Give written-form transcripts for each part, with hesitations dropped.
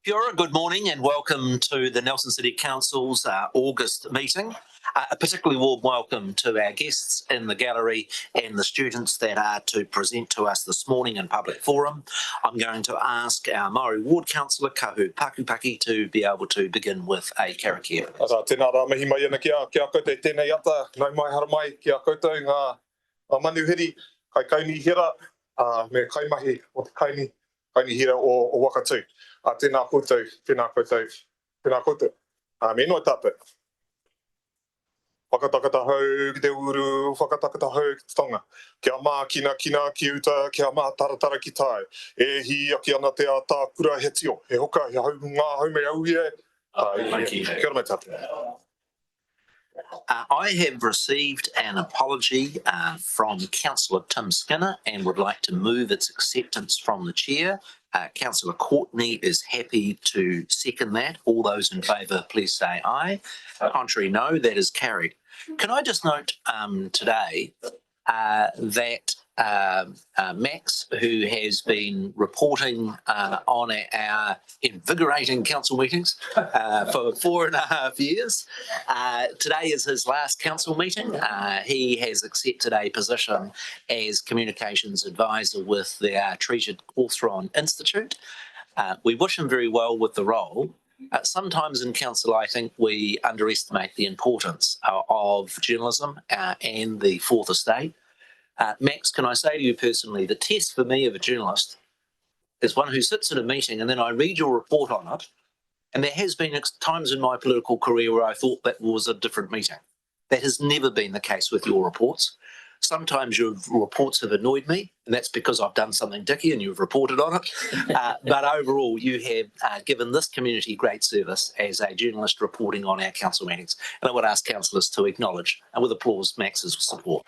Kia ora, good morning and welcome to the Nelson City Council's August meeting. A particularly warm welcome to our guests in the gallery and the students that are to present to us this morning in public forum. I'm going to ask our Māori Ward Councillor, Kahu Pakupaki, to be able to begin with a karakia. Tēnā rā mihi mai ana kia koutou tēnei ata, nau mai hara mai kia koutou ngā manuhiri, kai kauni hira, me kaimahi o te kauni hira o Wakatū. Tēnā koutou, tēnā koutou, tēnā koutou. Me noa tātou. Whakatakata hau ki te uru, whakatakata hau ki te tonga. Kia mā kina ki uta, kia mā taratara ki tai. E hi aki ana te a tā kura he tio, he hoka, he hau ngā haume au ia. Thank you. Kia ora mai tātou. I have received an apology from Councillor Tim Skinner and would like to move its acceptance from the Chair. Councillor Courtney is happy to second that. All those in favour, please say aye. Contrary, no. That is carried. Can I just note today that Max, who has been reporting on our invigorating council meetings for 4.5 years, today is his last council meeting. He has accepted a position as communications advisor with the treasured Cawthron Institute. We wish him very well with the role. Sometimes in council, I think we underestimate the importance of journalism and the Fourth Estate. Max, can I say to you personally, the test for me of a journalist is one who sits at a meeting and then I read your report on it, and there has been times in my political career where I thought that was a different meeting. That has never been the case with your reports. Sometimes your reports have annoyed me, and that's because I've done something dicky and you've reported on it. But overall, you have given this community great service as a journalist reporting on our council meetings. And I would ask councillors to acknowledge, and with applause, Max's support.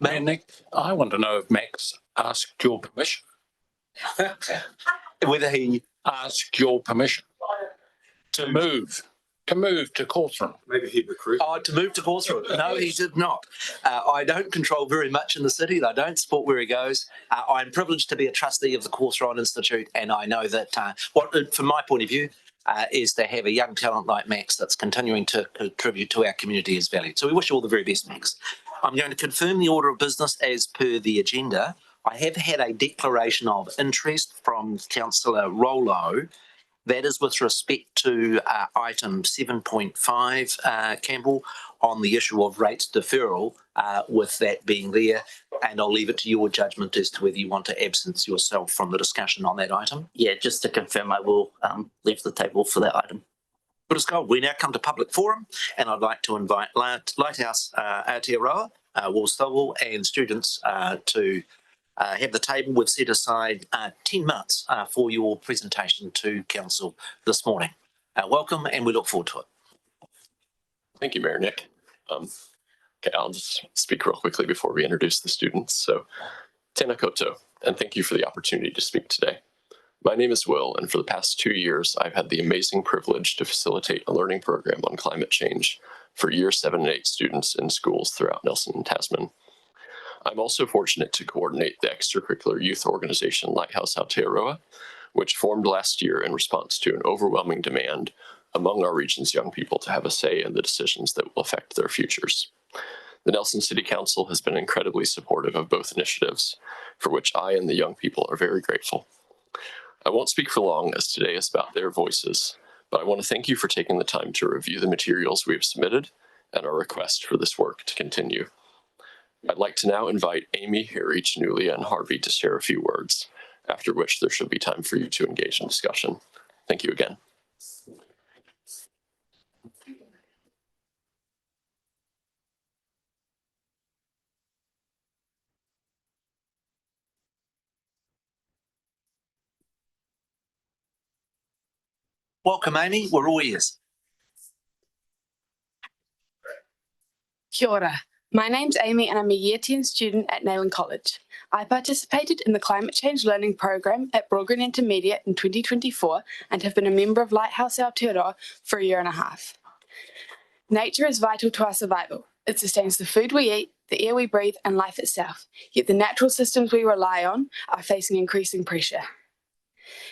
Mayor Nick, I want to know if Max asked your permission. Whether he asked your permission to move to Cawthron. Maybe he recruited. Oh, to move to Cawthron? No, he did not. I don't control very much in the city, and I don't support where he goes. I'm privileged to be a trustee of the Cawthron Institute, and I know that from my point of view, is to have a young talent like Max that's continuing to contribute to our community is valued. So we wish you all the very best, Max. I'm going to confirm the order of business as per the agenda. I have had a declaration of interest from Councillor Rollo. That is with respect to item 7.5, Campbell, on the issue of rates deferral, with that being there. And I'll leave it to your judgment as to whether you want to absence yourself from the discussion on that item. Yeah, just to confirm, I will leave the table for that item. Good as gold. We now come to public forum, and I'd like to invite Lighthouse Aotearoa, Woolstowell, and students to have the table. We've set aside 10 minutes for your presentation to council this morning. Welcome, and we look forward to it. Thank you, Mayor Nick. Okay, I'll just speak real quickly before we introduce the students. So, tēnā koutou, and thank you for the opportunity to speak today. My name is Will, and for the past 2 years, I've had the amazing privilege to facilitate a learning program on climate change for Year 7 and 8 students in schools throughout Nelson and Tasman. I'm also fortunate to coordinate the extracurricular youth organization Lighthouse Aotearoa, which formed last year in response to an overwhelming demand among our region's young people to have a say in the decisions that will affect their futures. The Nelson City Council has been incredibly supportive of both initiatives, for which I and the young people are very grateful. I won't speak for long, as today is about their voices, but I want to thank you for taking the time to review the materials we have submitted and our request for this work to continue. I'd like to now invite Amy, Harry, Janulia, and Harvey to share a few words, after which there should be time for you to engage in discussion. Thank you again. Welcome, Amy. We're all ears. Kia ora. My name's Amy and I'm a Year 10 student at Nayland College. I participated in the Climate Change Learning Program at Broadgreen Intermediate in 2024 and have been a member of Lighthouse Aotearoa for a year and a half. Nature is vital to our survival. It sustains the food we eat, the air we breathe, and life itself. Yet the natural systems we rely on are facing increasing pressure.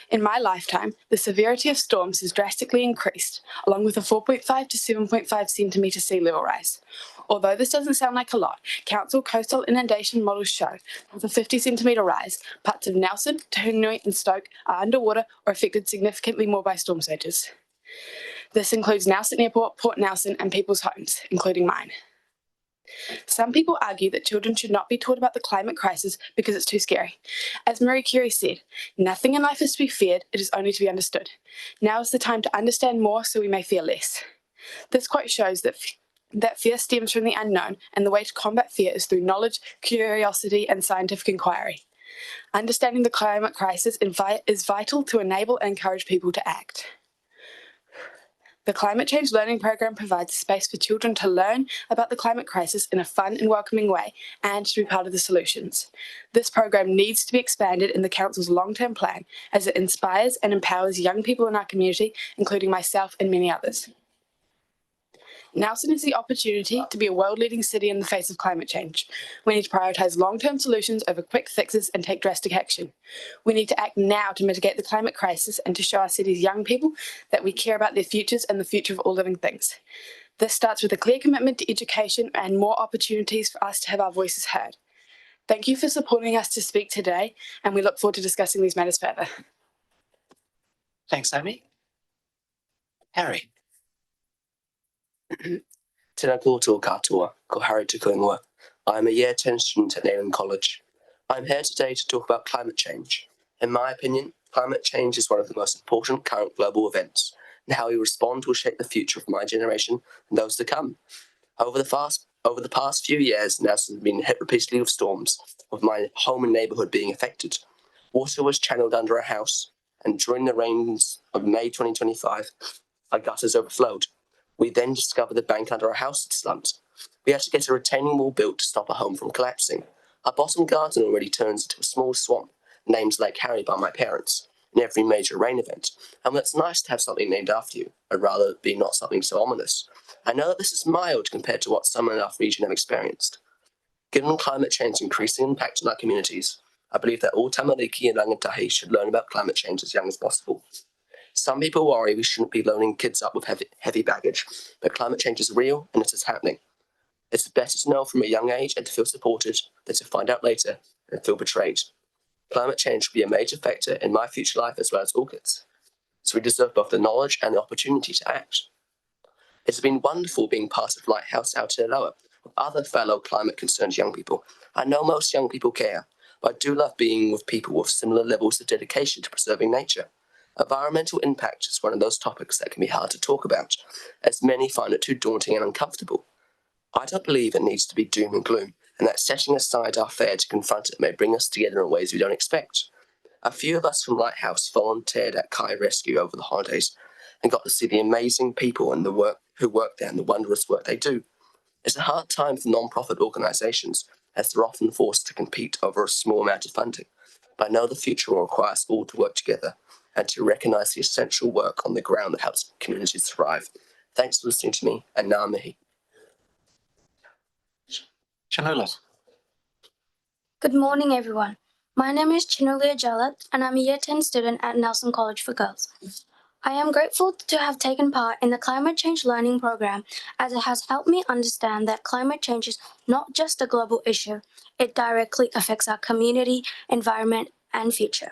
In my lifetime, the severity of storms has drastically increased, along with a 4.5 to 7.5 centimetre sea level rise. Although this doesn't sound like a lot, council coastal inundation models show with a 50 centimetre rise, parts of Nelson, Taranui and Stoke are underwater or affected significantly more by storm surges. This includes Nelson Airport, Port Nelson and people's homes, including mine. Some people argue that children should not be taught about the climate crisis because it's too scary. As Marie Curie said, nothing in life is to be feared, it is only to be understood. Now is the time to understand more so we may fear less. This quote shows that fear stems from the unknown, and the way to combat fear is through knowledge, curiosity, and scientific inquiry. Understanding the climate crisis is vital to enable and encourage people to act. The Climate Change Learning Program provides a space for children to learn about the climate crisis in a fun and welcoming way and to be part of the solutions. This program needs to be expanded in the Council's long-term plan as it inspires and empowers young people in our community, including myself and many others. Nelson has the opportunity to be a world-leading city in the face of climate change. We need to prioritise long-term solutions over quick fixes and take drastic action. We need to act now to mitigate the climate crisis and to show our city's young people that we care about their futures and the future of all living things. This starts with a clear commitment to education and more opportunities for us to have our voices heard. Thank you for supporting us to speak today, and we look forward to discussing these matters further. Thanks, Amy. Harry. Tēnā koutou katoa, ko Harry Tukuingoa. I am a Year 10 student at Nayland College. I am here today to talk about climate change. In my opinion, climate change is one of the most important current global events, and how we respond will shape the future of my generation and those to come. Over the past few years, Nelson has been hit repeatedly with storms, with my home and neighbourhood being affected. Water was channeled under a house, and during the rains of May 2025, our gutters overflowed. We then discovered the bank under our house had slumped. We had to get a retaining wall built to stop our home from collapsing. Our bottom garden already turns into a small swamp, named Lake Harry by my parents, in every major rain event. And it's nice to have something named after you. I'd rather it be not something so ominous. I know that this is mild compared to what some in our region have experienced. Given climate change's increasing impact on our communities, I believe that all tamariki and rangatahi should learn about climate change as young as possible. Some people worry we shouldn't be loading kids up with heavy baggage, but climate change is real and it is happening. It's better to know from a young age and to feel supported than to find out later and feel betrayed. Climate change will be a major factor in my future life as well as all kids, so we deserve both the knowledge and the opportunity to act. It's been wonderful being part of Lighthouse Aotearoa with other fellow climate-concerned young people. I know most young people care, but I do love being with people with similar levels of dedication to preserving nature. Environmental impact is one of those topics that can be hard to talk about, as many find it too daunting and uncomfortable. I don't believe it needs to be doom and gloom, and that setting aside our fear to confront it may bring us together in ways we don't expect. A few of us from Lighthouse volunteered at Kai Rescue over the holidays and got to see the amazing people and who work there and the wondrous work they do. It's a hard time for non-profit organisations, as they're often forced to compete over a small amount of funding, but I know the future will require us all to work together and to recognise the essential work on the ground that helps communities thrive. Thanks for listening to me, and ngā mihi. Chanula. Good morning, everyone. My name is Chinulia Jalat, and I'm a Year 10 student at Nelson College for Girls. I am grateful to have taken part in the Climate Change Learning Program, as it has helped me understand that climate change is not just a global issue, it directly affects our community, environment, and future.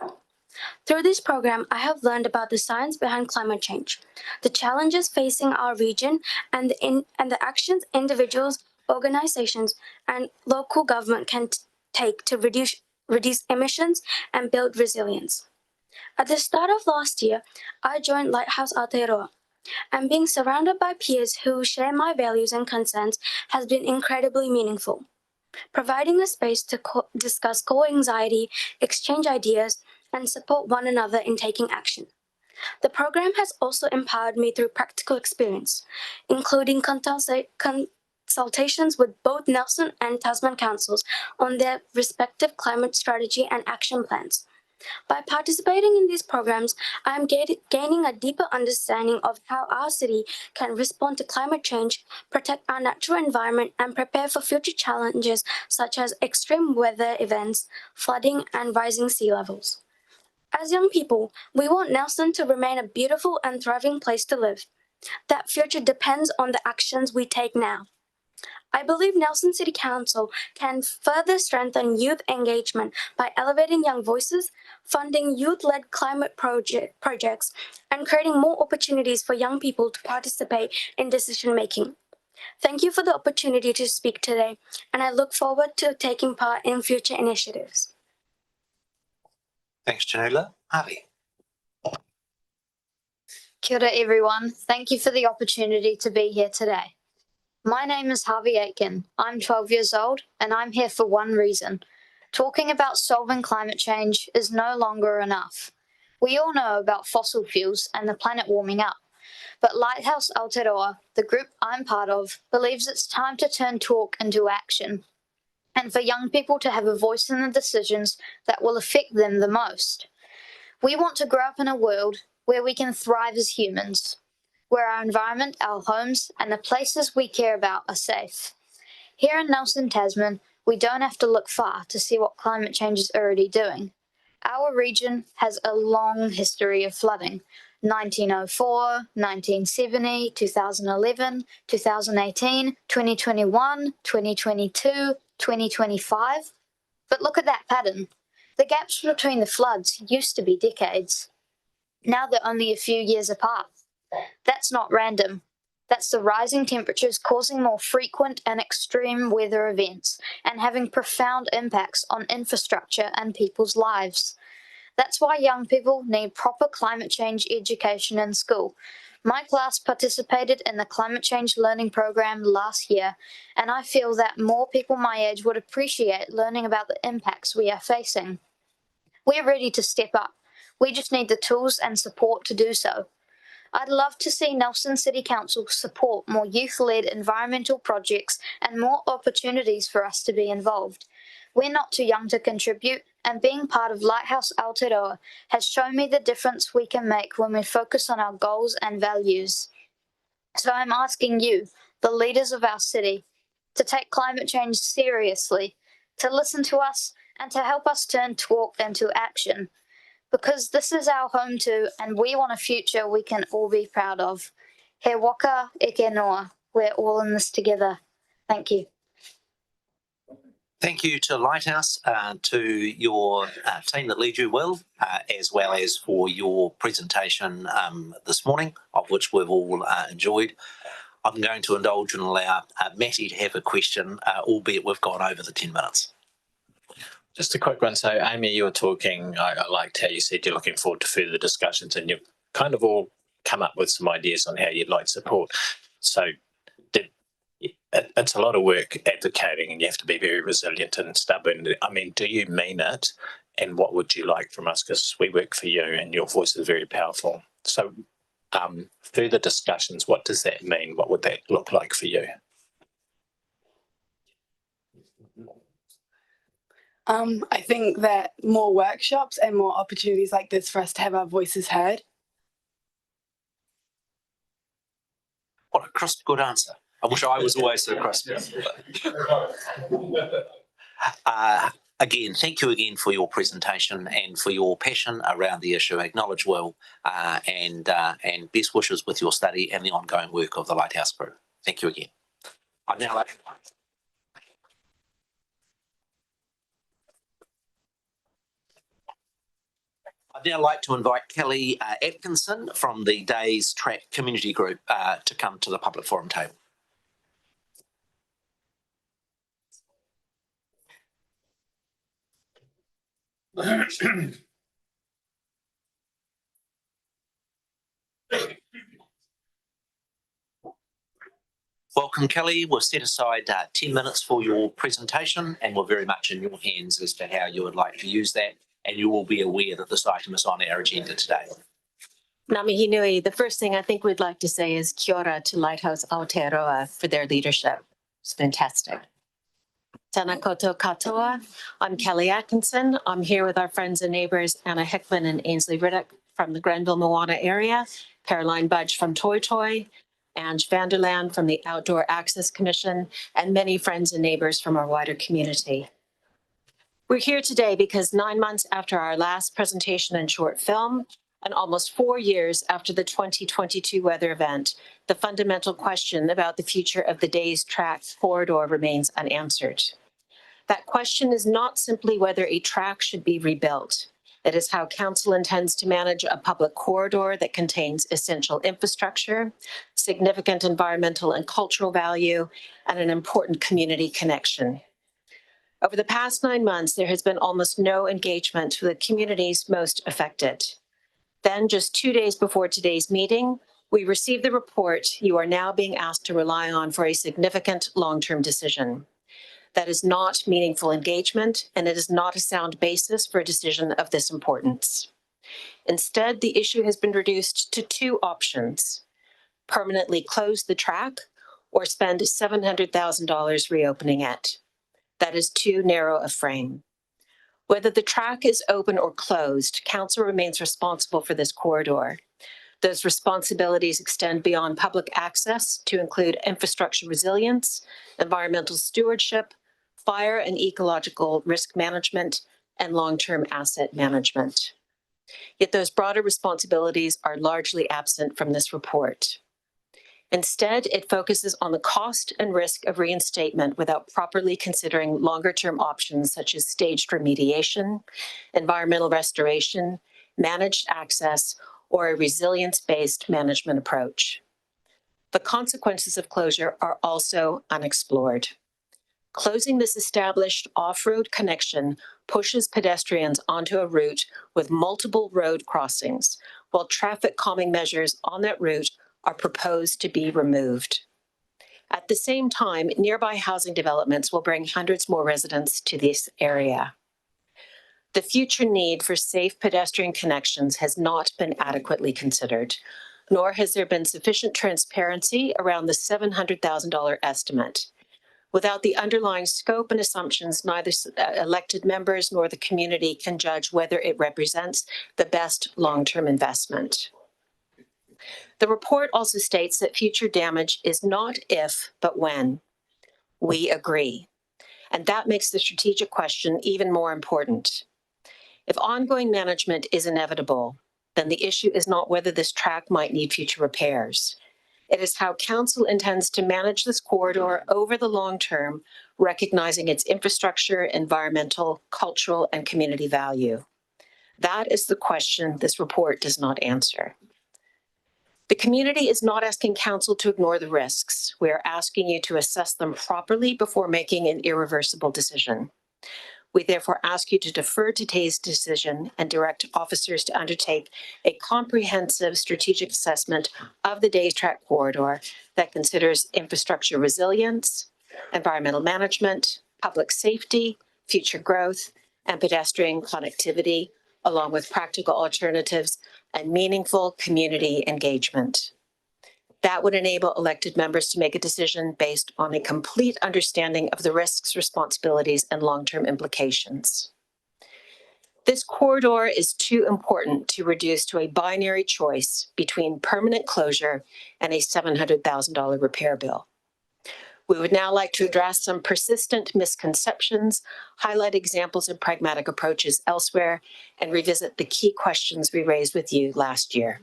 Through this program, I have learned about the science behind climate change, the challenges facing our region, and the actions individuals, organizations, and local government can take to reduce emissions and build resilience. At the start of last year, I joined Lighthouse Aotearoa, and being surrounded by peers who share my values and concerns has been incredibly meaningful. Providing a space to discuss core anxiety, exchange ideas, and support one another in taking action. The program has also empowered me through practical experience, including consultations with both Nelson and Tasman councils on their respective climate strategy and action plans. By participating in these programs, I am gaining a deeper understanding of how our city can respond to climate change, protect our natural environment, and prepare for future challenges such as extreme weather events, flooding, and rising sea levels. As young people, we want Nelson to remain a beautiful and thriving place to live. That future depends on the actions we take now. I believe Nelson City Council can further strengthen youth engagement by elevating young voices, funding youth-led climate projects, and creating more opportunities for young people to participate in decision-making. Thank you for the opportunity to speak today, and I look forward to taking part in future initiatives. Thanks, Janula. Harvey. Kia ora, everyone. Thank you for the opportunity to be here today. My name is Harvey Aitken. I'm 12 years old, and I'm here for one reason. Talking about solving climate change is no longer enough. We all know about fossil fuels and the planet warming up, but Lighthouse Aotearoa, the group I'm part of, believes it's time to turn talk into action, and for young people to have a voice in the decisions that will affect them the most. We want to grow up in a world where we can thrive as humans, where our environment, our homes, and the places we care about are safe. Here in Nelson, Tasman, we don't have to look far to see what climate change is already doing. Our region has a long history of flooding. 1904, 1970, 2011, 2018, 2021, 2022, 2025. But look at that pattern. The gaps between the floods used to be decades. Now they're only a few years apart. That's not random. That's the rising temperatures causing more frequent and extreme weather events and having profound impacts on infrastructure and people's lives. That's why young people need proper climate change education in school. My class participated in the climate change learning program last year, and I feel that more people my age would appreciate learning about the impacts we are facing. We're ready to step up. We just need the tools and support to do so. I'd love to see Nelson City Council support more youth-led environmental projects and more opportunities for us to be involved. We're not too young to contribute, and being part of Lighthouse Aotearoa has shown me the difference we can make when we focus on our goals and values. So I'm asking you, the leaders of our city, to take climate change seriously, to listen to us, and to help us turn talk into action. Because this is our home too, and we want a future we can all be proud of. He waka eke noa. We're all in this together. Thank you. Thank you to Lighthouse, to your team that lead you well as for your presentation this morning, of which we've all enjoyed. I'm going to indulge and allow Matty to have a question, albeit we've gone over the 10 minutes. Just a quick one. So, Amy, you were talking, I liked how you said you're looking forward to further discussions, and you've kind of all come up with some ideas on how you'd like support. So it's a lot of work advocating, and you have to be very resilient and stubborn. I mean, do you mean it? And what would you like from us? Because we work for you and your voice is very powerful. So further discussions, what does that mean? What would that look like for you? I think that more workshops and more opportunities like this for us to have our voices heard. What a crisp, good answer. I wish I was always so crisp. Again, thank you again for your presentation and for your passion around the issue. I acknowledge well and best wishes with your study and the ongoing work of the Lighthouse Group. Thank you again. I'd now like to invite Kelly Atkinson from the Days Track Community Group to come to the public forum table. Welcome, Kelly. We've set aside 10 minutes for your presentation, and we're very much in your hands as to how you would like to use that. And you will be aware that this item is on our agenda today. Ngā mihi nui. The first thing I think we'd like to say is kia ora to Lighthouse Aotearoa for their leadership. It's fantastic. Tēnā koutou katoa. I'm Kelly Atkinson. I'm here with our friends and neighbors Anna Hickman and Ainsley Riddick from the Grenville Moana area, Caroline Budge from Toi Toi, Ange Vanderland from the Outdoor Access Commission, and many friends and neighbors from our wider community. We're here today because 9 months after our last presentation and short film, and almost 4 years after the 2022 weather event, the fundamental question about the future of the Days Track corridor remains unanswered. That question is not simply whether a track should be rebuilt. It is how council intends to manage a public corridor that contains essential infrastructure, significant environmental and cultural value, and an important community connection. Over the past 9 months, there has been almost no engagement with the communities most affected. Then, just 2 days before today's meeting, we received the report you are now being asked to rely on for a significant long-term decision. That is not meaningful engagement, and it is not a sound basis for a decision of this importance. Instead, the issue has been reduced to 2 options: permanently close the track or spend $700,000 reopening it. That is too narrow a frame. Whether the track is open or closed, council remains responsible for this corridor. Those responsibilities extend beyond public access to include infrastructure resilience, environmental stewardship, fire and ecological risk management, and long-term asset management. Yet those broader responsibilities are largely absent from this report. Instead, it focuses on the cost and risk of reinstatement without properly considering longer-term options such as staged remediation, environmental restoration, managed access, or a resilience-based management approach. The consequences of closure are also unexplored. Closing this established off-road connection pushes pedestrians onto a route with multiple road crossings, while traffic calming measures on that route are proposed to be removed. At the same time, nearby housing developments will bring hundreds more residents to this area. The future need for safe pedestrian connections has not been adequately considered, nor has there been sufficient transparency around the $700,000 estimate. Without the underlying scope and assumptions, neither elected members nor the community can judge whether it represents the best long-term investment. The report also states that future damage is not if, but when. We agree. And that makes the strategic question even more important. If ongoing management is inevitable, then the issue is not whether this track might need future repairs. It is how council intends to manage this corridor over the long term, recognizing its infrastructure, environmental, cultural, and community value. That is the question this report does not answer. The community is not asking council to ignore the risks. We are asking you to assess them properly before making an irreversible decision. We therefore ask you to defer today's decision and direct officers to undertake a comprehensive strategic assessment of the Days Track corridor that considers infrastructure resilience, environmental management, public safety, future growth, and pedestrian connectivity, along with practical alternatives and meaningful community engagement. That would enable elected members to make a decision based on a complete understanding of the risks, responsibilities, and long-term implications. This corridor is too important to reduce to a binary choice between permanent closure and a $700,000 repair bill. We would now like to address some persistent misconceptions, highlight examples of pragmatic approaches elsewhere, and revisit the key questions we raised with you last year.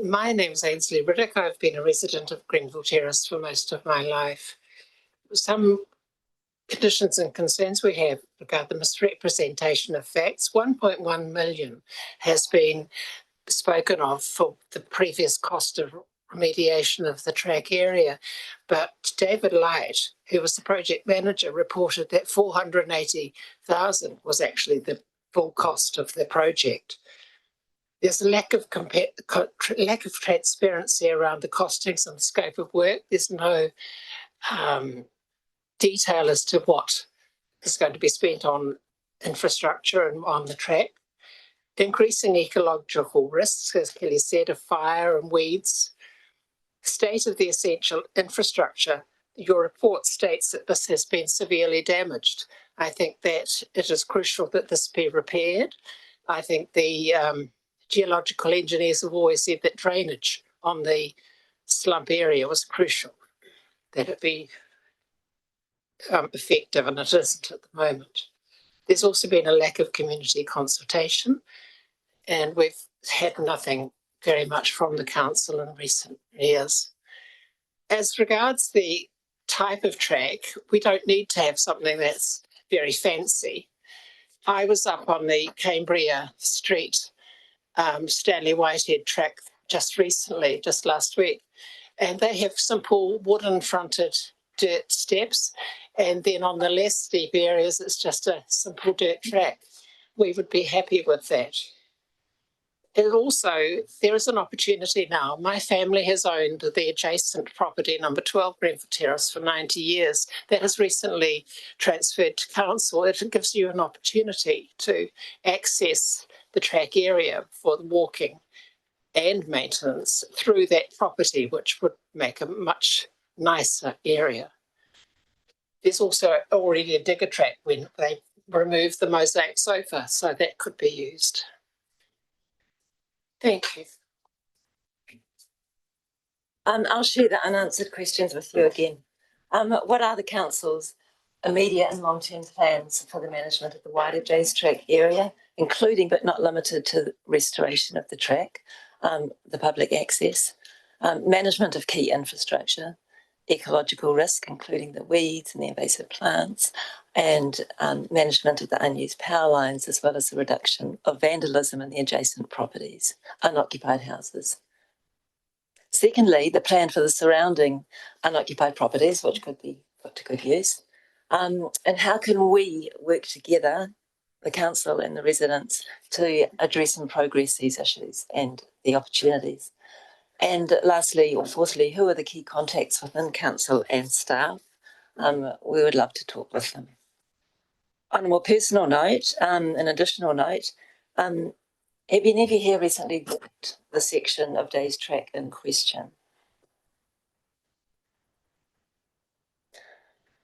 My name is Ainsley Riddick. I've been a resident of Grenville Terrace for most of my life. Some conditions and concerns we have regard the misrepresentation of facts. 1.1 million has been spoken of for the previous cost of remediation of the track area, but David Light, who was the project manager, reported that 480,000 was actually the full cost of the project. There's a lack of transparency around the costings and the scope of work. There's no detail as to what is going to be spent on infrastructure and on the track. increasing ecological risks, as Kelly said, of fire and weeds, state of the essential infrastructure. Your report states that this has been severely damaged. I think that it is crucial that this be repaired. I think the geological engineers have always said that drainage on the slump area was crucial, that it be effective, and it isn't at the moment. There's also been a lack of community consultation, and we've had nothing very much from the council in recent years. As regards the type of track, we don't need to have something that's very fancy. I was up on the Cambria Street Stanley Whitehead track just recently, just last week, and they have simple wooden fronted dirt steps, and then on the less steep areas it's just a simple dirt track. We would be happy with that. And also, there is an opportunity now. My family has owned the adjacent property, number 12 Grenfell Terrace, for 90 years. That has recently transferred to council. It gives you an opportunity to access the track area for the walking and maintenance through that property, which would make a much nicer area. There's also already a digger track when they removed the mosaic sofa, so that could be used. Thank you. I'll share the unanswered questions with you again. What are the council's immediate and long-term plans for the management of the wider Jays Track area, including but not limited to restoration of the track, the public access, management of key infrastructure, ecological risk, including the weeds and the invasive plants, and management of the unused power lines, as well as the reduction of vandalism in the adjacent properties, unoccupied houses. Secondly, the plan for the surrounding unoccupied properties, which could be put to good use, and how can we work together, the council and the residents, to address and progress these issues and the opportunities. And lastly, or fourthly, who are the key contacts within council and staff? We would love to talk with them. On a more personal note, an additional note, have any of you here recently walked the section of Days Track in question?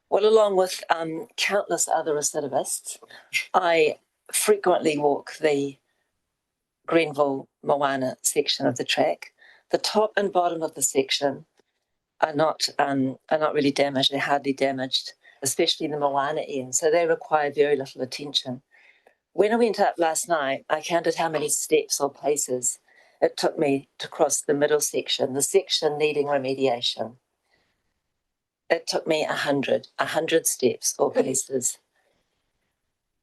Well, along with countless other recidivists, I frequently walk the Grenville Moana section of the track. The top and bottom of the section are not really damaged. They're hardly damaged, especially the Moana end. So they require very little attention. When I went up last night, I counted how many steps or paces it took me to cross the middle section, the section needing remediation. It took me 100 steps or paces.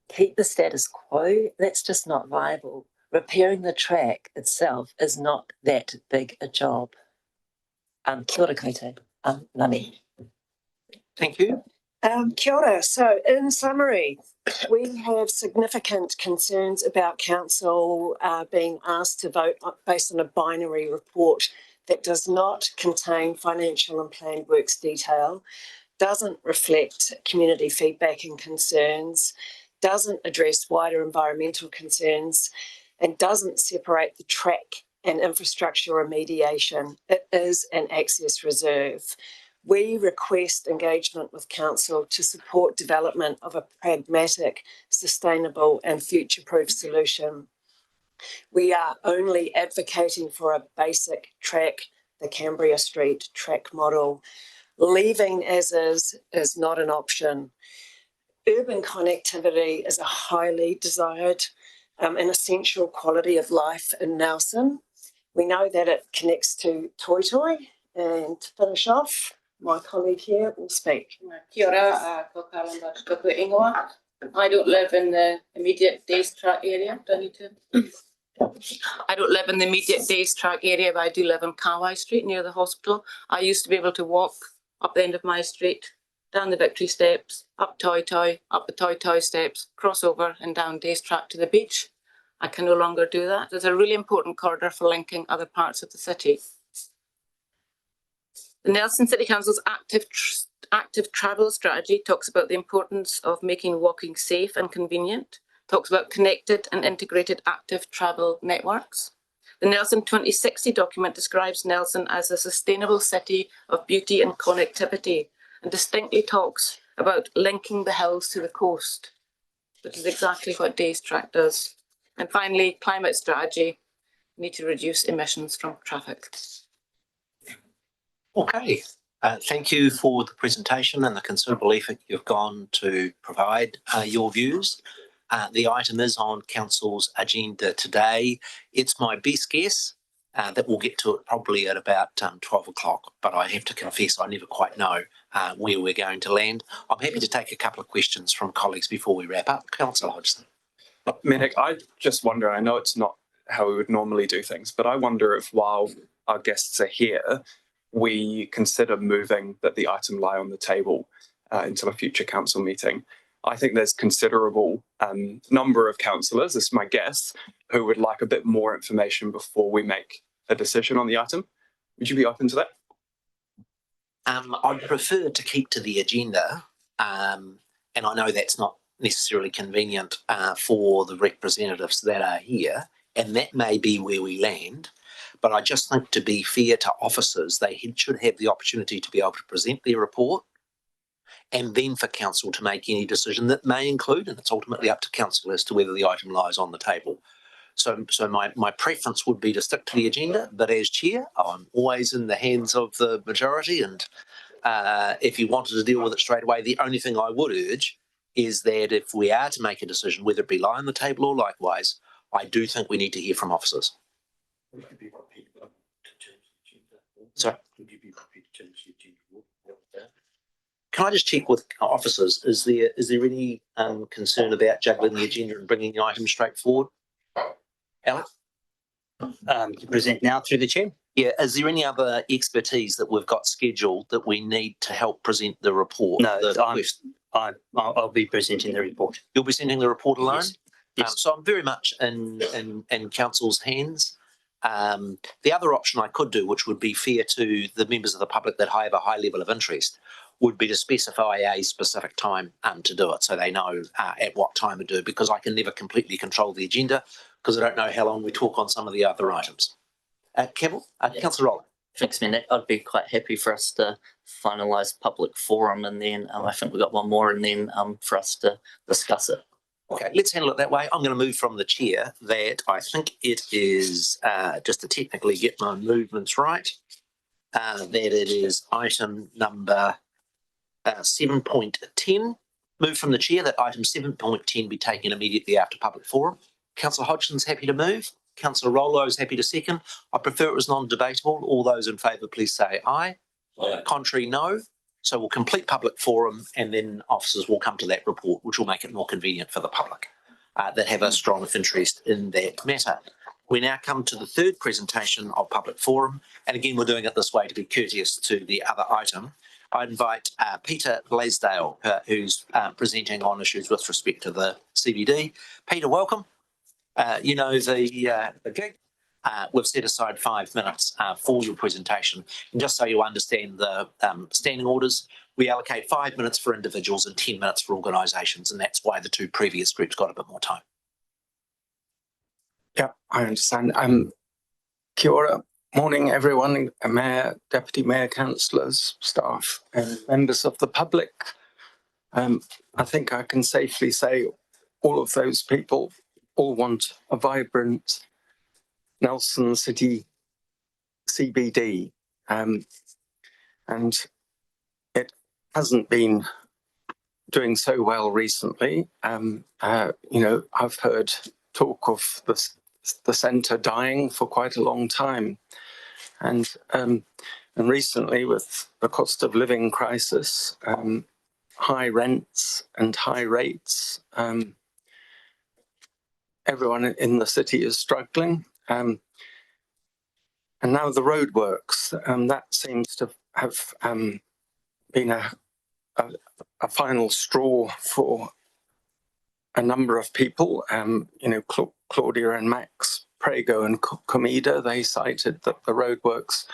Keep the status quo, that's just not viable. Repairing the track itself is not that big a job. Kia ora koutou, Nani. Thank you. Kia ora. So in summary, we have significant concerns about council being asked to vote based on a binary report that does not contain financial and planned works detail, doesn't reflect community feedback and concerns, doesn't address wider environmental concerns, and doesn't separate the track and infrastructure remediation. It is an access reserve. We request engagement with council to support development of a pragmatic, sustainable and future-proof solution. We are only advocating for a basic track, the Cambria Street track model. Leaving as is not an option. Urban connectivity is a highly desired and essential quality of life in Nelson. We know that it connects to Toi Toi, and to finish off, my colleague here will speak. Kia ora, ko Kalamba Tukapu Ingoa. I don't live in the immediate Days Track area. Do I need to? I don't live in the immediate Days Track area, but I do live on Kauai Street near the hospital. I used to be able to walk up the end of my street, down the Victory steps, up Toi Toi, up the Toi Toi steps, cross over and down Days Track to the beach. I can no longer do that. There's a really important corridor for linking other parts of the city. The Nelson City Council's active travel strategy talks about the importance of making walking safe and convenient. talks about connected and integrated active travel networks. The Nelson 2060 document describes Nelson as a sustainable city of beauty and connectivity, and distinctly talks about linking the hills to the coast, which is exactly what Days Track does. And finally, climate strategy. We need to reduce emissions from traffic. Okay, thank you for the presentation and the considerable effort you've gone to provide your views. The item is on Council's agenda today. It's my best guess that we'll get to it probably at about 12 o'clock, but I have to confess I never quite know where we're going to land. I'm happy to take a couple of questions from colleagues before we wrap up. Councillor Hodgson. Minik, I just wonder, I know it's not how we would normally do things, but I wonder if while our guests are here, we consider moving that the item lie on the table until a future council meeting. I think there's considerable number of councillors, this is my guess, who would like a bit more information before we make a decision on the item. Would you be open to that? I'd prefer to keep to the agenda, and I know that's not necessarily convenient for the representatives that are here, and that may be where we land. But I just think to be fair to officers, they should have the opportunity to be able to present their report, and then for council to make any decision that may include, and it's ultimately up to council as to whether the item lies on the table. So my preference would be to stick to the agenda, but as chair, I'm always in the hands of the majority, and if you wanted to deal with it straight away, the only thing I would urge is that if we are to make a decision, whether it be lie on the table or likewise, I do think we need to hear from officers. Sorry? Can I just check with officers, is there any concern about juggling the agenda and bringing the item straight forward? Alex? To present now through the chair. Yeah, is there any other expertise that we've got scheduled that we need to help present the report? No, I'll be presenting the report. You'll be sending the report alone? Yes. Yes. So I'm very much in council's hands. The other option I could do, which would be fair to the members of the public that have a high level of interest, would be to specify a specific time to do it, so they know at what time to do it, because I can never completely control the agenda because I don't know how long we talk on some of the other items. Campbell, Councillor Rowland. Thanks, Minik. I'd be quite happy for us to finalise public forum, and then I think we've got one more, and then for us to discuss it. Okay, let's handle it that way. I'm going to move from the chair that I think it is, just to technically get my movements right, that it is item number 7.10. Move from the chair that item 7.10 be taken immediately after public forum. Councillor Hodgson's happy to move. Councillor Rollo is happy to second. I prefer it was non-debatable. All those in favour, please say aye. Aye. Contrary, no. So we'll complete public forum, and then officers will come to that report, which will make it more convenient for the public that have a strong interest in that matter. We now come to the third presentation of public forum, and again we're doing it this way to be courteous to the other item. I invite Peter Blaisdell, who's presenting on issues with respect to the CBD. Peter, welcome. You know the gig. We've set aside 5 minutes for your presentation. And just so you understand the standing orders, we allocate 5 minutes for individuals and 10 minutes for organisations, and that's why the two previous groups got a bit more time. Yeah, I understand. Kia ora. Morning, everyone, Mayor, Deputy Mayor, councillors, staff, and members of the public. I think I can safely say all of those people all want a vibrant Nelson City CBD, and it hasn't been doing so well recently. You know, I've heard talk of the centre dying for quite a long time, and recently with the cost of living crisis, high rents and high rates, everyone in the city is struggling. And now the roadworks, that seems to have been a final straw for a number of people. You know, Claudia and Max Prego and Comida, they cited that the roadworks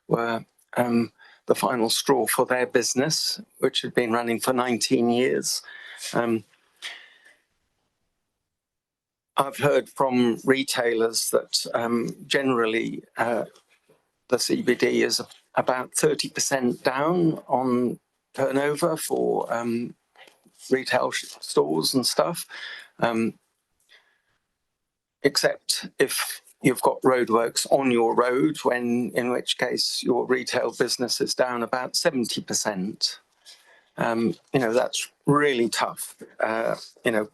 were the final straw for their business, which had been running for 19 years. I've heard from retailers that generally the CBD is about 30% down on turnover for retail stores and stuff, except if you've got roadworks on your road, in which case your retail business is down about 70%. That's really tough.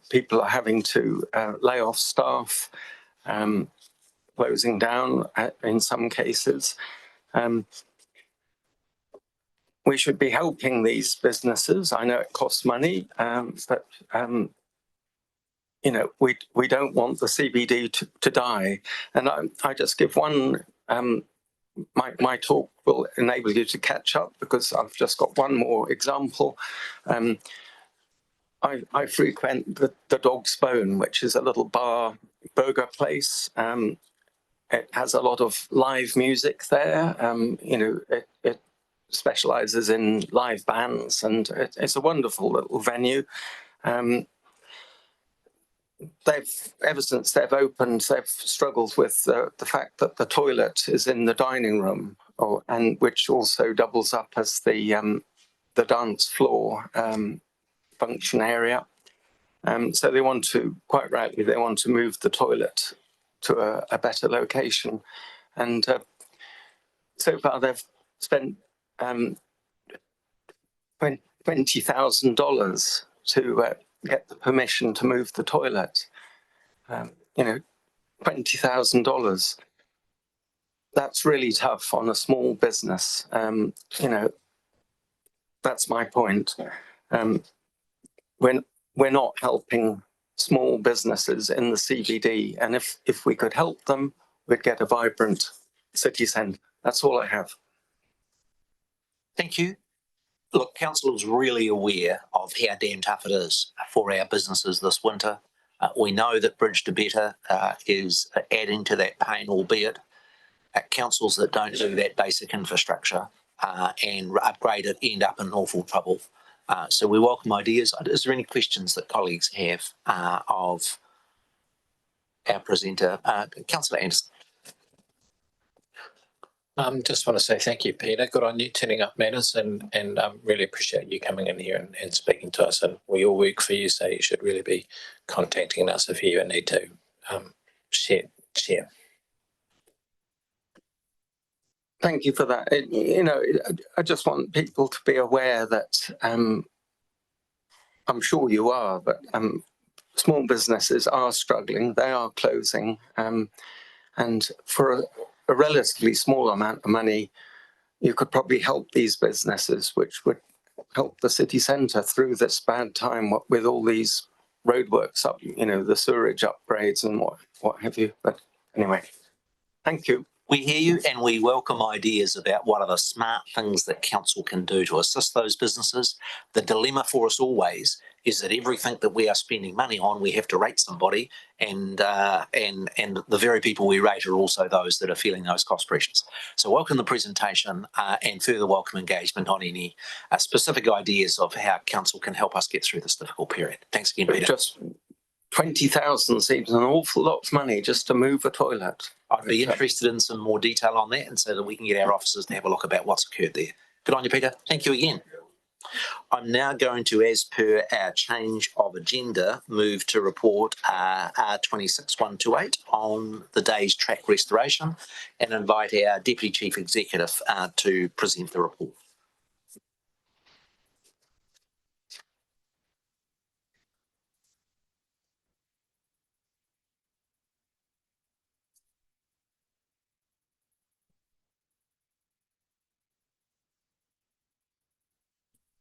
People are having to lay off staff, closing down in some cases. We should be helping these businesses. I know it costs money, but we don't want the CBD to die. And I just give one. My talk will enable you to catch up because I've just got one more example. I frequent the Dog's Bone, which is a little bar burger place. It has a lot of live music there. It specializes in live bands, and it's a wonderful little venue. Ever since they've opened, they've struggled with the fact that the toilet is in the dining room, and which also doubles up as the dance floor function area. So they want to, quite rightly, they want to move the toilet to a better location. And so far they've spent $20,000 to get the permission to move the toilet. $20,000. That's really tough on a small business. That's my point. We're not helping small businesses in the CBD, and if we could help them, we'd get a vibrant city centre. That's all I have. Thank you. Look, council is really aware of how damn tough it is for our businesses this winter. We know that Bridge to Better is adding to that pain, albeit councils that don't do that basic infrastructure and upgrade it end up in awful trouble. So we welcome ideas. Is there any questions that colleagues have of our presenter? Councillor Anderson. Just want to say thank you, Peter. Good on you turning up matters, and really appreciate you coming in here and speaking to us. And we all work for you, so you should really be contacting us if you need to share. Thank you for that. I just want people to be aware that I'm sure you are, but small businesses are struggling. They are closing, and for a relatively small amount of money, you could probably help these businesses, which would help the city centre through this bad time with all these roadworks up, the sewerage upgrades and what have you. But anyway, thank you. We hear you, and we welcome ideas about what are the smart things that council can do to assist those businesses. The dilemma for us always is that everything that we are spending money on, we have to rate somebody, and the very people we rate are also those that are feeling those cost pressures. So welcome the presentation and further welcome engagement on any specific ideas of how council can help us get through this difficult period. Thanks again, Peter. Just 20,000 seems an awful lot of money just to move a toilet. I'd be interested in some more detail on that, and so that we can get our officers to have a look about what's occurred there. Good on you, Peter. Thank you again. I'm now going to, as per our change of agenda, move to report R26128 on the day's track restoration and invite our Deputy Chief Executive to present the report.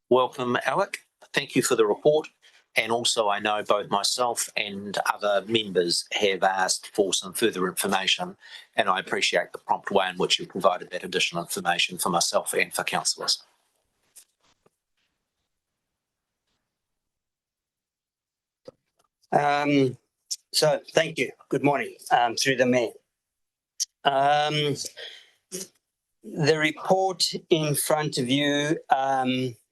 Welcome, Alec. Thank you for the report. And also, I know both myself and other members have asked for some further information, and I appreciate the prompt way in which you provided that additional information for myself and for councillors. So thank you. Good morning, through the mayor. The report in front of you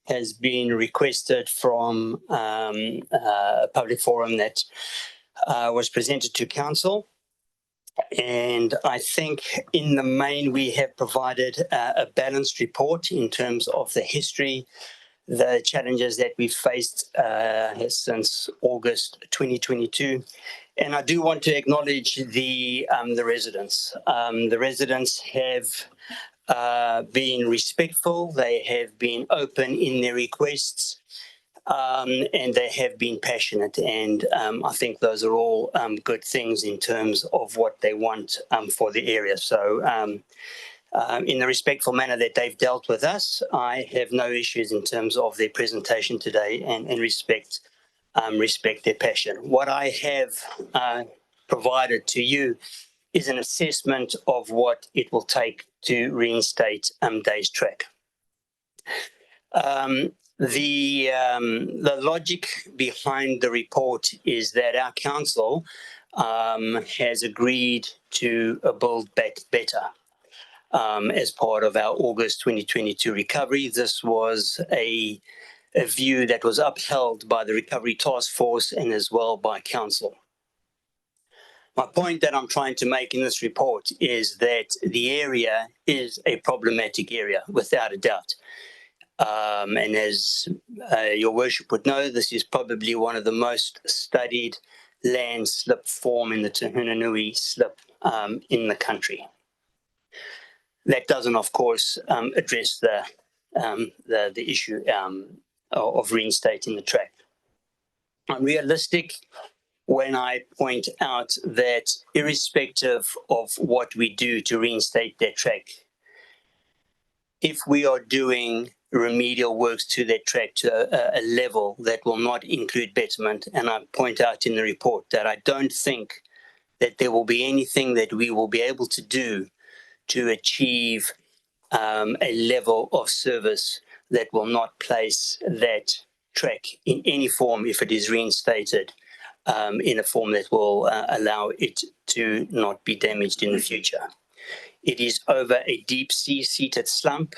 has been requested from a public forum that was presented to council. And I think in the main, we have provided a balanced report in terms of the history, the challenges that we've faced since August 2022. And I do want to acknowledge the residents. The residents have been respectful. They have been open in their requests. And they have been passionate, and I think those are all good things in terms of what they want for the area. So in the respectful manner that they've dealt with us, I have no issues in terms of their presentation today, and respect their passion. What I have provided to you is an assessment of what it will take to reinstate Days Track. The logic behind the report is that our council has agreed to build back better as part of our August 2022 recovery. This was a view that was upheld by the Recovery Task Force and as well by council. My point that I'm trying to make in this report is that the area is a problematic area, without a doubt. And as your worship would know, this is probably one of the most studied landslip form in the Te Hunanui slip in the country. That doesn't, of course, address the issue of reinstating the track. I'm realistic when I point out that irrespective of what we do to reinstate that track, if we are doing remedial works to that track to a level that will not include betterment, and I point out in the report that I don't think that there will be anything that we will be able to do to achieve a level of service that will not place that track in any form, if it is reinstated, in a form that will allow it to not be damaged in the future. It is over a deep sea seated slump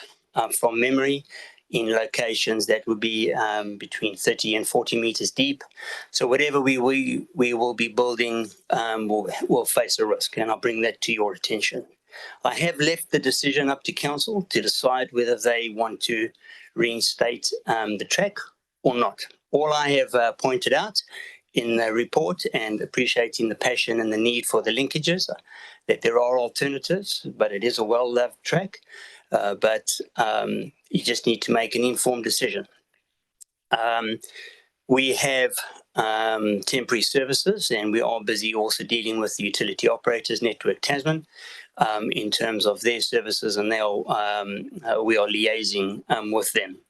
from memory in locations that would be between 30 and 40 meters deep. So whatever we will be building will face a risk, and I'll bring that to your attention. I have left the decision up to council to decide whether they want to reinstate the track or not. All I have pointed out in the report, and appreciating the passion and the need for the linkages, that there are alternatives, but it is a well-loved track. But you just need to make an informed decision. We have temporary services, and we are busy also dealing with the Utility Operators Network Tasman in terms of their services, and we are liaising with them.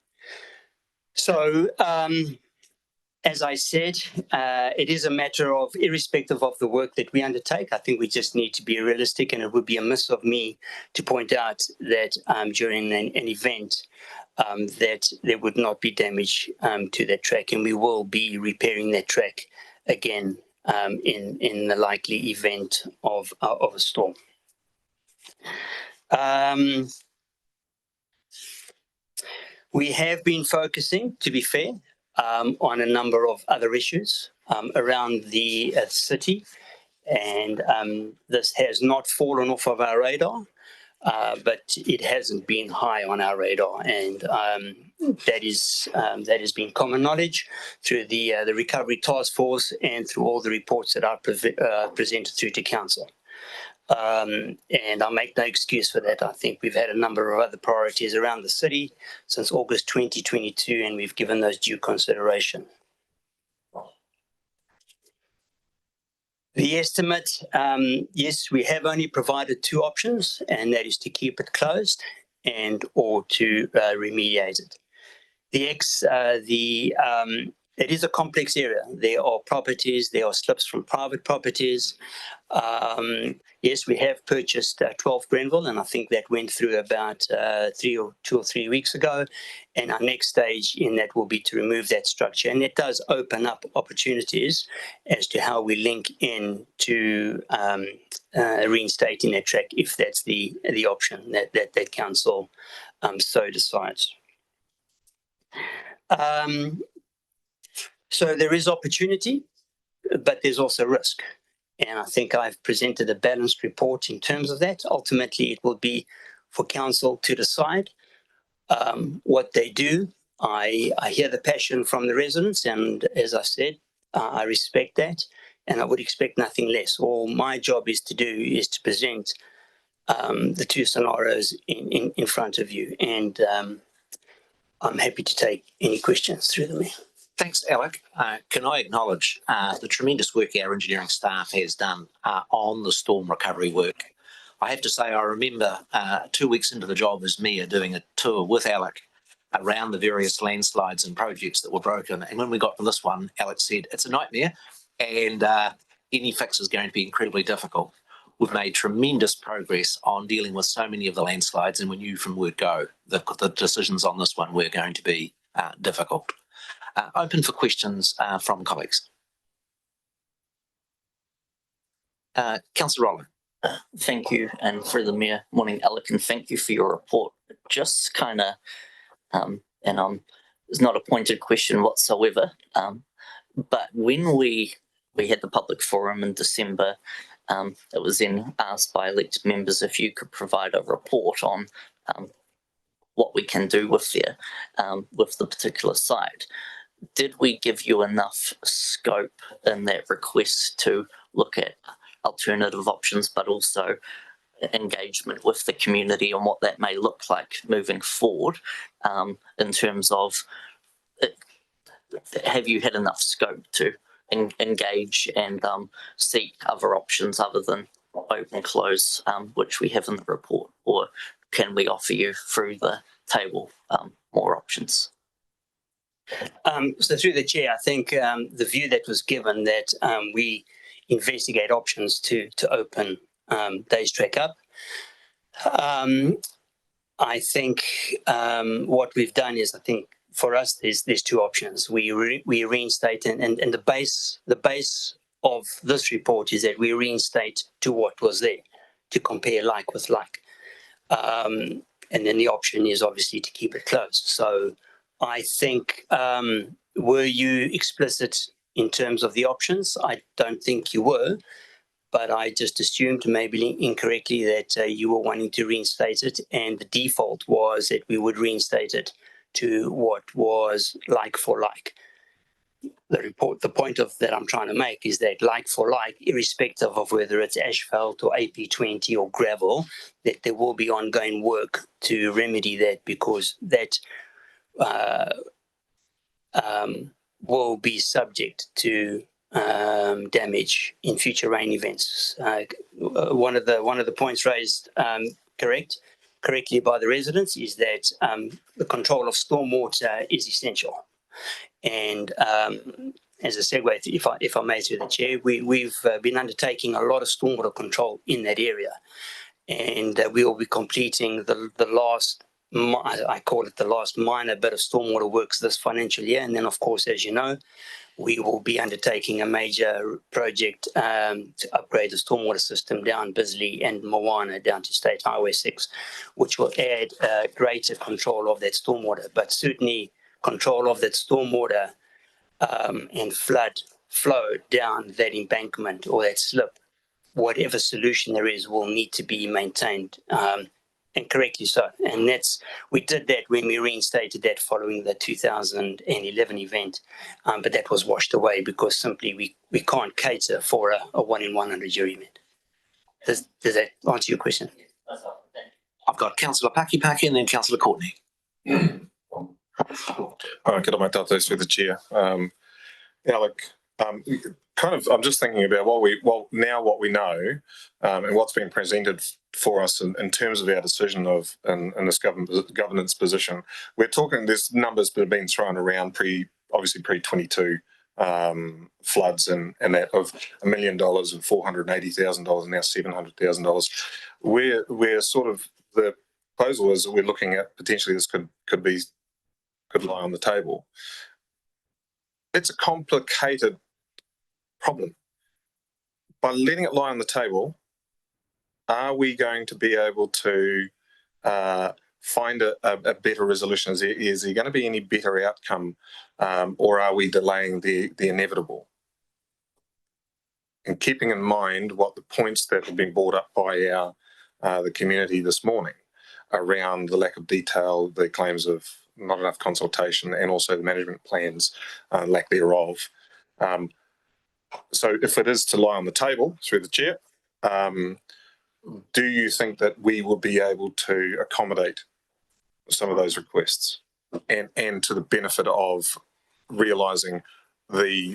So, as I said, it is a matter of, irrespective of the work that we undertake, I think we just need to be realistic, and it would be amiss of me to point out that during an event that there would not be damage to that track, and we will be repairing that track again in the likely event of a storm. We have been focusing, to be fair, on a number of other issues around the city, and this has not fallen off of our radar, but it hasn't been high on our radar, and that has been common knowledge through the Recovery Task Force and through all the reports that are presented through to council. And I make no excuse for that. I think we've had a number of other priorities around the city since August 2022, and we've given those due consideration. The estimate, yes, we have only provided two options, and that is to keep it closed and or to remediate it. It is a complex area. There are properties, there are slips from private properties. Yes, we have purchased 12 Grenville, and I think that went through about 2 or 3 weeks ago. And our next stage in that will be to remove that structure. And it does open up opportunities as to how we link in to reinstating that track, if that's the option that council so decides. So there is opportunity but there's also risk. And I think I've presented a balanced report in terms of that. Ultimately, it will be for council to decide what they do. I hear the passion from the residents, and as I said, I respect that, and I would expect nothing less. All my job is to do is to present the two scenarios in front of you, and I'm happy to take any questions through the mayor. Thanks, Alec. Can I acknowledge the tremendous work our engineering staff has done on the storm recovery work? I have to say, I remember 2 weeks into the job as mayor doing a tour with Alec around the various landslides and projects that were broken. And when we got to this one, Alec said, it's a nightmare and any fix is going to be incredibly difficult. We've made tremendous progress on dealing with so many of the landslides, and we knew from word go that the decisions on this one were going to be difficult. Open for questions from colleagues. Councillor Rowland. Thank you, and through the mayor, morning, Alec, and thank you for your report. Just kind of, and it's not a pointed question whatsoever, but when we had the public forum in December, it was then asked by elected members if you could provide a report on what we can do with the particular site. Did we give you enough scope in that request to look at alternative options, but also engagement with the community on what that may look like moving forward, in terms of have you had enough scope to engage and seek other options other than open close, which we have in the report, or can we offer you through the table more options? So through the chair, I think the view that was given that we investigate options to open Days Track up. I think what we've done is, I think for us, there's two options. We reinstate, and the base of this report is that we reinstate to what was there, to compare like with like. And then the option is obviously to keep it closed. So I think, were you explicit in terms of the options? I don't think you were, but I just assumed, maybe incorrectly, that you were wanting to reinstate it, and the default was that we would reinstate it to what was like for like. The point of that I'm trying to make is that like for like, irrespective of whether it's asphalt or AP20 or gravel, that there will be ongoing work to remedy that, because that will be subject to damage in future rain events. One of the points raised correctly by the residents is that the control of stormwater is essential. And as a segue, if I may, through the chair, we've been undertaking a lot of stormwater control in that area, and we will be completing the last, I call it the last minor bit of stormwater works this financial year. And then, of course, as you know, we will be undertaking a major project to upgrade the stormwater system down Bisley and Moana down to State Highway 6, which will add greater control of that stormwater, but certainly control of that stormwater and flood flow down that embankment or that slip. Whatever solution there is will need to be maintained, and correctly so. And we did that when we reinstated that following the 2011 event, but that was washed away because simply we can't cater for a 1 in 100 year event. Does that answer your question? I've got Councillor Pakipaki and then Councillor Courtney. Kia mai tātou through the chair. Alec, I'm just thinking about what we know and what's been presented for us in terms of our decision in this governance position. We're talking, there's numbers that have been thrown around obviously pre-22 floods and that of $1 million and $480,000, now $700,000. We're sort of, the proposal is that we're looking at potentially this could lie on the table. It's a complicated problem. By letting it lie on the table, are we going to be able to find a better resolution? Is there going to be any better outcome, or are we delaying the inevitable? and keeping in mind what the points that have been brought up by the community this morning around the lack of detail, the claims of not enough consultation, and also the management plans, lack thereof. So if it is to lie on the table through the chair, do you think that we will be able to accommodate some of those requests and to the benefit of realising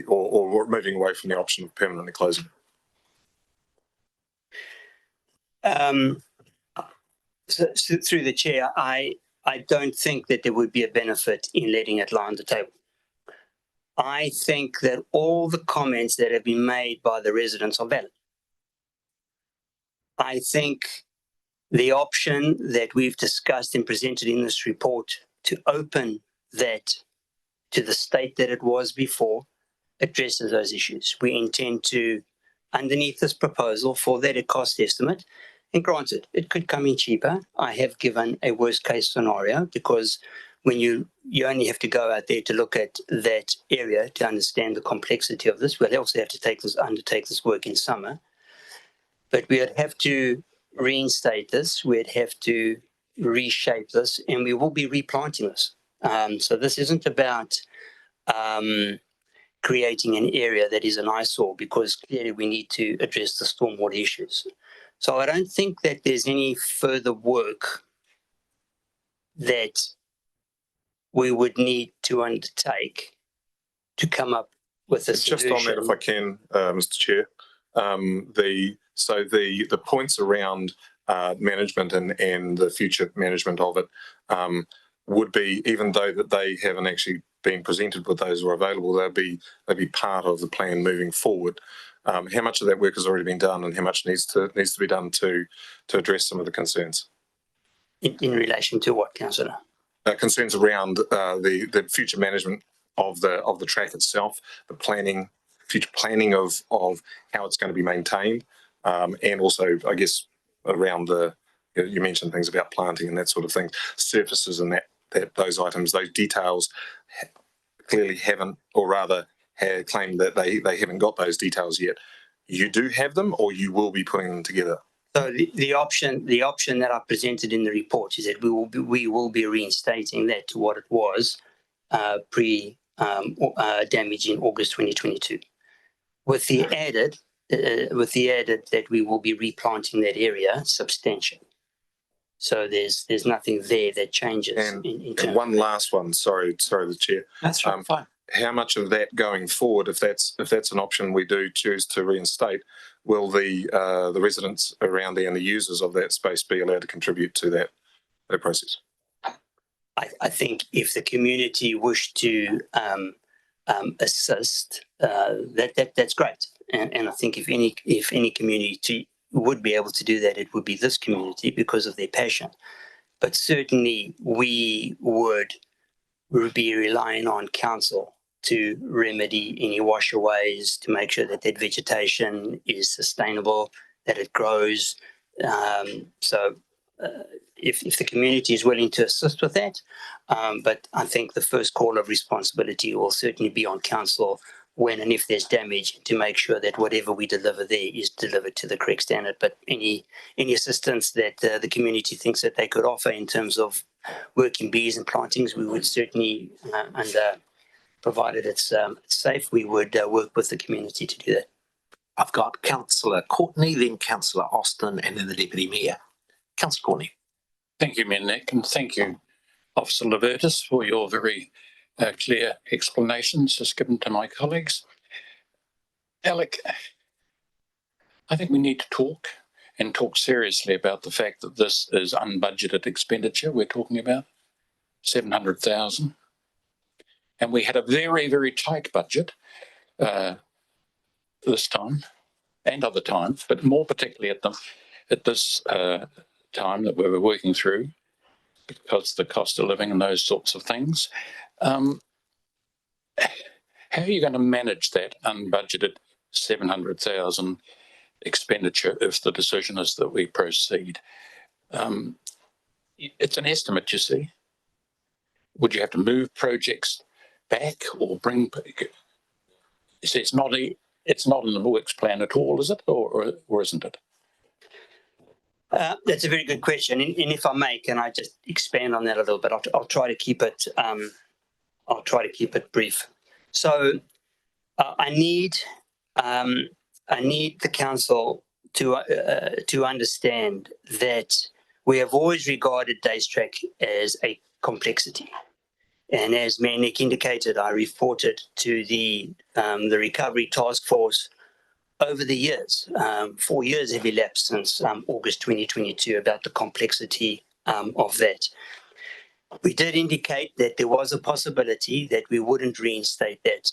or moving away from the option of permanently closing? So through the chair, I don't think that there would be a benefit in letting it lie on the table. I think that all the comments that have been made by the residents are valid. I think the option that we've discussed and presented in this report to open that to the state that it was before addresses those issues. We intend to, underneath this proposal, for that a cost estimate, and granted, it could come in cheaper. I have given a worst case scenario because when you only have to go out there to look at that area to understand the complexity of this. We'll also have to undertake this work in summer. But we'd have to reinstate this, we'd have to reshape this, and we will be replanting this. So this isn't about creating an area that is an eyesore, because clearly we need to address the stormwater issues. So I don't think that there's any further work that we would need to undertake to come up with a solution. Just on that, if I can, Mr. Chair, the points around management and the future management of it would be, even though that they haven't actually been presented with those or available, they'd be part of the plan moving forward. How much of that work has already been done, and how much needs to be done to address some of the concerns? In relation to what, Councillor? Concerns around the future management of the track itself, the future planning of how it's going to be maintained, and also, I guess, around you mentioned things about planting and that sort of thing, surfaces and those items, those details clearly haven't, or rather have claimed that they haven't got those details yet. You do have them, or you will be putting them together? So the option that I presented in the report is that we will be reinstating that to what it was pre damage in August 2022, with the added that we will be replanting that area substantially. So there's nothing there that changes. And one last one. Sorry, the chair. That's right. Fine. How much of that going forward, if that's an option we do choose to reinstate, will the residents around there and the users of that space be allowed to contribute to that process? I think if the community wish to assist, that's great. And I think if any community would be able to do that, it would be this community because of their passion. But certainly we would be relying on council to remedy any washaways, to make sure that vegetation is sustainable, that it grows. If the community is willing to assist with that, but I think the first call of responsibility will certainly be on council when and if there's damage, to make sure that whatever we deliver there is delivered to the correct standard. But any assistance that the community thinks that they could offer in terms of working bees and plantings, we would certainly, provided it's safe, we would work with the community to do that. I've got Councillor Courtney, then Councillor Austin, and then the Deputy Mayor. Councillor Courtney. Thank you, Mayor Nick, and thank you, Officer Levertis, for your very clear explanations just given to my colleagues. Alec, I think we need to talk seriously about the fact that this is unbudgeted expenditure we're talking about, 700,000. And we had a very, very tight budget this time and other times, but more particularly at this time that we were working through, because the cost of living and those sorts of things. How are you going to manage that unbudgeted 700,000 expenditure if the decision is that we proceed? It's an estimate, you see. Would you have to move projects back or bring? You see, it's not It's not in the works plan at all, is it, or isn't it? That's a very good question, and if I may, can I just expand on that a little bit? I'll try to keep it. I'll try to keep it brief. So, I need the council to understand that we have always regarded Daystrack as a complexity, and as Mayor Nick indicated, I reported to the Recovery Task Force over the years. 4 years have elapsed since August 2022 about the complexity of that. We did indicate that there was a possibility that we wouldn't reinstate that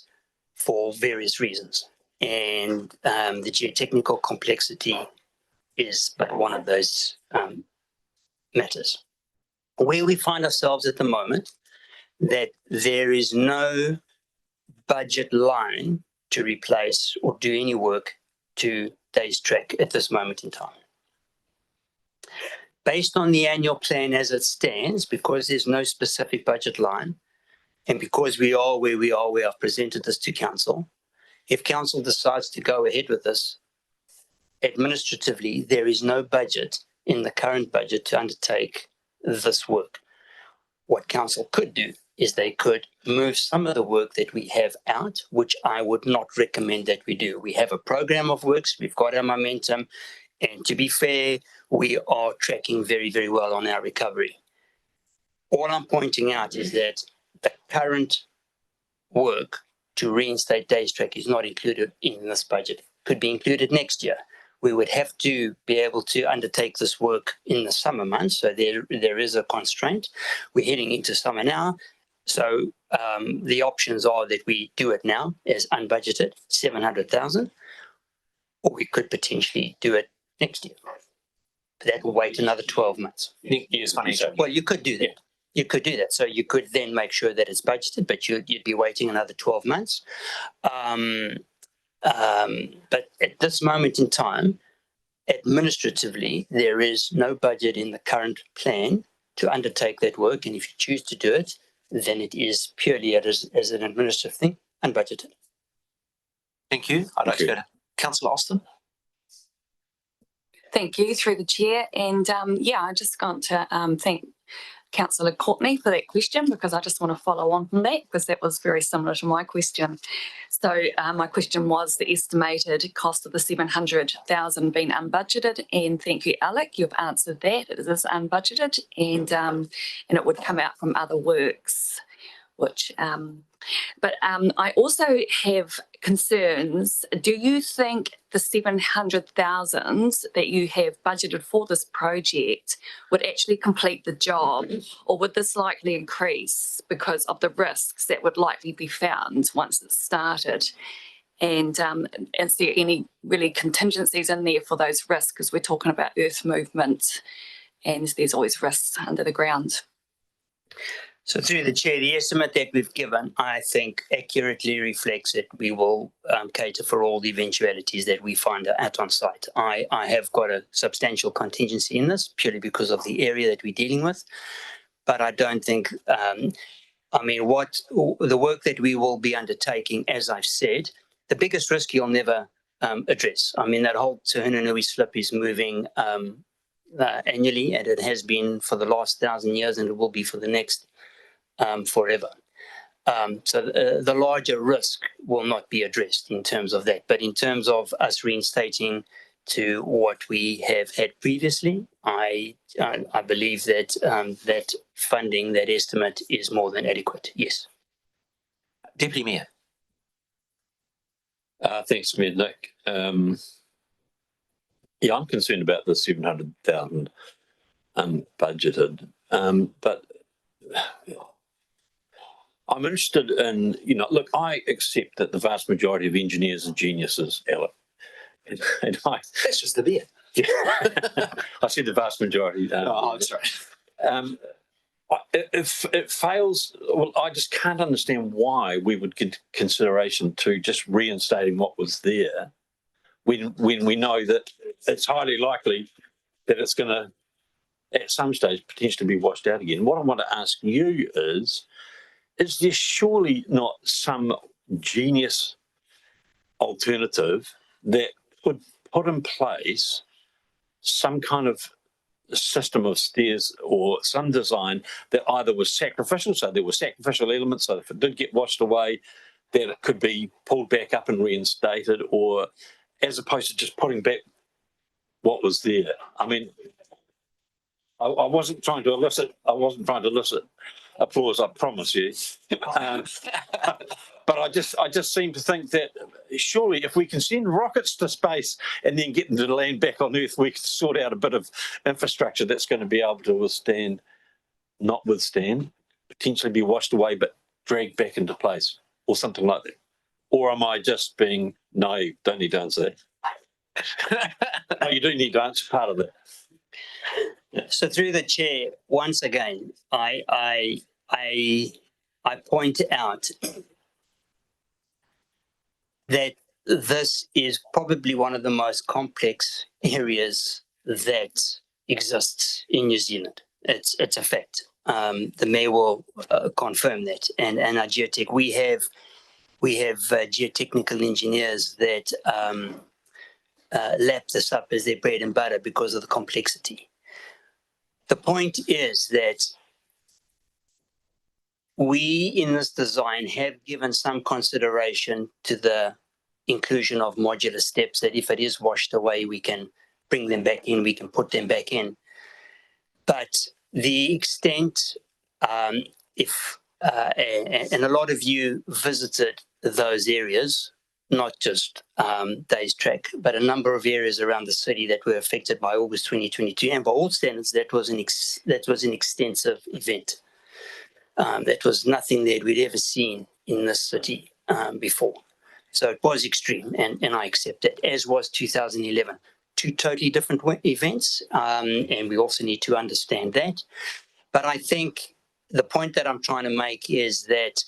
for various reasons. And the geotechnical complexity is but one of those matters. Where we find ourselves at the moment, that there is no budget line to replace or do any work to Daystrack at this moment in time. Based on the annual plan as it stands, because there's no specific budget line, and because we are where we are, we have presented this to council. If council decides to go ahead with this, administratively, there is no budget in the current budget to undertake this work. What council could do is they could move some of the work that we have out, which I would not recommend that we do. We have a program of works, we've got our momentum, and to be fair, we are tracking very, very well on our recovery. All I'm pointing out is that the current work to reinstate Daystrack is not included in this budget. Could be included next year. We would have to be able to undertake this work in the summer months, so there is a constraint. We're heading into summer now, so the options are that we do it now as unbudgeted, 700,000, or we could potentially do it next year. But that will wait another 12 months. Years financial. Well, you could do that. Yeah. You could do that. So you could then make sure that it's budgeted, but you'd be waiting another 12 months. But at this moment in time, administratively, there is no budget in the current plan to undertake that work. And if you choose to do it, then it is purely as an administrative thing, unbudgeted. Thank you. I'd like to go to Councillor Austin. Thank you, through the chair. And I just want to thank Councillor Courtney for that question, because I just want to follow on from that, because that was very similar to my question. So my question was the estimated cost of the 700,000 being unbudgeted, and thank you, Alec, you've answered that. It is unbudgeted, and it would come out from other works, which but I also have concerns. Do you think the 700,000 that you have budgeted for this project would actually complete the job, or would this likely increase because of the risks that would likely be found once it's started? And is there any really contingencies in there for those risks? Because we're talking about earth movement, and there's always risks under the ground. So through the chair, the estimate that we've given, I think, accurately reflects that we will cater for all the eventualities that we find at on site. I have got a substantial contingency in this purely because of the area that we're dealing with, but I don't think, what the work that we will be undertaking, as I've said, the biggest risk you'll never address. That whole Te Hununui slip is moving annually, and it has been for the last 1,000 years, and it will be for the next forever. So the larger risk will not be addressed in terms of that. But in terms of us reinstating to what we have had previously, I believe that that funding, that estimate is more than adequate. Yes. Deputy Mayor. Thanks, Mayor Nick. I'm concerned about the 700,000 unbudgeted, but I'm interested in, look, I accept that the vast majority of engineers are geniuses, Alec. And that's just the beer. I said the vast majority. I'm sorry. If it fails, well, I just can't understand why we would give consideration to just reinstating what was there when we know that it's highly likely that it's going to, at some stage, potentially be washed out again. What I want to ask you is there surely not some genius alternative that would put in place some kind of system of stairs or some design that either was sacrificial, so there were sacrificial elements, so if it did get washed away, that it could be pulled back up and reinstated, or as opposed to just putting back what was there. I mean, I wasn't trying to elicit applause, I promise you. But I just seem to think that surely if we can send rockets to space and then get them to land back on Earth, we can sort out a bit of infrastructure that's going to be able to not withstand, potentially be washed away, but dragged back into place or something like that. Or am I just being naive? Don't need to answer that. No, you do need to answer part of it. So through the chair, once again, I point out that this is probably one of the most complex areas that exists in New Zealand. It's a fact. The mayor will confirm that. And our geotech, we have geotechnical engineers that lap this up as their bread and butter because of the complexity. The point is that we in this design have given some consideration to the inclusion of modular steps that if it is washed away, we can bring them back in, we can put them back in. But the extent, and a lot of you visited those areas, not just Days Track, but a number of areas around the city that were affected by August 2022. And by all standards, that was an extensive event. That was nothing that we'd ever seen in this city before. So it was extreme, and I accept it, as was 2011. Two totally different events, and we also need to understand that. But I think the point that I'm trying to make is that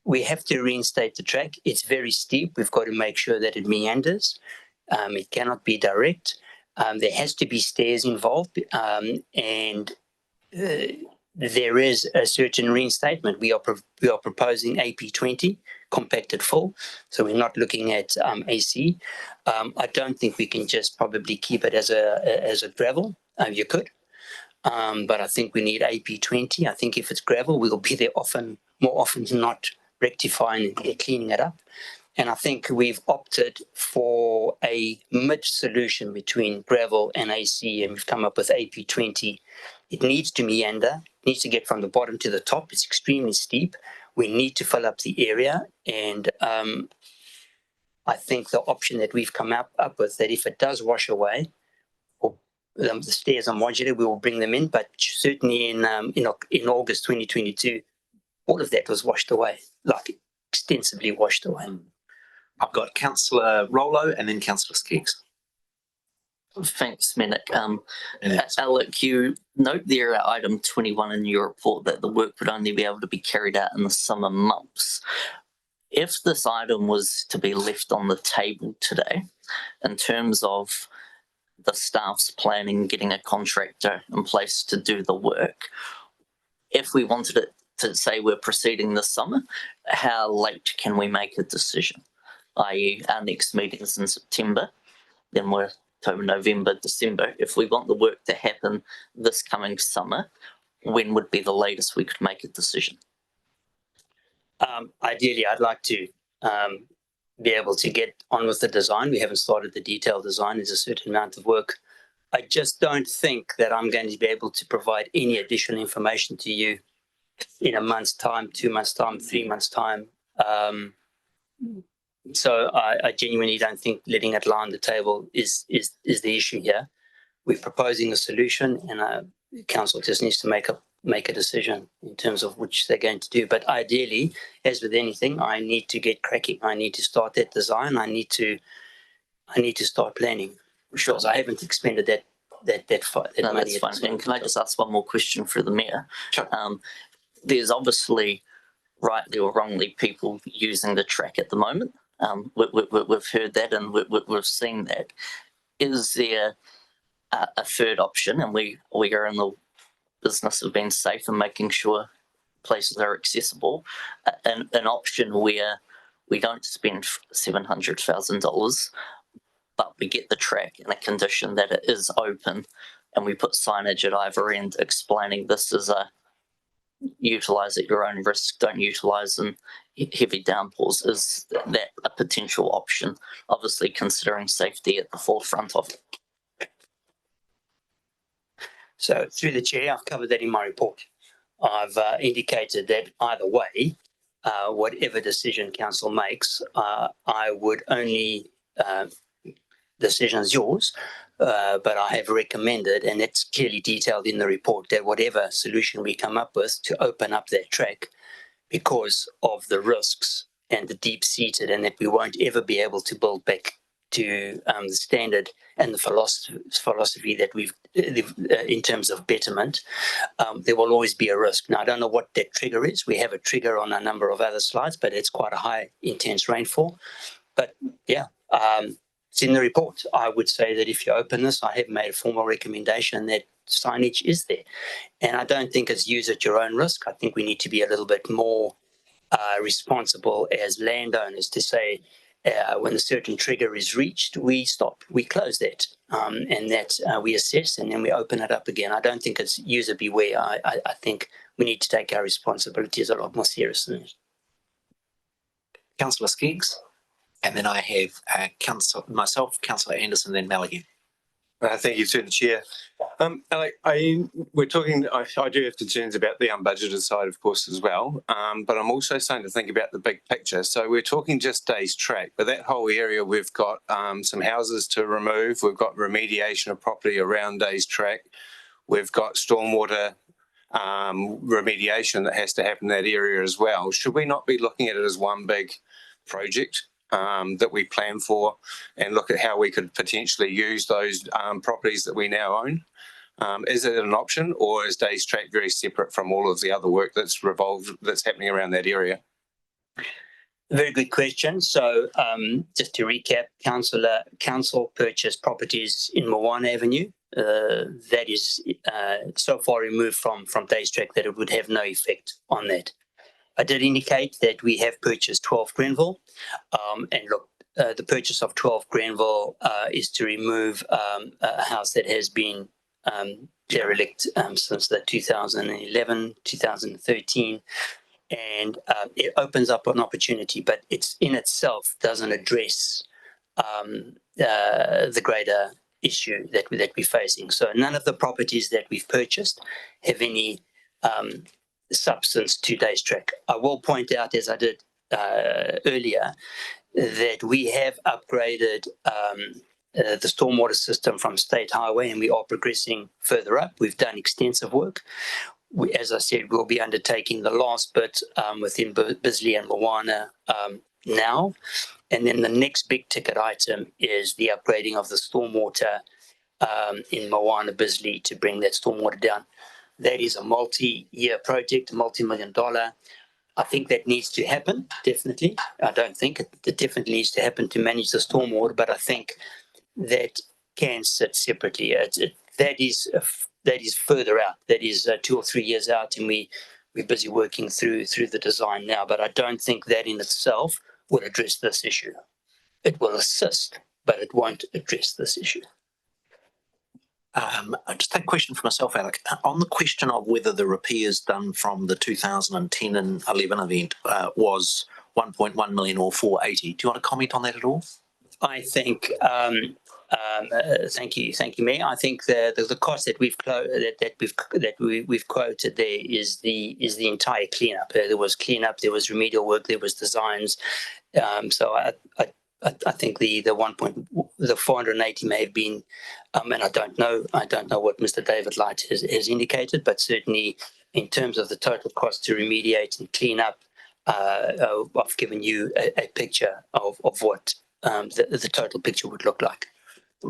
we have to reinstate the track. It's very steep. We've got to make sure that it meanders. It cannot be direct. There has to be stairs involved, and there is a certain reinstatement. We are proposing AP20 compacted full, so we're not looking at AC. I don't think we can just probably keep it as a gravel. You could, but I think we need AP20. I think if it's gravel, we'll be there more often than not, rectifying and cleaning it up. And I think we've opted for a mid solution between gravel and AC, and we've come up with AP20. It needs to meander, needs to get from the bottom to the top. It's extremely steep. We need to fill up the area, and I think the option that we've come up with, that if it does wash away, or the stairs are modular, we will bring them in. But certainly in August 2022, all of that was washed away, like extensively washed away. I've got Councillor Rollo and then Councillor Skeggs. Thanks, Menick. Alec, you note there at item 21 in your report that the work would only be able to be carried out in the summer months. If this item was to be left on the table today, in terms of the staff's planning, getting a contractor in place to do the work, if we wanted it to say we're proceeding this summer, how late can we make a decision? I.e., our next meeting is in September, then we're October, November, December. If we want the work to happen this coming summer, when would be the latest we could make a decision? Ideally, I'd like to be able to get on with the design. We haven't started the detailed design. There's a certain amount of work. I just don't think that I'm going to be able to provide any additional information to you in a month's time, 2 months' time, 3 months' time. So I genuinely don't think letting it lie on the table is the issue here. We're proposing a solution, and council just needs to make a decision in terms of which they're going to do. But ideally, as with anything, I need to get cracking. I need to start that design. I need to start planning. Sure. Because I haven't expended that no, money. That's fine. And can I just ask one more question for the mayor? Sure. There's obviously, rightly or wrongly, people using the track at the moment. We've heard that, and we've seen that. Is there a third option, and we are in the business of being safe and making sure places are accessible, an option where we don't spend $700,000, but we get the track in a condition that it is open, and we put signage at either end explaining this is a utilize at your own risk, don't utilize in heavy downpours. Is that a potential option? Obviously considering safety at the forefront of it. So through the chair, I've covered that in my report. I've indicated that either way, whatever decision council makes, I would only, decision is yours, but I have recommended, and it's clearly detailed in the report, that whatever solution we come up with to open up that track because of the risks and the deep-seated, and that we won't ever be able to build back to the standard and the philosophy that we've in terms of betterment, there will always be a risk. Now, I don't know what that trigger is. We have a trigger on a number of other slides, but it's quite a high intense rainfall. But yeah, it's in the report. I would say that if you open this, I have made a formal recommendation that signage is there. And I don't think it's use at your own risk. I think we need to be a little bit more responsible as landowners to say, when a certain trigger is reached, we stop, we close that, and that we assess, and then we open it up again. I don't think it's user beware. I think we need to take our responsibilities a lot more seriously. Councillor Skeggs, and then I have myself, Councillor Anderson, then Malaghy. Thank you, through the chair. Alec, we're talking, I do have concerns about the unbudgeted side, of course, as well. But I'm also starting to think about the big picture. So we're talking just Days Track, but that whole area, we've got some houses to remove. We've got remediation of property around Days Track. We've got stormwater remediation that has to happen in that area as well. Should we not be looking at it as one big project that we plan for, and look at how we could potentially use those properties that we now own? Is it an option, or is Days Track very separate from all of the other work that's happening around that area? Very good question. So just to recap, council purchased properties in Moana Avenue. That is so far removed from Days Track that it would have no effect on that. I did indicate that we have purchased 12 Grenville, and look, the purchase of 12 Grenville is to remove a house that has been derelict since the 2011, 2013, and it opens up an opportunity, but it's in itself doesn't address the greater issue that we're facing. So none of the properties that we've purchased have any substance to Days Track. I will point out, as I did earlier, that we have upgraded the stormwater system from State Highway, and we are progressing further up. We've done extensive work. As I said, we'll be undertaking the last bit within Bisley and Moana now. And then the next big ticket item is the upgrading of the stormwater in Moana Bisley to bring that stormwater down. That is a multi-year project, multi-million-dollar. I think that needs to happen, definitely. I don't think it definitely needs to happen to manage the stormwater, but I think that can sit separately. That is further out. That is 2 or 3 years out, and we're busy working through the design now. But I don't think that in itself will address this issue. It will assist, but it won't address this issue. Just a question for myself, Alec. On the question of whether the repairs done from the 2010 and 11 event was 1.1 million or 480, do you want to comment on that at all? I think, thank you, Mayor. I think the cost that we've quoted there is the entire cleanup. There was cleanup, there was remedial work, there was designs. So I think the 480 may have been, and I don't know what Mr. David Light has indicated, but certainly in terms of the total cost to remediate and clean up, I've given you a picture of what the total picture would look like.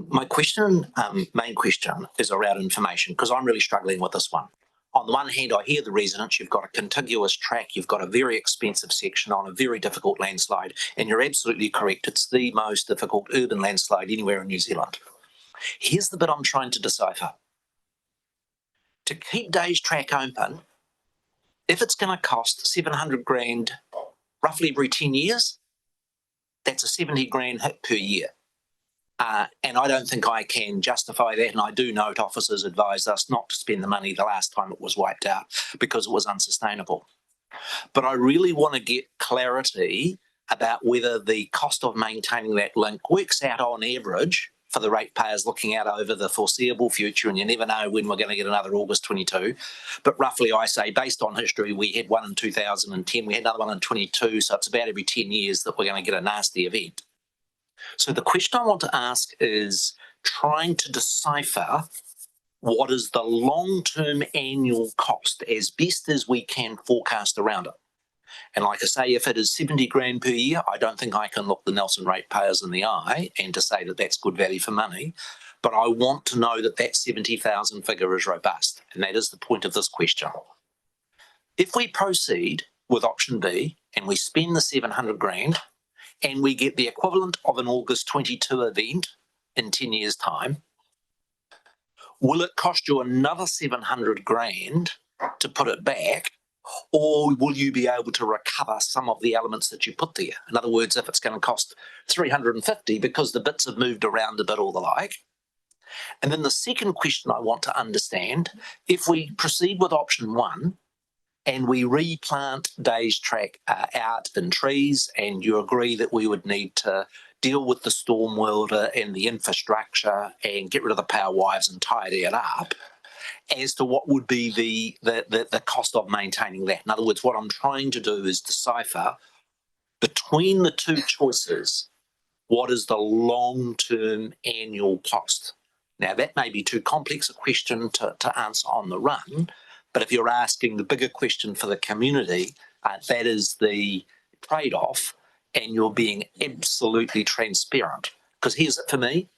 My question, main question, is around information, because I'm really struggling with this one. On the one hand, I hear the residents, you've got a contiguous track, you've got a very expensive section on a very difficult landslide, and you're absolutely correct, it's the most difficult urban landslide anywhere in New Zealand. Here's the bit I'm trying to decipher. To keep Days Track open, if it's going to cost 700 grand roughly every 10 years, that's a 70 grand hit per year. And I don't think I can justify that. And I do note officers advised us not to spend the money the last time it was wiped out because it was unsustainable. But I really want to get clarity about whether the cost of maintaining that link works out on average for the ratepayers looking out over the foreseeable future, and you never know when we're going to get another August 22. But roughly, I say, based on history, we had one in 2010, we had another one in 22, so it's about every 10 years that we're going to get a nasty event. So the question I want to ask is trying to decipher what is the long-term annual cost as best as we can forecast around it. And like I say, if it is 70 grand per year, I don't think I can look the Nelson ratepayers in the eye and to say that that's good value for money. But I want to know that that 70,000 figure is robust. And that is the point of this question. If we proceed with option B and we spend the 700 grand and we get the equivalent of an August 22 event in 10 years' time, will it cost you another 700 grand to put it back? Or will you be able to recover some of the elements that you put there? In other words, if it's going to cost 350 because the bits have moved around a bit or the like. And then the second question I want to understand, if we proceed with option one and we replant Days Track out in trees, and you agree that we would need to deal with the storm welder and the infrastructure and get rid of the power wires and tidy it up, as to what would be the cost of maintaining that. In other words, what I'm trying to do is decipher between the two choices, what is the long-term annual cost? Now, that may be too complex a question to answer on the run, but if you're asking the bigger question for the community, that is the trade-off, and you're being absolutely transparent. Because here's it for me.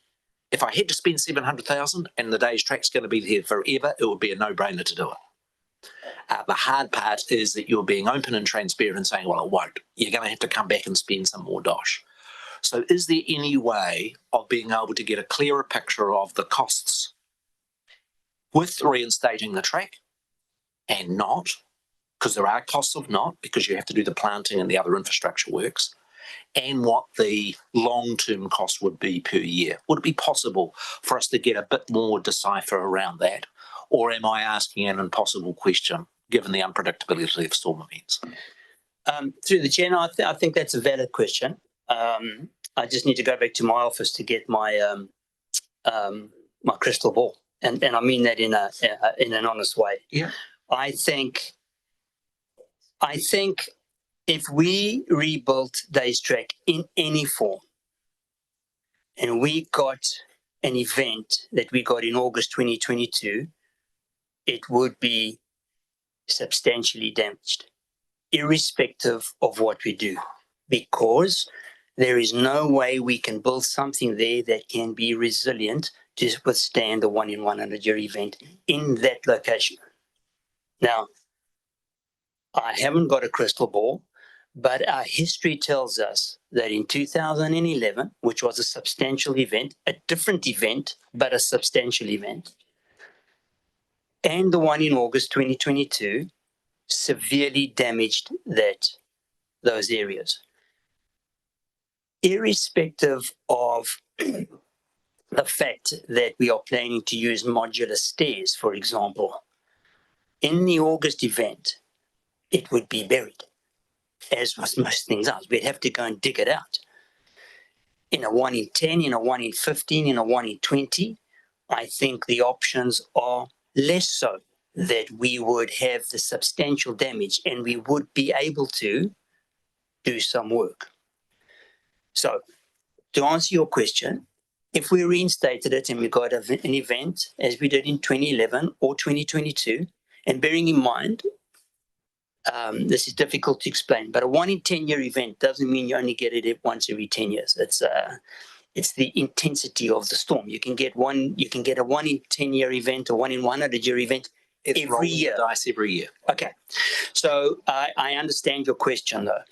If I had to spend 700,000 and the Days Track's going to be here forever, it would be a no-brainer to do it. The hard part is that you're being open and transparent and saying, well, it won't. You're going to have to come back and spend some more dosh. So is there any way of being able to get a clearer picture of the costs with reinstating the track and not, because there are costs of not, because you have to do the planting and the other infrastructure works, and what the long-term cost would be per year? Would it be possible for us to get a bit more decipher around that? Or am I asking an impossible question, given the unpredictability of storm events? Through the chair, I think that's a valid question. I just need to go back to my office to get my my crystal ball, and I mean that in an honest way. Yeah. I think if we rebuilt Days Track in any form, and we got an event that we got in August 2022, it would be substantially damaged, irrespective of what we do, because there is no way we can build something there that can be resilient to withstand a 1 in 100 year event in that location. Now, I haven't got a crystal ball, but our history tells us that in 2011, which was a substantial event, a different event, but a substantial event, and the one in August 2022 severely damaged those areas. Irrespective of the fact that we are planning to use modular stairs, for example, in the August event, it would be buried, as with most things else. We'd have to go and dig it out. In a 1 in 10, in a 1 in 15, in a 1 in 20, I think the options are less so that we would have the substantial damage and we would be able to do some work. So, to answer your question, if we reinstated it and we got an event as we did in 2011 or 2022, and bearing in mind, this is difficult to explain, but a 1 in 10 year event doesn't mean you only get it once every 10 years. It's the intensity of the storm. You can get a 1 in 10 year event or 1 in 100 year event every year. Dice every year. Okay. So I understand your question though.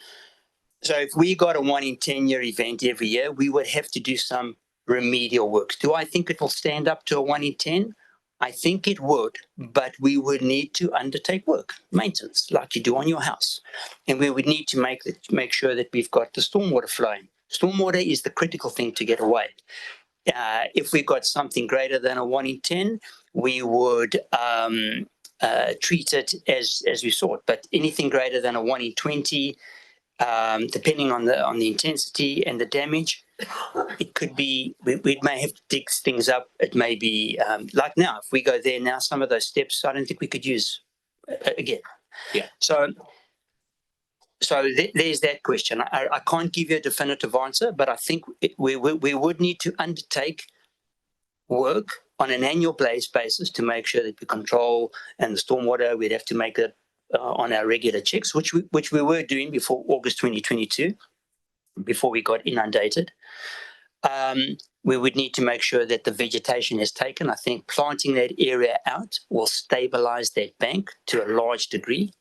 So if we got a 1 in 10 year event every year, we would have to do some remedial work. Do I think it will stand up to a 1 in 10? I think it would, but we would need to undertake work, maintenance, like you do on your house. And we would need to make sure that we've got the stormwater flowing Stormwater is the critical thing to get away. If we got something greater than a 1 in 10, we would treat it as we saw it. But anything greater than a 1 in 20, depending on the intensity and the damage, it could be, we may have to dig things up. It may be like now, if we go there now, some of those steps, I don't think we could use again. Yeah. So there's that question. I can't give you a definitive answer, but I think we would need to undertake work on an annual basis to make sure that we control, and the stormwater, we'd have to make it on our regular checks, which we were doing before August 2022, before we got inundated. We would need to make sure that the vegetation is taken. I think planting that area out will stabilize that bank to a large degree.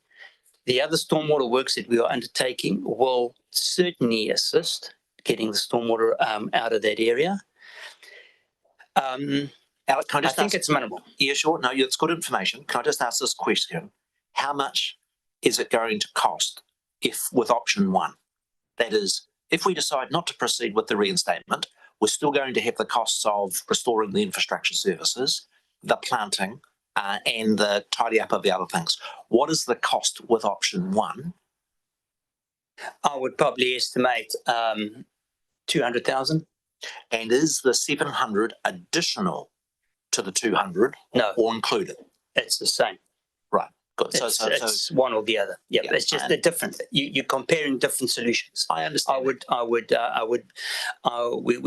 The other stormwater works that we are undertaking will certainly assist getting the stormwater out of that area. Alec, can I just think it's minimal. Yeah, sure. No, it's good information. Can I just ask this question? How much is it going to cost if with option 1? That is, if we decide not to proceed with the reinstatement, we're still going to have the costs of restoring the infrastructure services, the planting, and the tidy up of the other things. What is the cost with option 1? I would probably estimate 200,000. And is the 700 additional to the 200? No. Or included? It's the same. Right. Good. It's one or the other. Yeah, it's just a different. You're comparing different solutions. I understand. We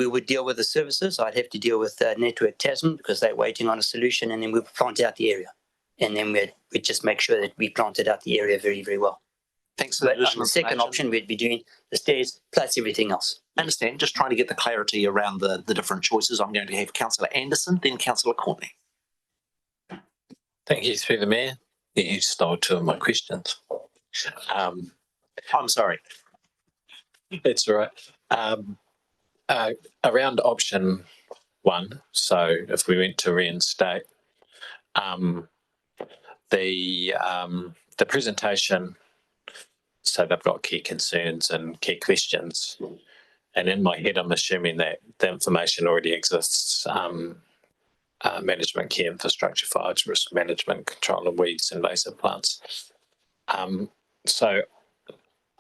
would deal with the services. I'd have to deal with Network Tasman because they're waiting on a solution, and then we plant out the area, and then we'd just make sure that we planted out the area very, very well. Thanks for the additional on the second option, we'd be doing the stairs plus everything else. I understand. Just trying to get the clarity around the different choices. I'm going to have Councillor Anderson, then Councillor Courtney. Thank you, through the Mayor. You stole 2 of my questions. I'm sorry. It's all right. Around option 1, so if we went to reinstate, the presentation, so they've got key concerns and key questions. And in my head, I'm assuming that the information already exists. Management, key infrastructure, fires, risk management, control of weeds, invasive plants. So,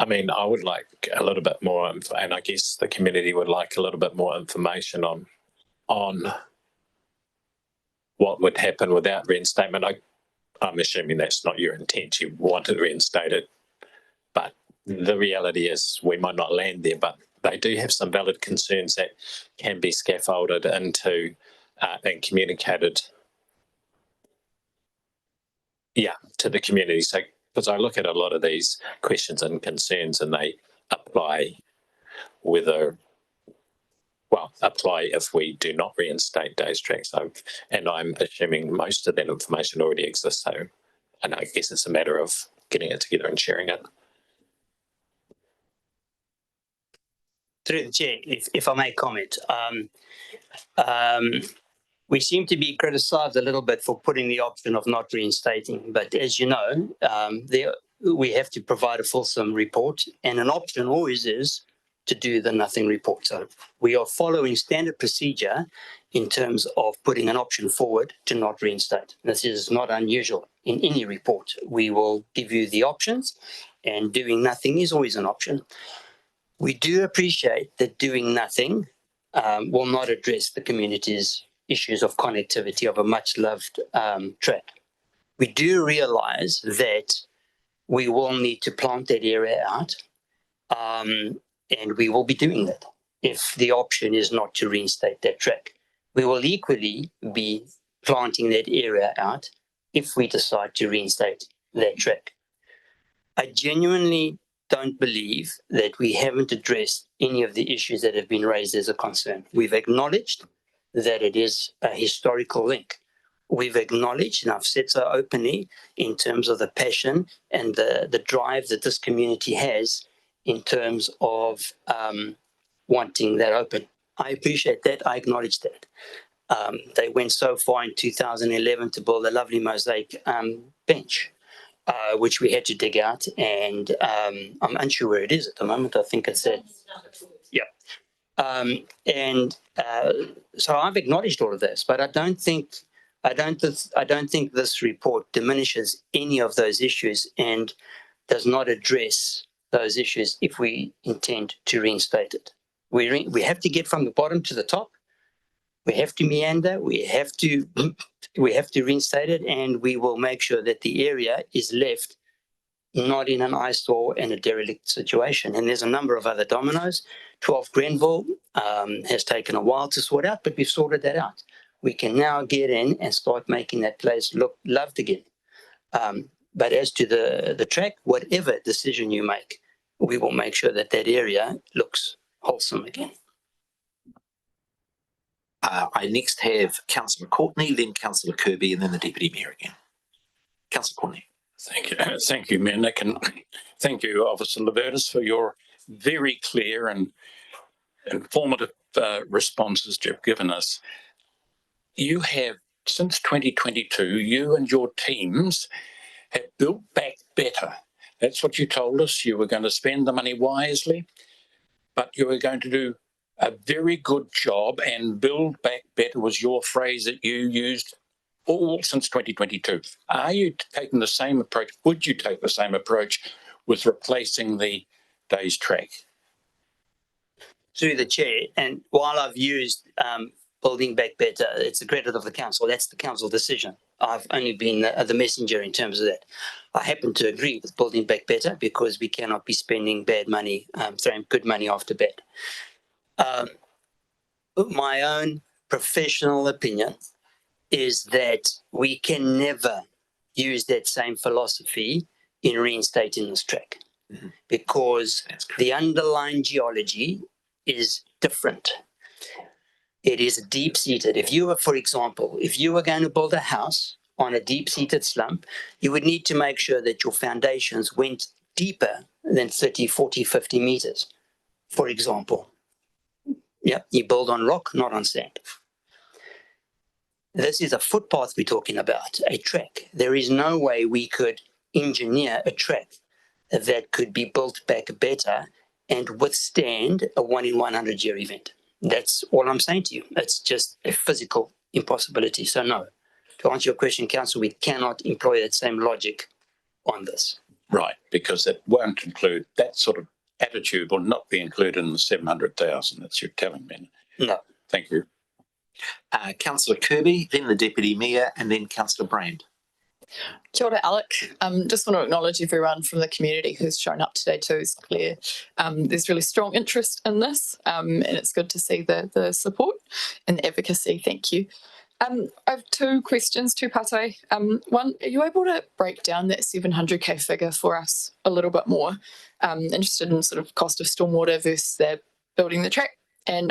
I mean, I would like a little bit more, and I guess the community would like a little bit more information on what would happen without reinstatement. I'm assuming that's not your intent. You want it reinstated, but the reality is we might not land there, but they do have some valid concerns that can be scaffolded into and communicated, to the community. So, because I look at a lot of these questions and concerns, and they apply if we do not reinstate Days Track. So, and I'm assuming most of that information already exists. So, and I guess it's a matter of getting it together and sharing it. Through the chair, if I may comment, we seem to be criticised a little bit for putting the option of not reinstating, but as you know, we have to provide a fulsome report, and an option always is to do the nothing report. So we are following standard procedure in terms of putting an option forward to not reinstate. This is not unusual in any report. We will give you the options, and doing nothing is always an option. We do appreciate that doing nothing will not address the community's issues of connectivity of a much loved track. We do realize that we will need to plant that area out, and we will be doing that if the option is not to reinstate that track. We will equally be planting that area out if we decide to reinstate that track. I genuinely don't believe that we haven't addressed any of the issues that have been raised as a concern. We've acknowledged that it is a historical link. We've acknowledged, and I've said so openly, in terms of the passion and the drive that this community has in terms of wanting that open. I appreciate that. I acknowledge that. They went so far in 2011 to build a lovely mosaic bench, which we had to dig out, and I'm unsure where it is at the moment. I think it's at, So I've acknowledged all of this, but I don't think this report diminishes any of those issues and does not address those issues if we intend to reinstate it. We have to get from the bottom to the top. We have to meander. We have to reinstate it, and we will make sure that the area is left not in an eyesore and a derelict situation. And there's a number of other dominoes. 12 Grenville has taken a while to sort out, but we've sorted that out. We can now get in and start making that place look loved again. But as to the track, whatever decision you make, we will make sure that that area looks wholesome again. I next have Councillor Courtney, then Councillor Kirby, and then the Deputy Mayor again. Councillor Courtney. Thank you, Mayor Nick, and thank you, Officer Levertis, for your very clear and informative responses you've given us. You have, since 2022, you and your teams have built back better. That's what you told us. You were going to spend the money wisely, but you were going to do a very good job, and build back better was your phrase that you used all since 2022. Are you taking the same approach? Would you take the same approach with replacing the Days track? Through the chair, and while I've used building back better, it's the credit of the council. That's the council decision. I've only been the messenger in terms of that. I happen to agree with building back better because we cannot be spending bad money, throwing good money after bad. My own professional opinion is that we can never use that same philosophy in reinstating this track, because the underlying geology is different. It is deep-seated. If you were, for example, if you were going to build a house on a deep-seated slump, you would need to make sure that your foundations went deeper than 30, 40, 50 meters, for example. Yeah, you build on rock, not on sand. This is a footpath we're talking about, a track. There is no way we could engineer a track that could be built back better and withstand a 1 in 100 year event. That's all I'm saying to you. It's just a physical impossibility. So no, to answer your question, Council, we cannot employ that same logic on this. Right, because it won't include that sort of attitude, will not be included in the 700,000 that you're telling me. No. Thank you. Councillor Kirby, then the Deputy Mayor, and then Councillor Brand. Kia ora, Alec. Just want to acknowledge everyone from the community who's shown up today too. It's clear there's really strong interest in this, and it's good to see the support and the advocacy. Thank you. I have two questions, two partai. One, are you able to break down that 700k figure for us a little bit more? Interested in sort of cost of stormwater versus the building the track. And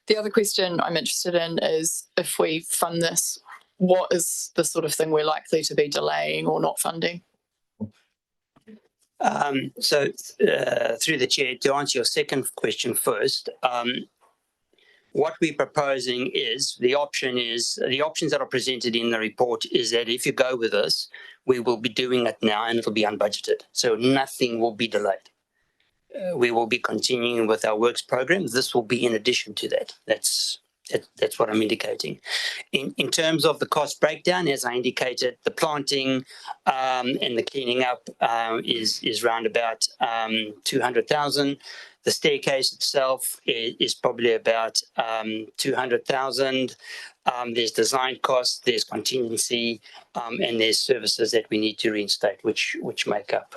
the other question I'm interested in is, if we fund this, what is the sort of thing we're likely to be delaying or not funding? So through the chair, to answer your second question first, what we're proposing is the options that are presented in the report is that if you go with us, we will be doing it now and it'll be unbudgeted. So nothing will be delayed. We will be continuing with our works program. This will be in addition to that. That's what I'm indicating. In terms of the cost breakdown, as I indicated, the planting and the cleaning up is round about 200,000. The staircase itself is probably about 200,000. There's design costs, there's contingency, and there's services that we need to reinstate, which make up.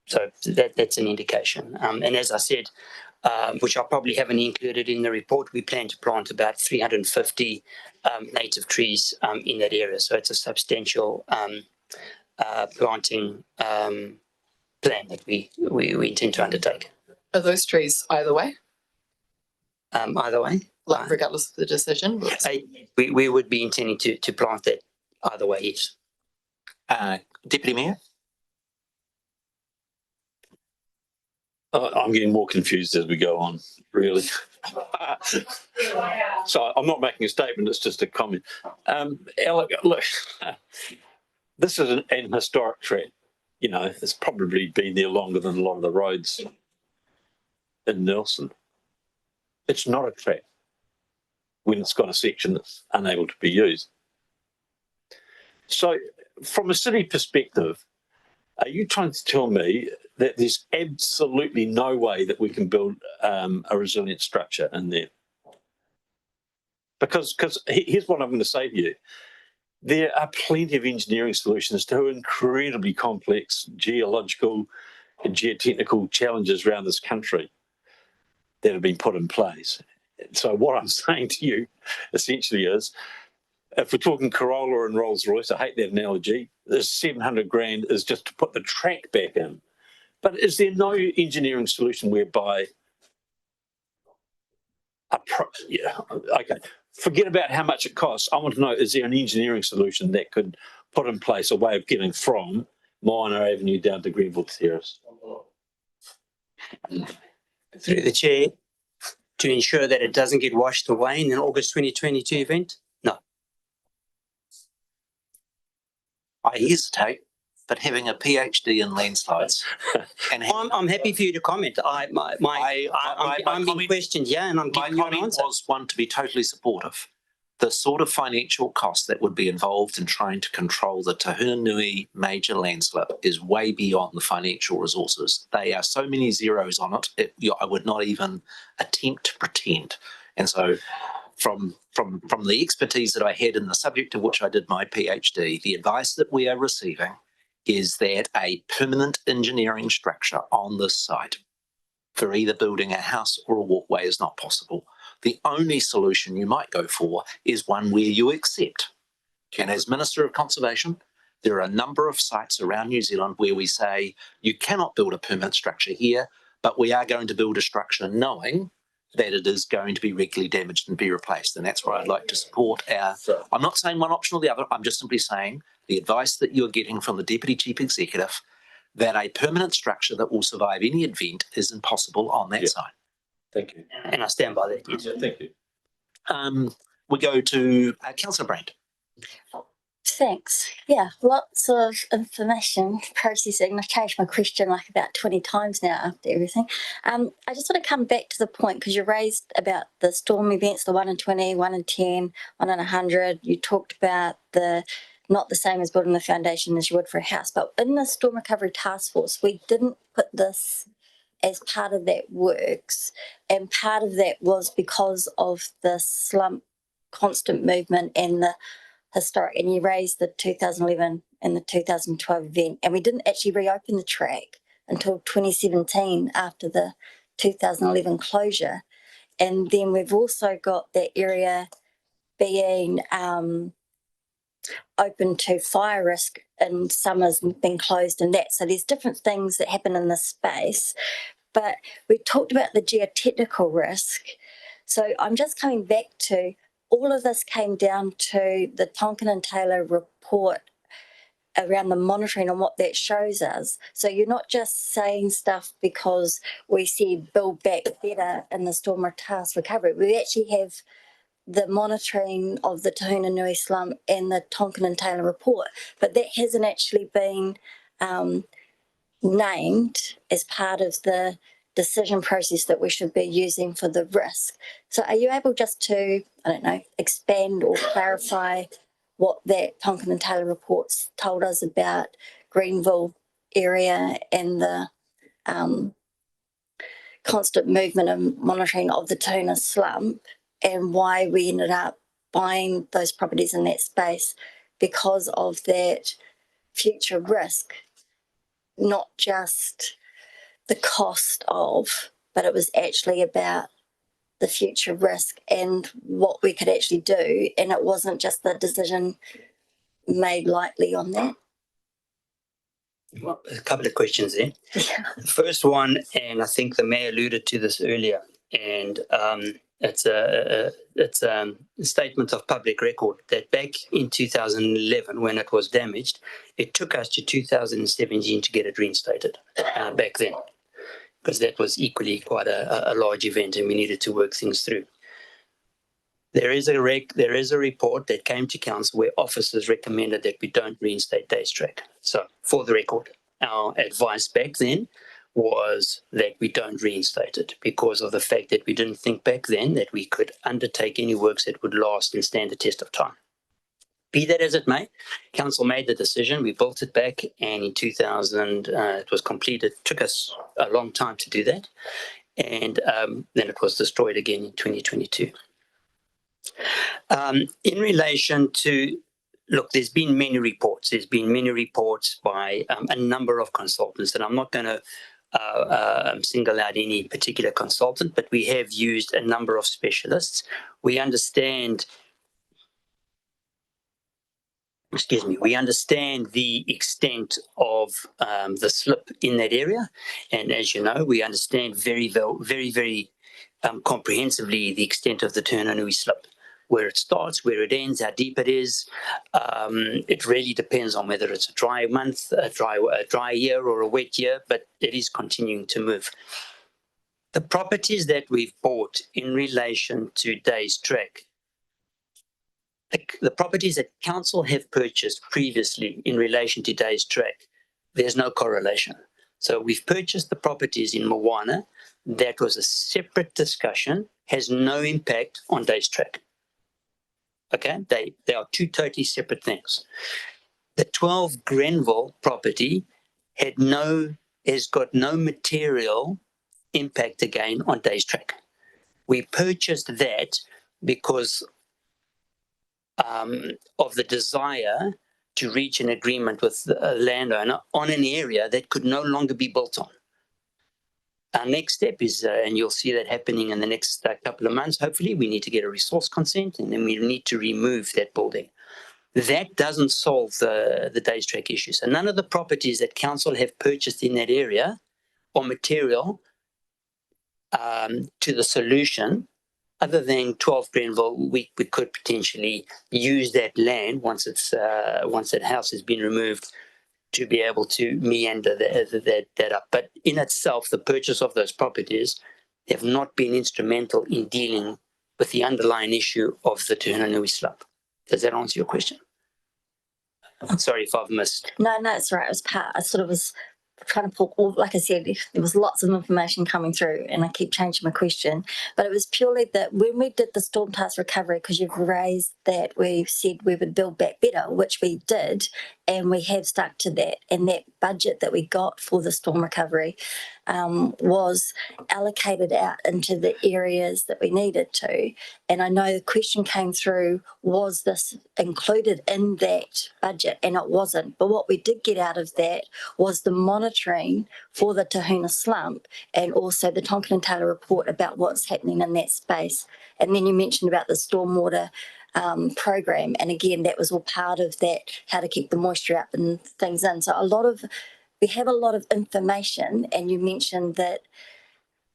So that's an indication. And as I said, which I probably haven't included in the report, we plan to plant about 350 native trees in that area. So it's a substantial planting plan that we intend to undertake. Are those trees either way? Either way? Like regardless of the decision? We would be intending to plant that either way, yes. Deputy Mayor? I'm getting more confused as we go on, really. So I'm not making a statement, it's just a comment. Alec, look, this is an historic track. You know, it's probably been there longer than a lot of the roads in Nelson. it's not a track when it's got a section that's unable to be used. So from a city perspective, are you trying to tell me that there's absolutely no way that we can build a resilient structure in there? Because here's what I'm going to say to you. There are plenty of engineering solutions to incredibly complex geological and geotechnical challenges around this country that have been put in place. So what I'm saying to you essentially is, if we're talking Corolla and Rolls-Royce, I hate that analogy, this 700 grand is just to put the track back in. But is there no engineering solution whereby okay, forget about how much it costs. I want to know, is there an engineering solution that could put in place a way of getting from Moana Avenue down to Greenville Terrace? Through the chair, to ensure that it doesn't get washed away in an August 2022 event? No. I hesitate, but having a PhD in landslides, and I'm happy for you to comment. I'm being questioned, yeah, and I'm my giving you an comment answer. was one to be totally supportive. The sort of financial cost that would be involved in trying to control the Tahunanui major landslip is way beyond the financial resources. There are so many zeros on it, I would not even attempt to pretend. And so from the expertise that I had in the subject of which I did my PhD, the advice that we are receiving is that a permanent engineering structure on this site for either building a house or a walkway is not possible. The only solution you might go for is one where you accept. And as Minister of Conservation, there are a number of sites around New Zealand where we say you cannot build a permanent structure here, but we are going to build a structure knowing that it is going to be regularly damaged and be replaced. And that's where I'd like to support our, I'm not saying one option or the other, I'm just simply saying the advice that you're getting from the Deputy Chief Executive that a permanent structure that will survive any event is impossible on that site. Thank you. And I stand by that. Yes. Yeah, thank you. We go to Councillor Brandt. Thanks. Yeah, lots of information processing. I've changed my question like about 20 times now after everything. I just want to come back to the point because you raised about the storm events, the 1 in 20, 1 in 10, 1 in 100. You talked about the not the same as building the foundation as you would for a house. But in the Storm Recovery Task Force, we didn't put this as part of that works. And part of that was because of the slump, constant movement and the historic, and you raised the 2011 and the 2012 event, and we didn't actually reopen the track until 2017 after the 2011 closure. And then we've also got that area being open to fire risk and summer's been closed and that. So there's different things that happen in this space. But we talked about the geotechnical risk. So I'm just coming back to all of this came down to the Tonkin and Taylor report around the monitoring and what that shows us. So you're not just saying stuff because we see build back better in the storm task recovery. We actually have the monitoring of the Tahunanui slump and the Tonkin and Taylor report, but that hasn't actually been named as part of the decision process that we should be using for the risk. So are you able just to, I don't know, expand or clarify what that Tonkin and Taylor reports told us about Greenville area and the constant movement and monitoring of the Tahuna slump and why we ended up buying those properties in that space because of that future risk, not just the cost of, but it was actually about the future risk and what we could actually do. And it wasn't just the decision made lightly on that. Well, a couple of questions there. The first one, and I think the mayor alluded to this earlier, and it's a statement of public record that back in 2011, when it was damaged, it took us to 2017 to get it reinstated back then, because that was equally quite a large event and we needed to work things through. There is a report that came to council where officers recommended that we don't reinstate Days Track. So for the record, our advice back then was that we don't reinstate it because of the fact that we didn't think back then that we could undertake any works that would last and stand the test of time. Be that as it may, council made the decision, we built it back, and in 2000 it was completed. It took us a long time to do that, and then it was destroyed again in 2022. In relation to, look, there's been many reports. There's been many reports by a number of consultants, and I'm not going to single out any particular consultant, but we have used a number of specialists. We understand the extent of the slip in that area. And as you know, we understand very comprehensively the extent of the Turnanui slip, where it starts, where it ends, how deep it is. It really depends on whether it's a dry month, a dry year or a wet year, but it is continuing to move. The properties that we've bought in relation to Days Track, the properties that council have purchased previously in relation to Days Track, there's no correlation. So we've purchased the properties in Moana. That was a separate discussion, has no impact on Days Track. Okay, they are two totally separate things. The 12 Grenville property has got no material impact again on Days Track. We purchased that because of the desire to reach an agreement with the landowner on an area that could no longer be built on. Our next step is, and you'll see that happening in the next couple of months, hopefully, we need to get a resource consent, and then we need to remove that building. That doesn't solve the Days Track issue. So none of the properties that council have purchased in that area are material to the solution. Other than 12 Grenville, we could potentially use that land once that house has been removed to be able to meander that up. But in itself, the purchase of those properties have not been instrumental in dealing with the underlying issue of the Turnanui slip. Does that answer your question? I'm sorry if I've missed. No, it's right. It was I sort of was trying to pull all, like I said, there was lots of information coming through and I keep changing my question. But it was purely that when we did the storm task recovery, because you've raised that we said we would build back better, which we did, and we have stuck to that. And that budget that we got for the storm recovery was allocated out into the areas that we needed to. And I know the question came through, was this included in that budget? And it wasn't. But what we did get out of that was the monitoring for the Tahuna slump and also the Tonkin and Taylor report about what's happening in that space. And then you mentioned about the stormwater program, and again that was all part of that, how to keep the moisture up and things in. So we have a lot of information, and you mentioned that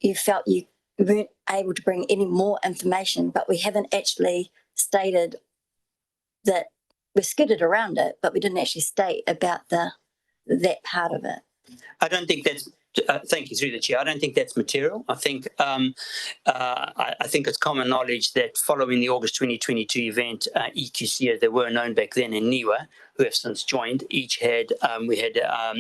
you felt you weren't able to bring any more information, but we haven't actually stated that. We skittered around it, but we didn't actually state about that part of it. I don't think that's thank you, through the chair. I don't think that's material. I think I think it's common knowledge that following the August 2022 event, EQC, as they were known back then, and NIWA, who have since joined, each had we had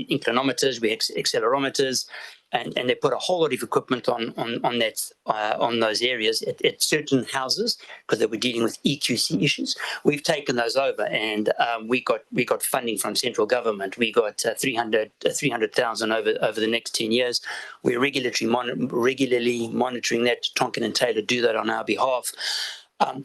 inclinometers, we had accelerometers, and they put a whole lot of equipment on those areas at certain houses because they were dealing with EQC issues. We've taken those over, and we got funding from central government. We got 300,000 over the next 10 years. We're regularly monitoring that. Tonkin and Taylor do that on our behalf.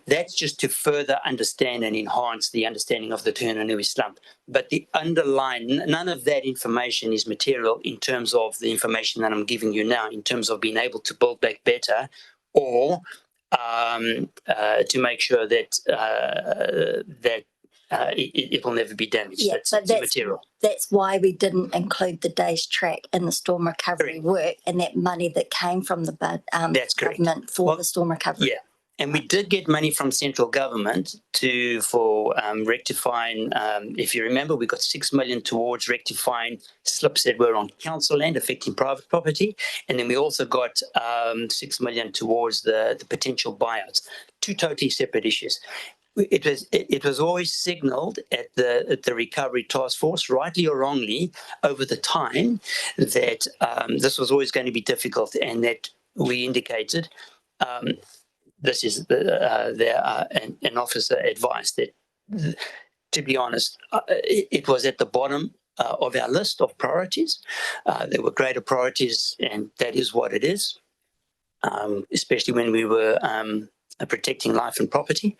That's just to further understand and enhance the understanding of the Turnanui slump. But the underlying, none of that information is material in terms of the information that I'm giving you now, in terms of being able to build back better or to make sure that it will never be damaged. Yeah, that's immaterial. That's why we didn't include the Days Track in the storm recovery work and that money that came from the government for the storm recovery. Yeah. And we did get money from central government for rectifying, if you remember, we got 6 million towards rectifying slips that were on council land affecting private property. And then we also got 6 million towards the potential buyouts. Two totally separate issues. it was always signalled at the recovery task force, rightly or wrongly, over the time that this was always going to be difficult, and that we indicated this is an officer advised that, to be honest, it was at the bottom of our list of priorities. There were greater priorities, and that is what it is, especially when we were protecting life and property.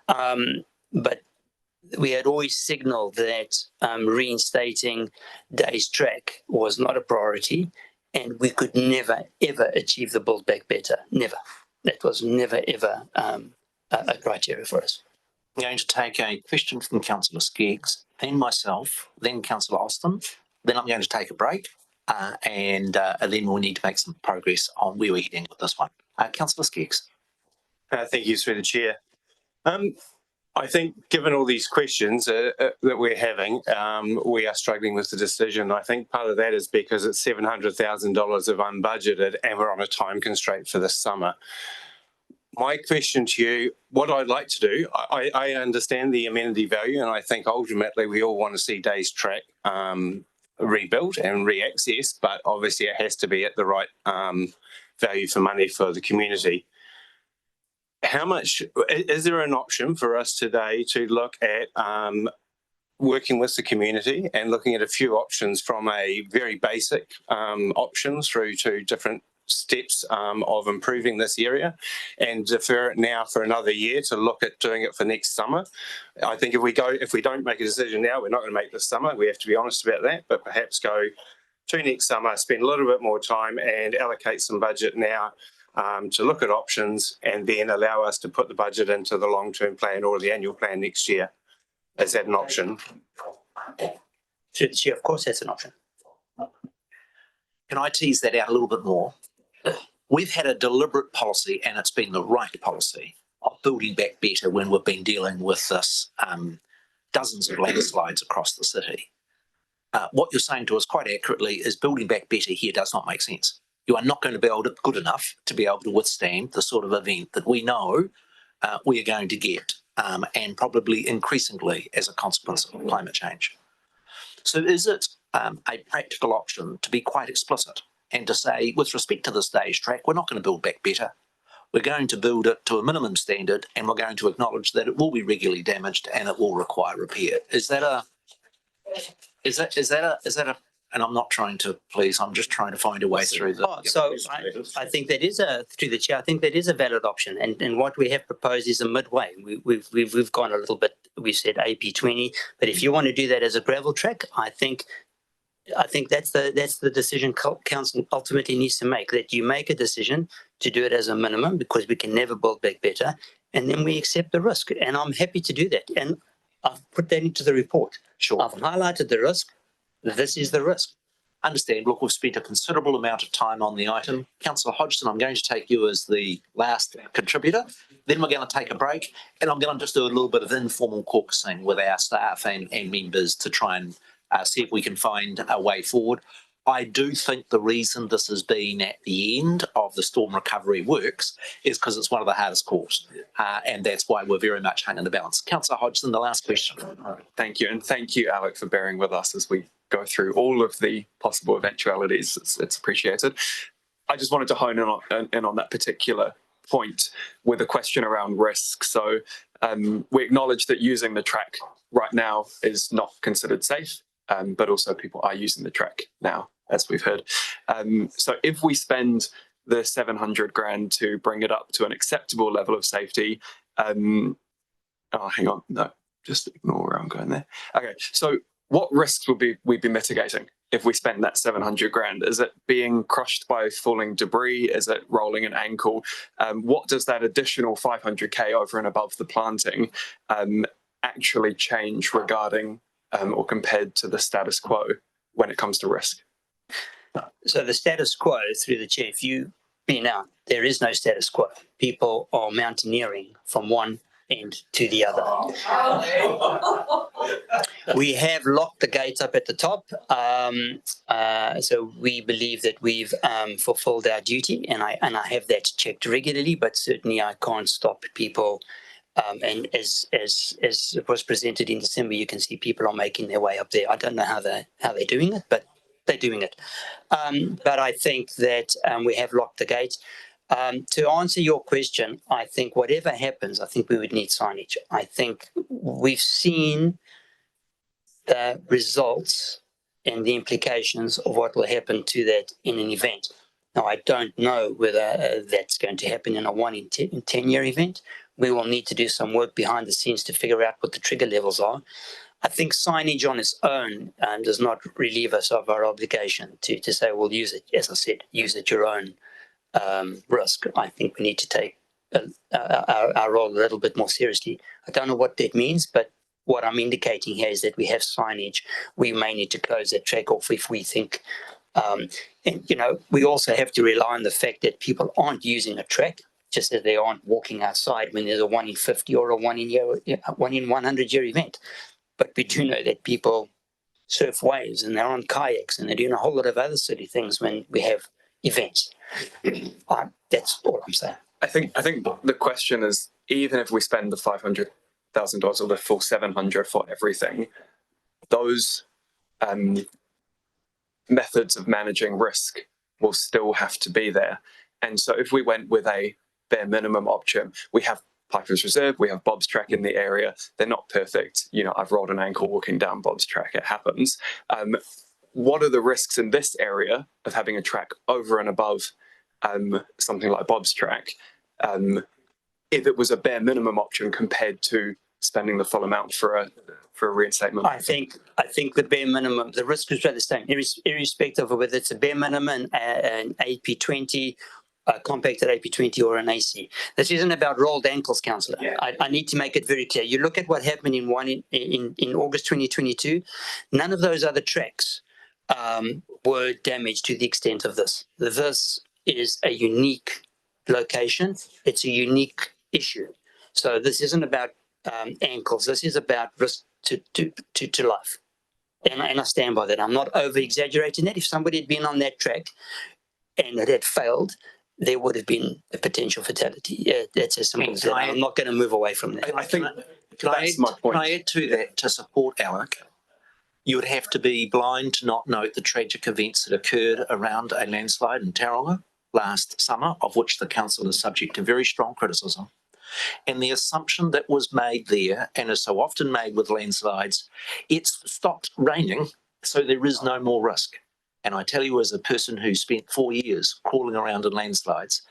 But we had always signalled that reinstating Day's Track was not a priority, and we could never, ever achieve the Build Back Better. Never. That was never, ever a criteria for us. I'm going to take a question from Councillor Skeggs, then myself, then Councillor Austin. Then I'm going to take a break, and then we'll need to make some progress on where we're heading with this one. Councillor Skeggs. Thank you, through the chair. I think given all these questions that we're having, we are struggling with the decision. I think part of that is because it's $700,000 of unbudgeted and we're on a time constraint for this summer. My question to you, what I'd like to do, I understand the amenity value, and I think ultimately we all want to see Day's Track rebuilt and re-accessed, but obviously it has to be at the right value for money for the community. How much, is there an option for us today to look at working with the community and looking at a few options, from a very basic options through to different steps of improving this area, and defer it now for another year to look at doing it for next summer? I think if we don't make a decision now, we're not going to make this summer. We have to be honest about that, but perhaps go to next summer, spend a little bit more time and allocate some budget now to look at options, and then allow us to put the budget into the long-term plan or the annual plan next year. Is that an option? Sure, of course that's an option. Can I tease that out a little bit more? We've had a deliberate policy, and it's been the right policy, of building back better when we've been dealing with this dozens of landslides across the city. What you're saying to us quite accurately is building back better here does not make sense. You are not going to build it good enough to be able to withstand the sort of event that we know we are going to get, and probably increasingly as a consequence of climate change. So is it a practical option to be quite explicit and to say, with respect to this Day's Track, we're not going to build back better. We're going to build it to a minimum standard, and we're going to acknowledge that it will be regularly damaged and it will require repair. Is that a, and I'm not trying to please, I'm just trying to find a way through the. So I think that is through the chair, I think that is a valid option. And what we have proposed is a midway. We've gone a little bit, we said AP20, but if you want to do that as a gravel track, I think that's the decision council ultimately needs to make, that you make a decision to do it as a minimum, because we can never build back better, and then we accept the risk. And I'm happy to do that. And I've put that into the report. Sure. I've highlighted the risk. This is the risk. Understand. Look, we've spent a considerable amount of time on the item. Councillor Hodgson, I'm going to take you as the last contributor. Then we're going to take a break, and I'm going to just do a little bit of informal caucusing with our staff and members to try and see if we can find a way forward. I do think the reason this has been at the end of the storm recovery works is because it's one of the hardest calls, and that's why we're very much hung in the balance. Councillor Hodgson, the last question. Thank you, and thank you, Alec, for bearing with us as we go through all of the possible eventualities. It's appreciated. I just wanted to hone in on that particular point with a question around risk. So we acknowledge that using the track right now is not considered safe, but also people are using the track now, as we've heard. So if we spend the 700 grand to bring it up to an acceptable level of safety, oh, hang on, no, just ignore where I'm going there. Okay, so what risks would we be mitigating if we spend that 700 grand? Is it being crushed by falling debris? Is it rolling an ankle? What does that additional 500k over and above the planting actually change regarding or compared to the status quo when it comes to risk? So the status quo, through the chair, if you been out, there is no status quo. People are mountaineering from one end to the other. We have locked the gates up at the top, so we believe that we've fulfilled our duty, and I have that checked regularly, but certainly I can't stop people And as it was presented in December, you can see people are making their way up there. I don't know how they're doing it, but they're doing it. But I think that we have locked the gates. To answer your question, I think whatever happens, I think we would need signage. I think we've seen the results and the implications of what will happen to that in an event. Now, I don't know whether that's going to happen in a 1 in 10 year event. We will need to do some work behind the scenes to figure out what the trigger levels are. I think signage on its own does not relieve us of our obligation to say, well, use it, as I said, use at your own risk. I think we need to take our role a little bit more seriously. I don't know what that means, but what I'm indicating here is that we have signage. We may need to close that track off if we think, and we also have to rely on the fact that people aren't using a track, just as they aren't walking outside when there's a 1 in 50 or a 1 in 100 year event. But we do know that people surf waves and they're on kayaks and they're doing a whole lot of other silly things when we have events. That's all I'm saying. I think the question is, even if we spend the $500,000 or the full 700 for everything, those methods of managing risk will still have to be there. And so if we went with a bare minimum option, we have Piper's Reserve, we have Bob's Track in the area. They're not perfect. I've rolled an ankle walking down Bob's Track. It happens. What are the risks in this area of having a track over and above something like Bob's Track if it was a bare minimum option compared to spending the full amount for a reinstatement? I think the bare minimum, the risk is the same, irrespective of whether it's a bare minimum, an AP20, a compacted AP20 or an AC. This isn't about rolled ankles, Councillor. Yeah. I need to make it very clear. You look at what happened in August 2022, none of those other tracks were damaged to the extent of this. This is a unique location. It's a unique issue. So this isn't about ankles. This is about risk to life. And I stand by that. I'm not over-exaggerating that. If somebody had been on that track and it had failed, there would have been a potential fatality. That's as simple as that. I'm not going to move away from that. I think that's my point. Can I add to that to support Alec? You would have to be blind to not note the tragic events that occurred around a landslide in Tauranga last summer, of which the council is subject to very strong criticism. And the assumption that was made there, and is so often made with landslides, it's stopped raining, so there is no more risk. And I tell you, as a person who spent 4 years crawling around in landslides,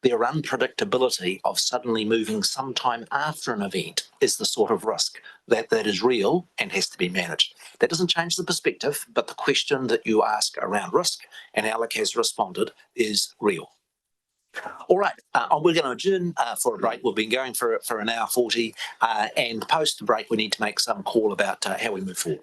their unpredictability of suddenly moving sometime after an event is the sort of risk that is real and has to be managed. That doesn't change the perspective, but the question that you ask around risk, and Alec has responded, is real. All right, we're going to adjourn for a break. We've been going for an hour 40, and post the break we need to make some call about how we move forward.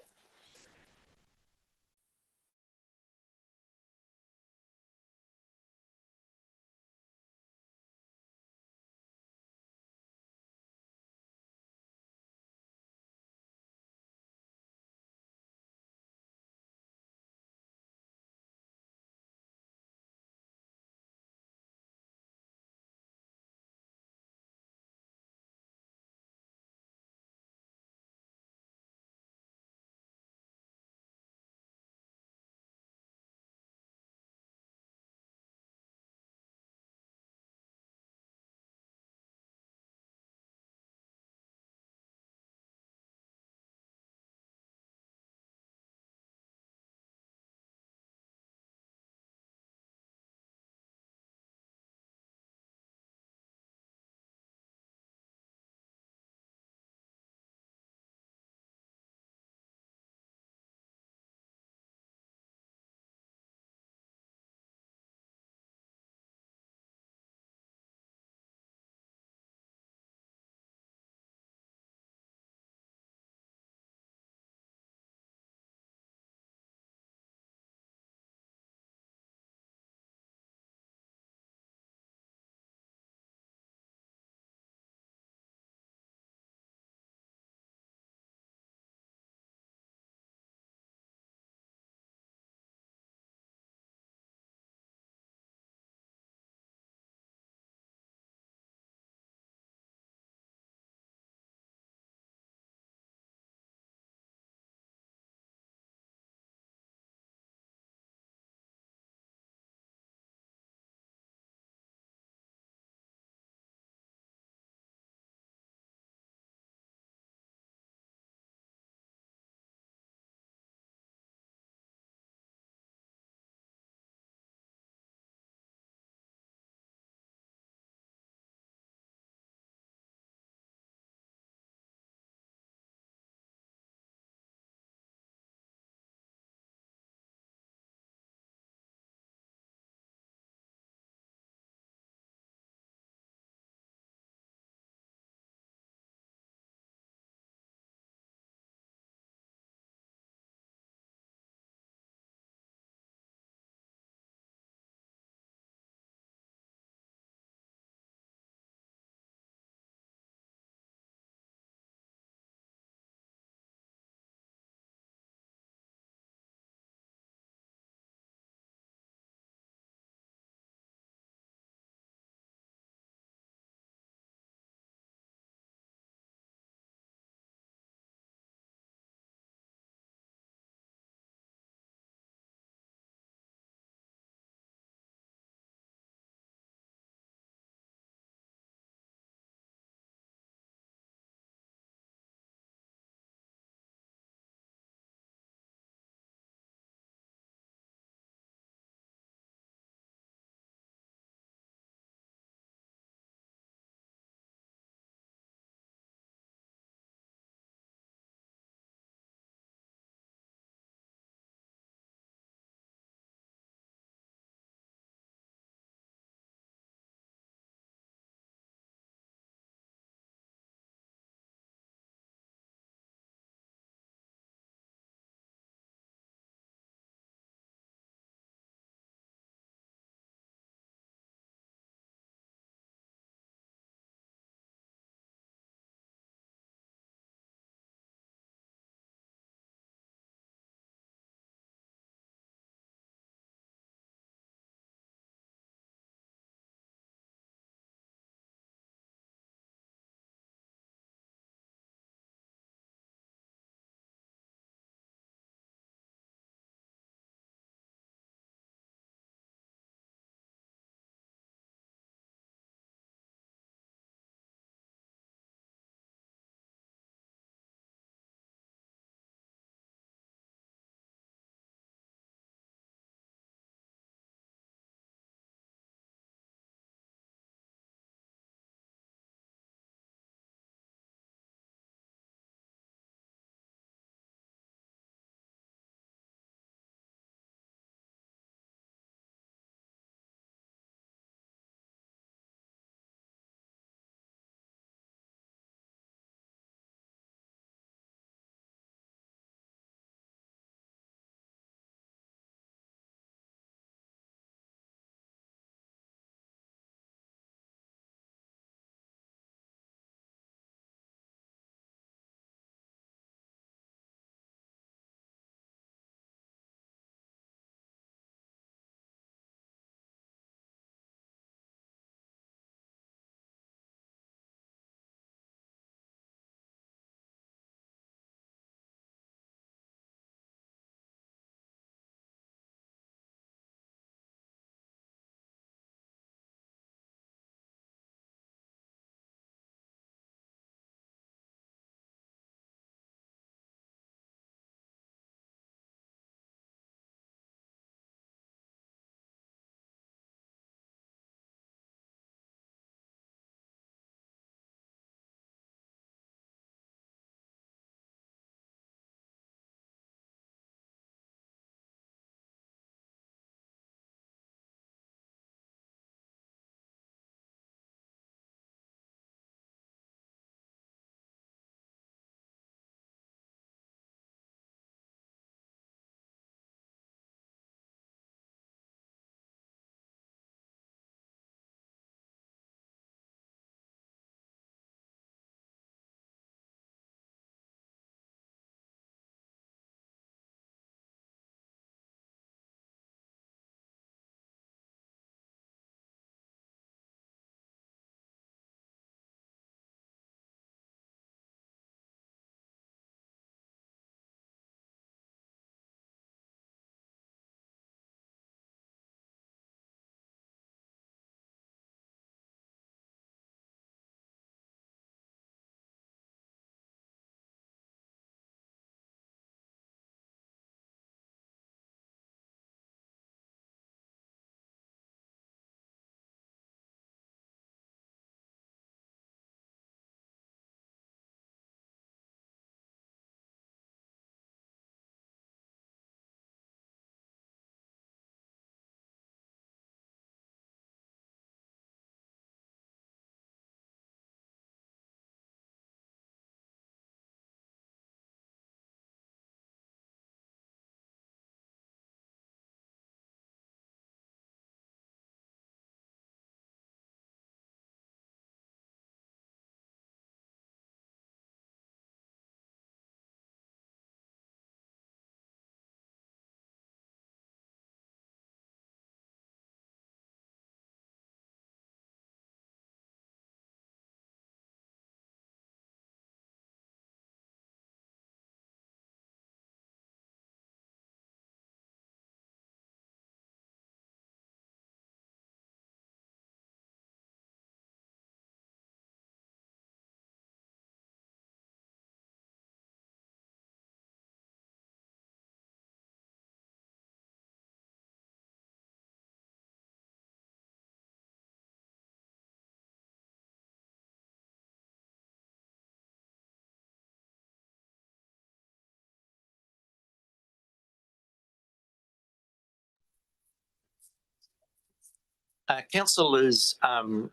Council is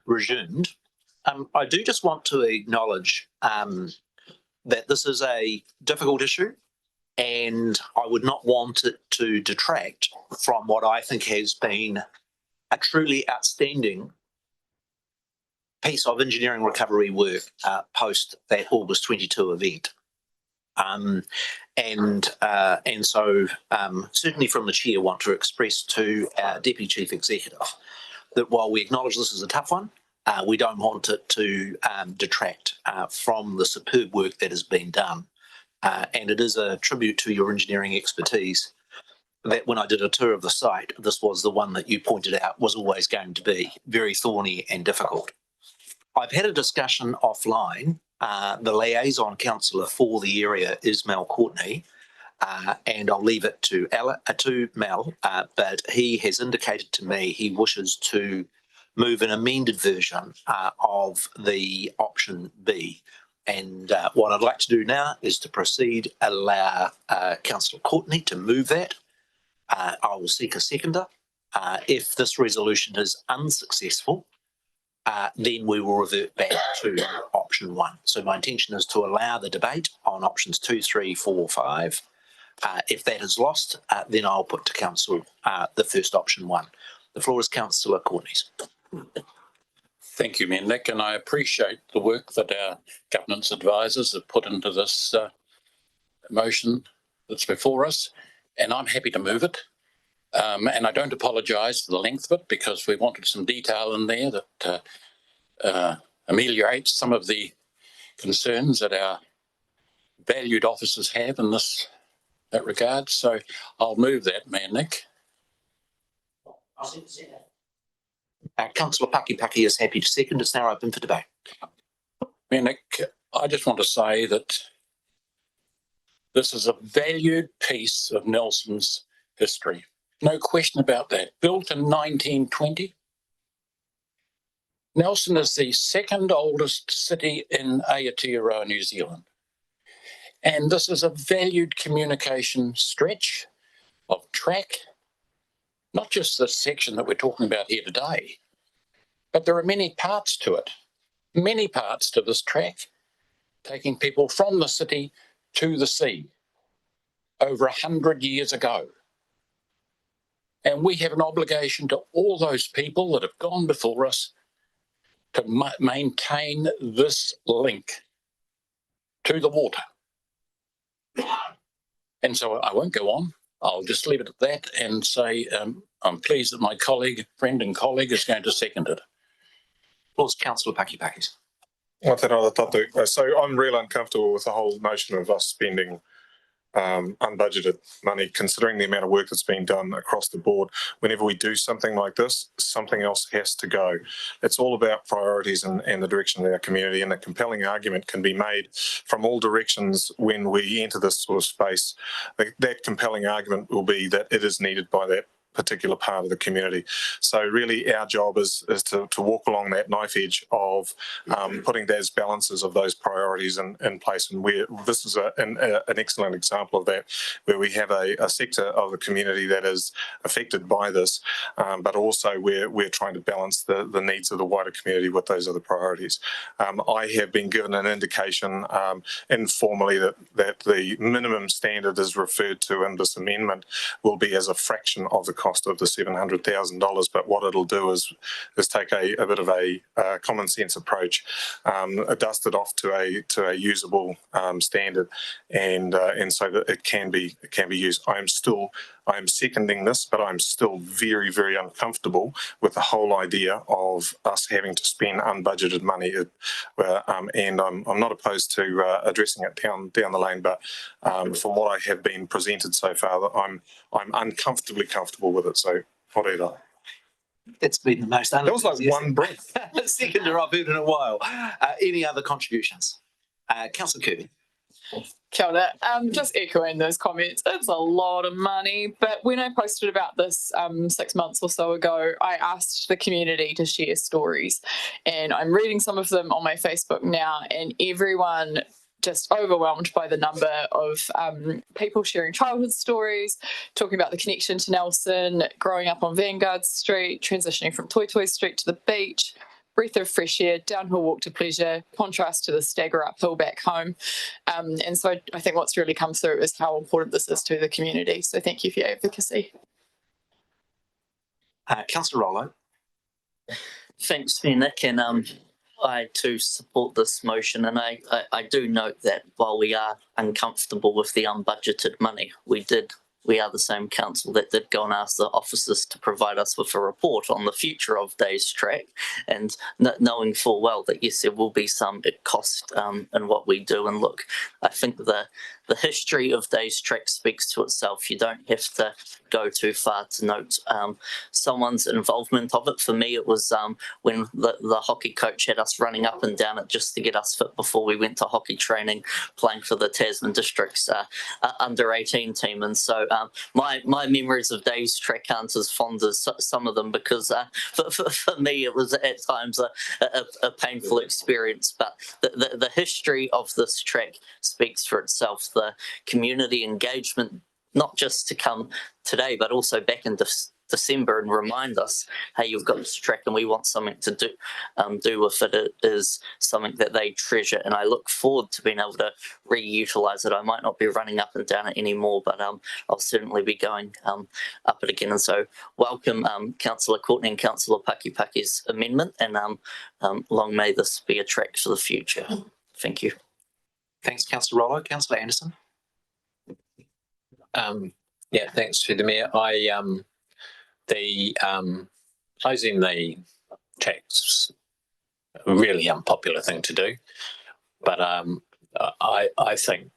resumed. I do just want to acknowledge that this is a difficult issue, and I would not want it to detract from what I think has been a truly outstanding piece of engineering recovery work post that August 22 event. And so certainly from the chair want to express to our Deputy Chief Executive that while we acknowledge this is a tough one, we don't want it to detract from the superb work that has been done. And it is a tribute to your engineering expertise that when I did a tour of the site, this was the one that you pointed out was always going to be very thorny and difficult. I've had a discussion offline. The liaison councillor for the area is Mel Courtney, and I'll leave it to Mel, but he has indicated to me he wishes to move an amended version of the option B. And what I'd like to do now is to proceed, allow Councillor Courtney to move that. I will seek a seconder. If this resolution is unsuccessful, then we will revert back to option 1. So my intention is to allow the debate on options 2, 3, 4, 5. If that is lost, then I'll put to council the first option 1. The floor is Councillor Courtney's. Thank you, Mayor Nick, and I appreciate the work that our governance advisors have put into this motion that's before us, and I'm happy to move it. And I don't apologise for the length of it because we wanted some detail in there that ameliorates some of the concerns that our valued officers have in that regard. So I'll move that, Mayor Nick. Councillor Paki is happy to second. It's now open for debate. Mayor Nick, I just want to say that this is a valued piece of Nelson's history. No question about that. Built in 1920. Nelson is the second oldest city in Aotearoa, New Zealand. And this is a valued communication stretch of track, not just the section that we're talking about here today, but there are many parts to it, many parts to this track, taking people from the city to the sea over 100 years ago. And we have an obligation to all those people that have gone before us to maintain this link to the water. And so I won't go on. I'll just leave it at that and say I'm pleased that my friend and colleague is going to second it. Applause, Councillor Paki. So I'm really uncomfortable with the whole notion of us spending unbudgeted money, considering the amount of work that's been done across the board. Whenever we do something like this, something else has to go. It's all about priorities and the direction of our community, and a compelling argument can be made from all directions when we enter this sort of space. That compelling argument will be that it is needed by that particular part of the community. So really our job is to walk along that knife edge of putting those balances of those priorities in place. And this is an excellent example of that, where we have a sector of the community that is affected by this, but also we're trying to balance the needs of the wider community with those other priorities. I have been given an indication informally that the minimum standard is referred to in this amendment will be as a fraction of the cost of the $700,000, but what it'll do is take a bit of a common sense approach, dust it off to a usable standard, and so that it can be used. I'm seconding this, but I'm still very, very uncomfortable with the whole idea of us having to spend unbudgeted money. And I'm not opposed to addressing it down the lane, but from what I have been presented so far, I'm uncomfortably comfortable with it. So, whatever. That's been the most. That was like one breath. Seconder I've heard in a while. Any other contributions? Councillor Kirby. Kia ora. Just echoing those comments, it's a lot of money, but when I posted about this 6 months or so ago, I asked the community to share stories, and I'm reading some of them on my Facebook now, and everyone just overwhelmed by the number of people sharing childhood stories, talking about the connection to Nelson, growing up on Vanguard Street, transitioning from Toi Toi Street to the beach, breath of fresh air, downhill walk to pleasure, contrast to the stagger uphill back home. And so I think what's really come through is how important this is to the community. So thank you for your advocacy. Councillor Rollo. Thanks, Nick, and I too support this motion, and I do note that while we are uncomfortable with the unbudgeted money, we are the same council that did go and ask the officers to provide us with a report on the future of Days Track, and knowing full well that yes, there will be some cost in what we do. And look, I think the history of Days Track speaks to itself. You don't have to go too far to note someone's involvement of it. For me, it was when the hockey coach had us running up and down it just to get us fit before we went to hockey training, playing for the Tasman District's under 18 team. And so my memories of Days Track aren't as fond as some of them, because for me it was at times a painful experience. But the history of this track speaks for itself. The community engagement, not just to come today, but also back in December and remind us, hey, you've got this track and we want something to do with it. It is something that they treasure, and I look forward to being able to reutilize it. I might not be running up and down it anymore, but I'll certainly be going up it again. And so welcome Councillor Courtney and Councillor Paki's amendment, and long may this be a track for the future. Thank you. Thanks, Councillor Rollo. Councillor Anderson. Yeah, thanks to the Mayor. Closing the tracks a really unpopular thing to do, but I think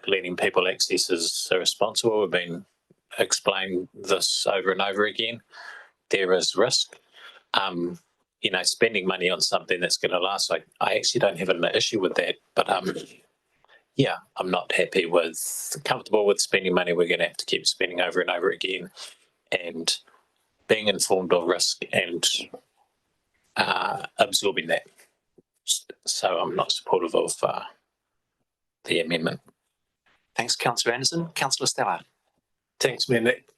letting people access is irresponsible. We've been explaining this over and over again. There is risk. Spending money on something that's going to last. I actually don't have an issue with that, but yeah, I'm not comfortable with spending money we're going to have to keep spending over and over again, and being informed of risk and absorbing that. So I'm not supportive of the amendment. Thanks, Councillor Anderson. Councillor Stallard. Thanks, Mayor Nick.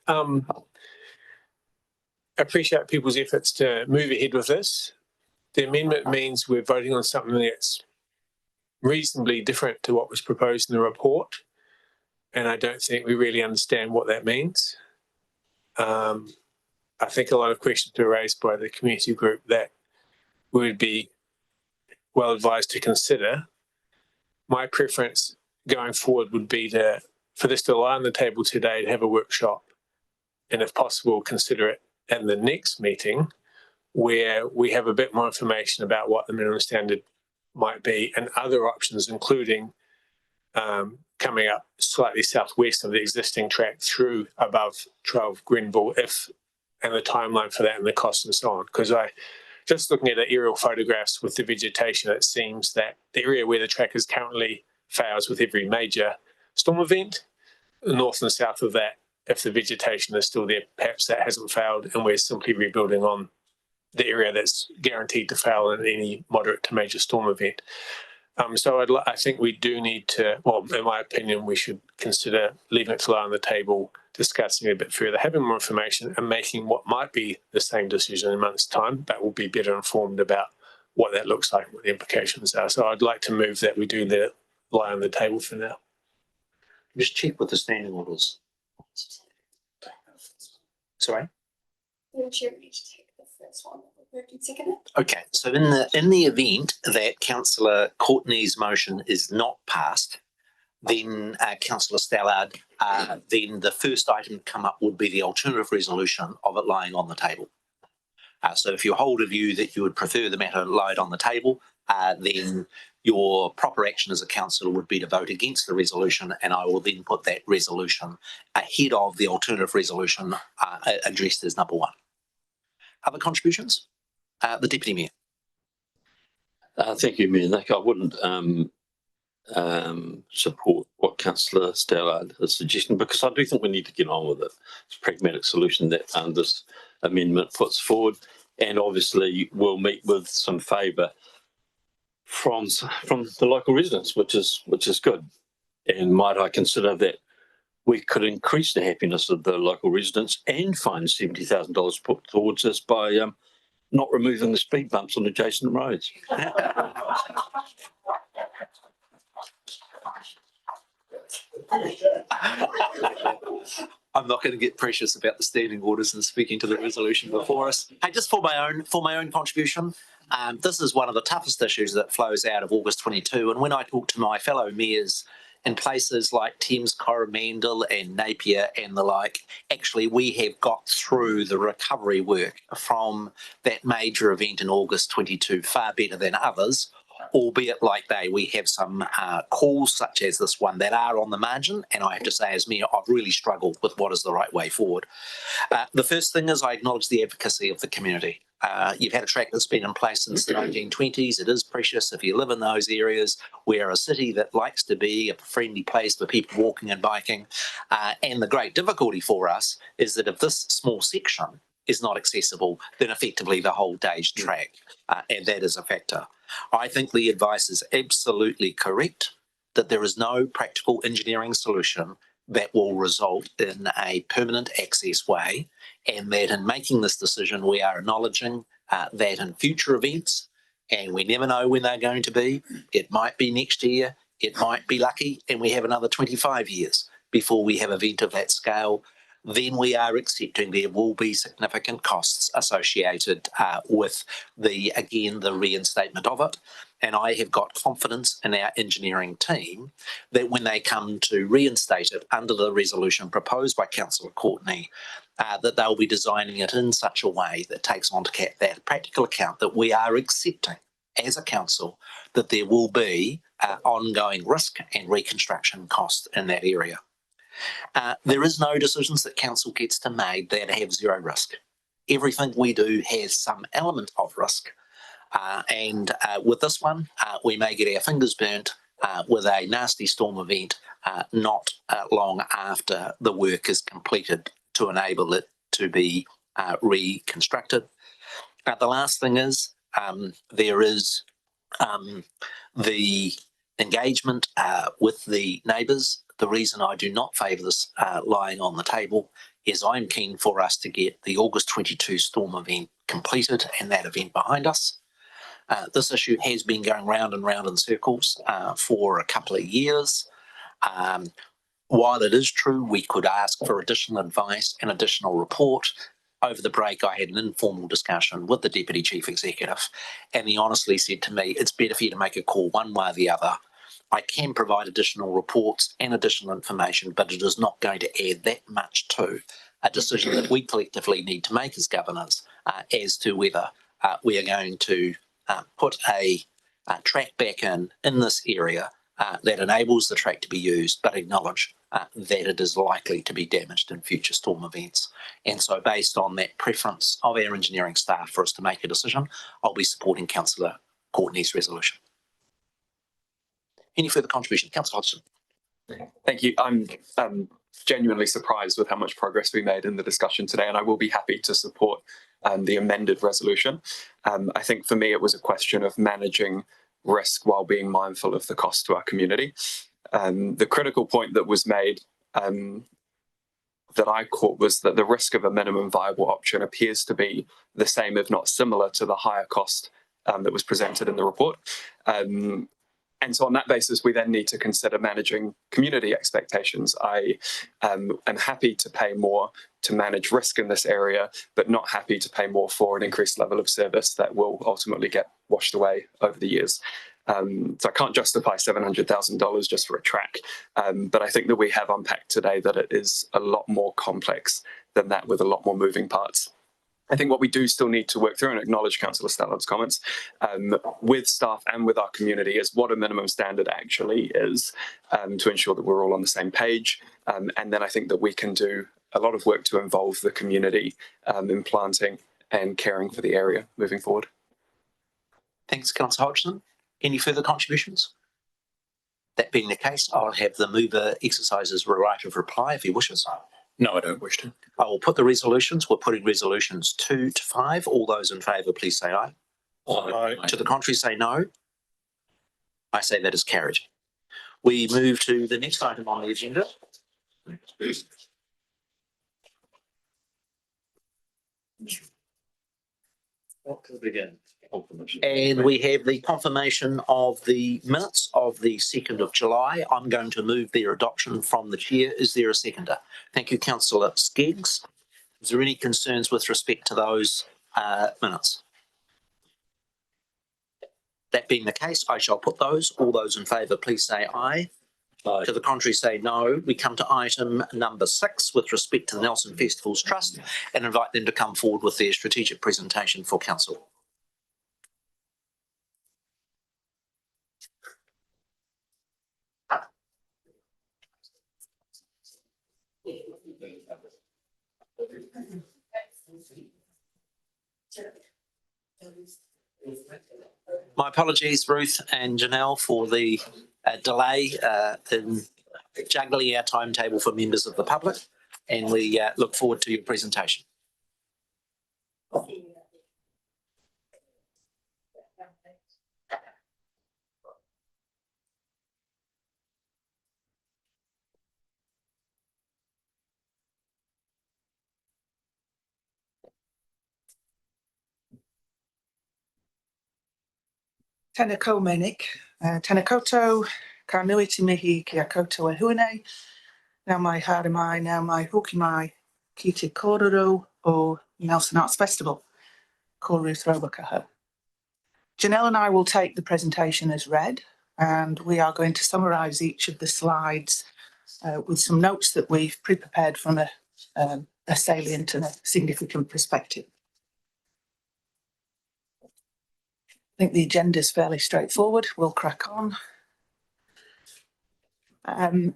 Appreciate people's efforts to move ahead with this. The amendment means we're voting on something that's reasonably different to what was proposed in the report, and I don't think we really understand what that means. I think a lot of questions were raised by the community group that we would be well advised to consider. My preference going forward would be for this to lie on the table today, to have a workshop, and if possible consider it at the next meeting, where we have a bit more information about what the minimum standard might be and other options, including coming up slightly southwest of the existing track through above 12 Grenville, and the timeline for that and the cost and so on. Because just looking at the aerial photographs with the vegetation, it seems that the area where the track is currently fails with every major storm event. The north and south of that, if the vegetation is still there, perhaps that hasn't failed, and we're simply rebuilding on the area that's guaranteed to fail in any moderate to major storm event. So I think we do need to, well, in my opinion, we should consider leaving it to lie on the table, discussing it a bit further, having more information, and making what might be the same decision in a month's time, but we'll be better informed about what that looks like and what the implications are. So I'd like to move that we do let it lie on the table for now. Just check with the standing orders. Sorry? Okay, so in the event that Councillor Courtney's motion is not passed, then Councillor Stallard, then the first item to come up would be the alternative resolution of it lying on the table. So if you hold a view that you would prefer the matter lied on the table, then your proper action as a councillor would be to vote against the resolution, and I will then put that resolution ahead of the alternative resolution addressed as number 1. Other contributions? The Deputy Mayor. Thank you, Mayor Nick. I wouldn't support what Councillor Stallard is suggesting, because I do think we need to get on with it. It's a pragmatic solution that this amendment puts forward, and obviously will meet with some favour from the local residents, which is good. And might I consider that we could increase the happiness of the local residents and find $70,000 put towards us by not removing the speed bumps on adjacent roads. I'm not going to get precious about the standing orders and speaking to the resolution before us. Hey, just for my own contribution, this is one of the toughest issues that flows out of August 22. And when I talk to my fellow mayors in places like Thames, Coromandel and Napier and the like, actually we have got through the recovery work from that major event in August 22 far better than others, albeit like we have some calls such as this one that are on the margin. And I have to say, as Mayor, I've really struggled with what is the right way forward. The first thing is I acknowledge the advocacy of the community. You've had a track that's been in place since the 1920s. It is precious if you live in those areas. We're a city that likes to be a friendly place for people walking and biking. And the great difficulty for us is that if this small section is not accessible, then effectively the whole day's track, and that is a factor. I think the advice is absolutely correct that there is no practical engineering solution that will result in a permanent access way, and that in making this decision we are acknowledging that in future events, and we never know when they're going to be, it might be next year, it might be lucky, and we have another 25 years before we have an event of that scale, then we are accepting there will be significant costs associated with the reinstatement of it. And I have got confidence in our engineering team that when they come to reinstate it under the resolution proposed by Councillor Courtney, that they'll be designing it in such a way that takes on to that practical account that we are accepting as a council that there will be ongoing risk and reconstruction costs in that area. There is no decisions that council gets to make that have zero risk. Everything we do has some element of risk. And with this one, we may get our fingers burnt with a nasty storm event not long after the work is completed to enable it to be reconstructed. The last thing is there is the engagement with the neighbours. The reason I do not favour this lying on the table is I'm keen for us to get the August 22 storm event completed and that event behind us. This issue has been going round and round in circles for a couple of years. While it is true we could ask for additional advice and additional report, over the break I had an informal discussion with the Deputy Chief Executive, and he honestly said to me, it's better for you to make a call one way or the other. I can provide additional reports and additional information, but it is not going to add that much to a decision that we collectively need to make as governors as to whether we are going to put a track back in this area that enables the track to be used, but acknowledge that it is likely to be damaged in future storm events. And so based on that preference of our engineering staff for us to make a decision, I'll be supporting Councillor Courtney's resolution. Any further contribution? Councillor Hodgson. Thank you. I'm genuinely surprised with how much progress we made in the discussion today, and I will be happy to support the amended resolution. I think for me it was a question of managing risk while being mindful of the cost to our community. The critical point that was made that I caught was that the risk of a minimum viable option appears to be the same, if not similar, to the higher cost that was presented in the report. And so on that basis, we then need to consider managing community expectations. I am happy to pay more to manage risk in this area, but not happy to pay more for an increased level of service that will ultimately get washed away over the years. So I can't justify $700,000 just for a track, but I think that we have unpacked today that it is a lot more complex than that with a lot more moving parts. I think what we do still need to work through, and acknowledge Councillor Stallard's comments, with staff and with our community is what a minimum standard actually is, to ensure that we're all on the same page. And then I think that we can do a lot of work to involve the community in planting and caring for the area moving forward. Thanks, Councillor Hodgson. Any further contributions? That being the case, I'll have the mover exercise his right of reply if he wishes. No, I don't wish to. I will put the resolutions. We're putting resolutions 2 to 5. All those in favour, please say aye. Aye. To the contrary, say no. I say that is carried. We move to the next item on the agenda. And we have the confirmation of the minutes of the 2nd of July. I'm going to move their adoption from the chair. Is there a seconder? Thank you, Councillor Skeggs. Is there any concerns with respect to those minutes? That being the case, I shall put those. All those in favour, please say aye. Aye. To the contrary, say no. We come to item number 6 with respect to the Nelson Festivals Trust and invite them to come forward with their strategic presentation for council. My apologies, Ruth and Janelle, for the delay in juggling our timetable for members of the public, and we look forward to your presentation. Tēnā koumenik, tēnā koutou, ka nui te mihi ki a koutou e huanei, nau mai haere mai, nau mai hoki mai ki te kōrero o Nelson Arts Festival, ko Ruth Robakaho. Janelle and I will take the presentation as read, and we are going to summarise each of the slides with some notes that we've pre-prepared from a salient and a significant perspective. I think the agenda is fairly straightforward. We'll crack on.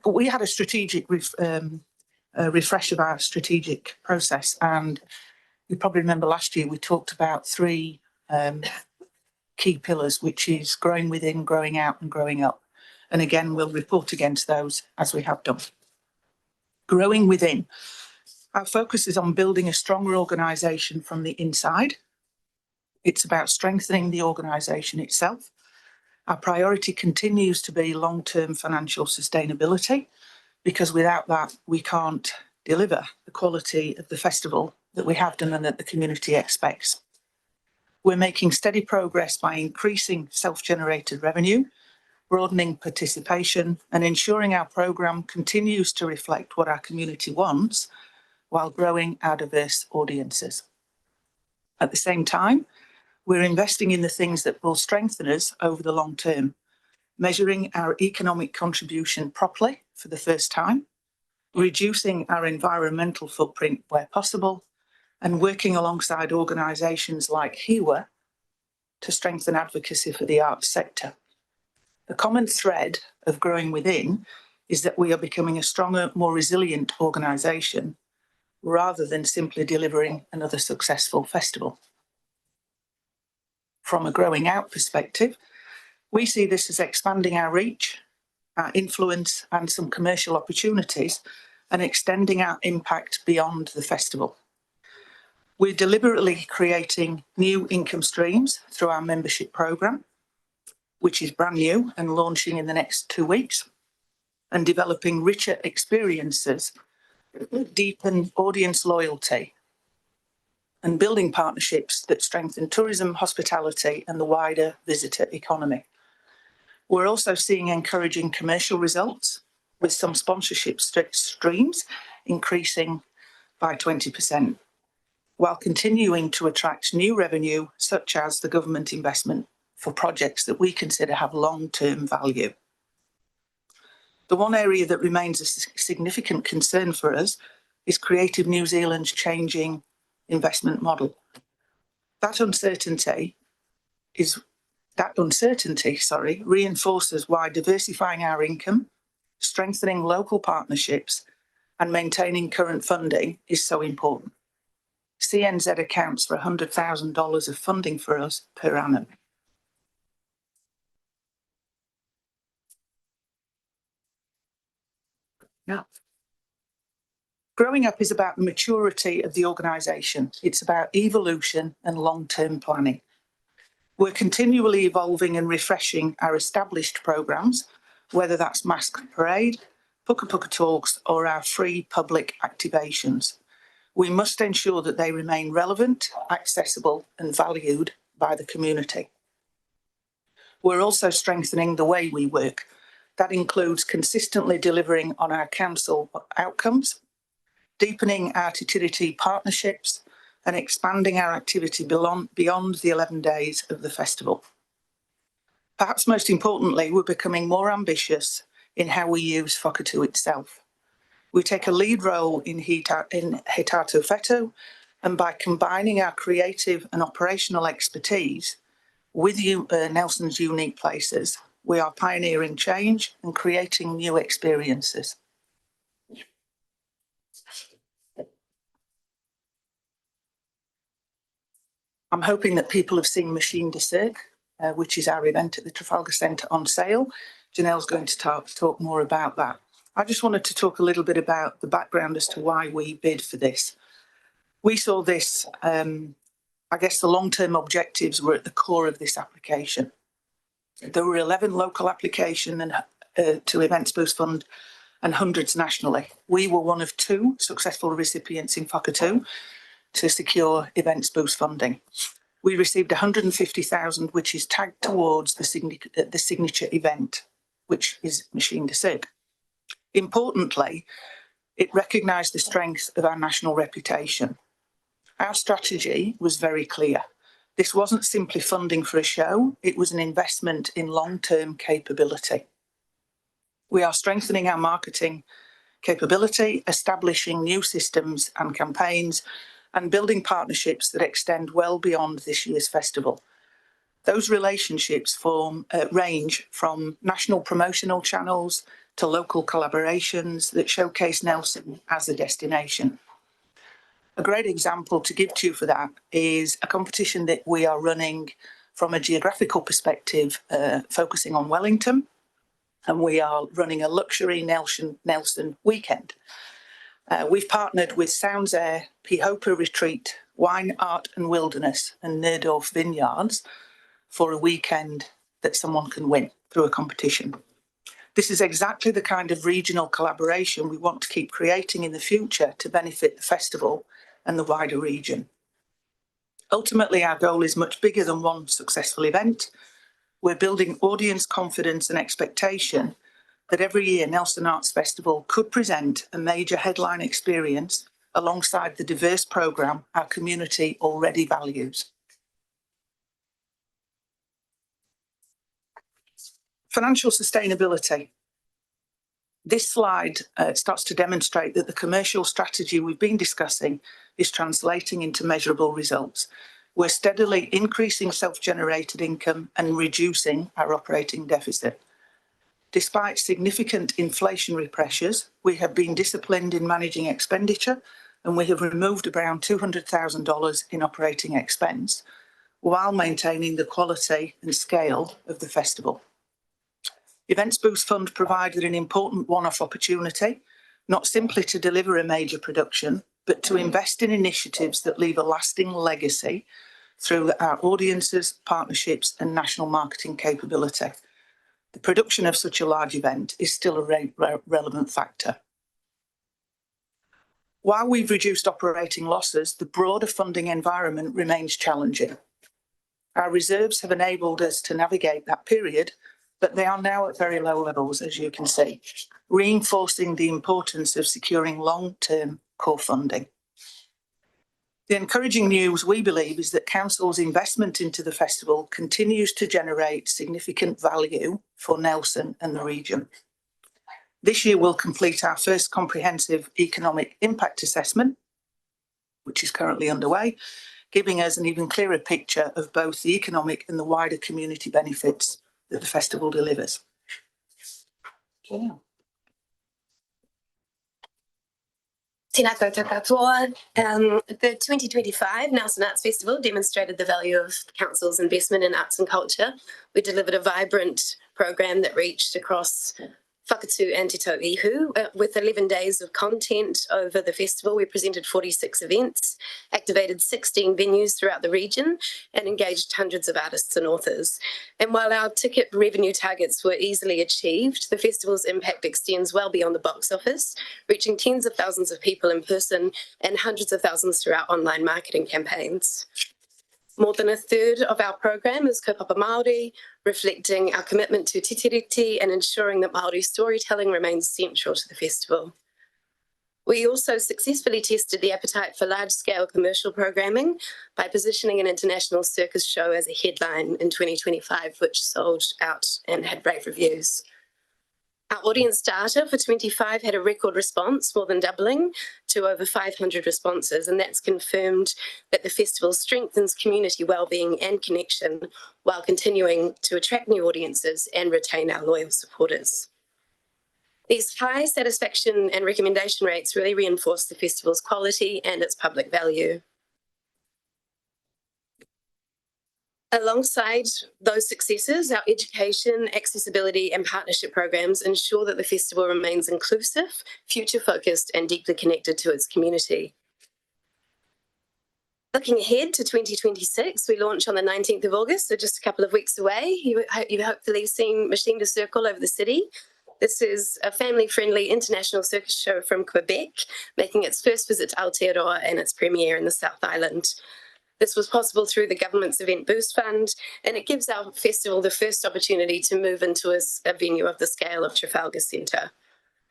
We had a strategic refresh of our strategic process, and you probably remember last year we talked about 3 key pillars, which is growing within, growing out and growing up. And again, we'll report against those as we have done. Growing within. Our focus is on building a stronger organisation from the inside. It's about strengthening the organisation itself. Our priority continues to be long-term financial sustainability, because without that, we can't deliver the quality of the festival that we have done and that the community expects. We're making steady progress by increasing self-generated revenue, broadening participation, and ensuring our programme continues to reflect what our community wants while growing our diverse audiences. At the same time, we're investing in the things that will strengthen us over the long term, measuring our economic contribution properly for the first time, reducing our environmental footprint where possible, and working alongside organisations like HIWA to strengthen advocacy for the arts sector. The common thread of growing within is that we are becoming a stronger, more resilient organisation rather than simply delivering another successful festival. From a growing out perspective, we see this as expanding our reach, our influence and some commercial opportunities, and extending our impact beyond the festival. We're deliberately creating new income streams through our membership programme, which is brand new and launching in the next 2 weeks, and developing richer experiences, deepen audience loyalty, and building partnerships that strengthen tourism, hospitality and the wider visitor economy. We're also seeing encouraging commercial results, with some sponsorship streams increasing by 20%, while continuing to attract new revenue, such as the government investment for projects that we consider have long-term value. The one area that remains a significant concern for us is Creative New Zealand's changing investment model. That uncertainty reinforces why diversifying our income, strengthening local partnerships and maintaining current funding is so important. CNZ accounts for $100,000 of funding for us per annum. Now, growing up is about the maturity of the organisation. It's about evolution and long-term planning. We're continually evolving and refreshing our established programmes, whether that's Mask Parade, Puka Puka Talks or our free public activations. We must ensure that they remain relevant, accessible and valued by the community. We're also strengthening the way we work. That includes consistently delivering on our council outcomes, deepening our Te Tiriti partnerships and expanding our activity beyond the 11 days of the festival. Perhaps most importantly, we're becoming more ambitious in how we use Whakatū itself. We take a lead role in Hitato Whetū, and by combining our creative and operational expertise with Nelson's unique places, we are pioneering change and creating new experiences. I'm hoping that people have seen Machine de Cirque, which is our event at the Trafalgar Centre on sale. Janelle's going to talk more about that. I just wanted to talk a little bit about the background as to why we bid for this. We saw this, I guess the long-term objectives were at the core of this application. There were 11 local applications to Events Boost Fund and hundreds nationally. We were one of 2 successful recipients in Whakatū to secure Events Boost funding. We received 150,000, which is tagged towards the signature event, which is Machine de Cirque. Importantly, it recognised the strength of our national reputation. Our strategy was very clear. This wasn't simply funding for a show, it was an investment in long-term capability. We are strengthening our marketing capability, establishing new systems and campaigns, and building partnerships that extend well beyond this year's festival. Those relationships range from national promotional channels to local collaborations that showcase Nelson as a destination. A great example to give to you for that is a competition that we are running from a geographical perspective, focusing on Wellington, and we are running a luxury Nelson weekend. We've partnered with Sounds Air, Pihopa Retreat, Wine, Art and Wilderness and Nerdorf Vineyards for a weekend that someone can win through a competition. This is exactly the kind of regional collaboration we want to keep creating in the future to benefit the festival and the wider region. Ultimately, our goal is much bigger than one successful event. We're building audience confidence and expectation that every year Nelson Arts Festival could present a major headline experience alongside the diverse programme our community already values. Financial sustainability. This slide starts to demonstrate that the commercial strategy we've been discussing is translating into measurable results. We're steadily increasing self-generated income and reducing our operating deficit. Despite significant inflationary pressures, we have been disciplined in managing expenditure and we have removed around $200,000 in operating expense while maintaining the quality and scale of the festival. Events Boost Fund provided an important one-off opportunity, not simply to deliver a major production, but to invest in initiatives that leave a lasting legacy through our audiences, partnerships and national marketing capability. The production of such a large event is still a relevant factor. While we've reduced operating losses, the broader funding environment remains challenging. Our reserves have enabled us to navigate that period, but they are now at very low levels, as you can see, reinforcing the importance of securing long-term core funding. The encouraging news, we believe, is that Council's investment into the festival continues to generate significant value for Nelson and the region. This year we'll complete our first comprehensive economic impact assessment, which is currently underway, giving us an even clearer picture of both the economic and the wider community benefits that the festival delivers. Okay. Tēnā koutou katoa. The 2025 Nelson Arts Festival demonstrated the value of Council's investment in arts and culture. We delivered a vibrant program that reached across Whakatū and Te Tau Ihu. With 11 days of content over the festival, we presented 46 events, activated 16 venues throughout the region, and engaged hundreds of artists and authors. And while our ticket revenue targets were easily achieved, the festival's impact extends well beyond the box office, reaching tens of thousands of people in person and hundreds of thousands through our online marketing campaigns. More than a third of our program is kaupapa Māori, reflecting our commitment to titiriti and ensuring that Māori storytelling remains central to the festival. We also successfully tested the appetite for large-scale commercial programming by positioning an international circus show as a headline in 2025, which sold out and had rave reviews. Our audience data for 25 had a record response, more than doubling to over 500 responses, and that's confirmed that the festival strengthens community wellbeing and connection while continuing to attract new audiences and retain our loyal supporters. These high satisfaction and recommendation rates really reinforce the festival's quality and its public value. Alongside those successes, our education, accessibility and partnership programs ensure that the festival remains inclusive, future-focused and deeply connected to its community. Looking ahead to 2026, we launch on the 19th of August, so just a couple of weeks away. You've hopefully seen Machine to Circle over the city. This is a family-friendly international circus show from Quebec, making its first visit to Aotearoa and its premiere in the South Island. This was possible through the government's Event Boost Fund, and it gives our festival the first opportunity to move into a venue of the scale of Trafalgar Centre.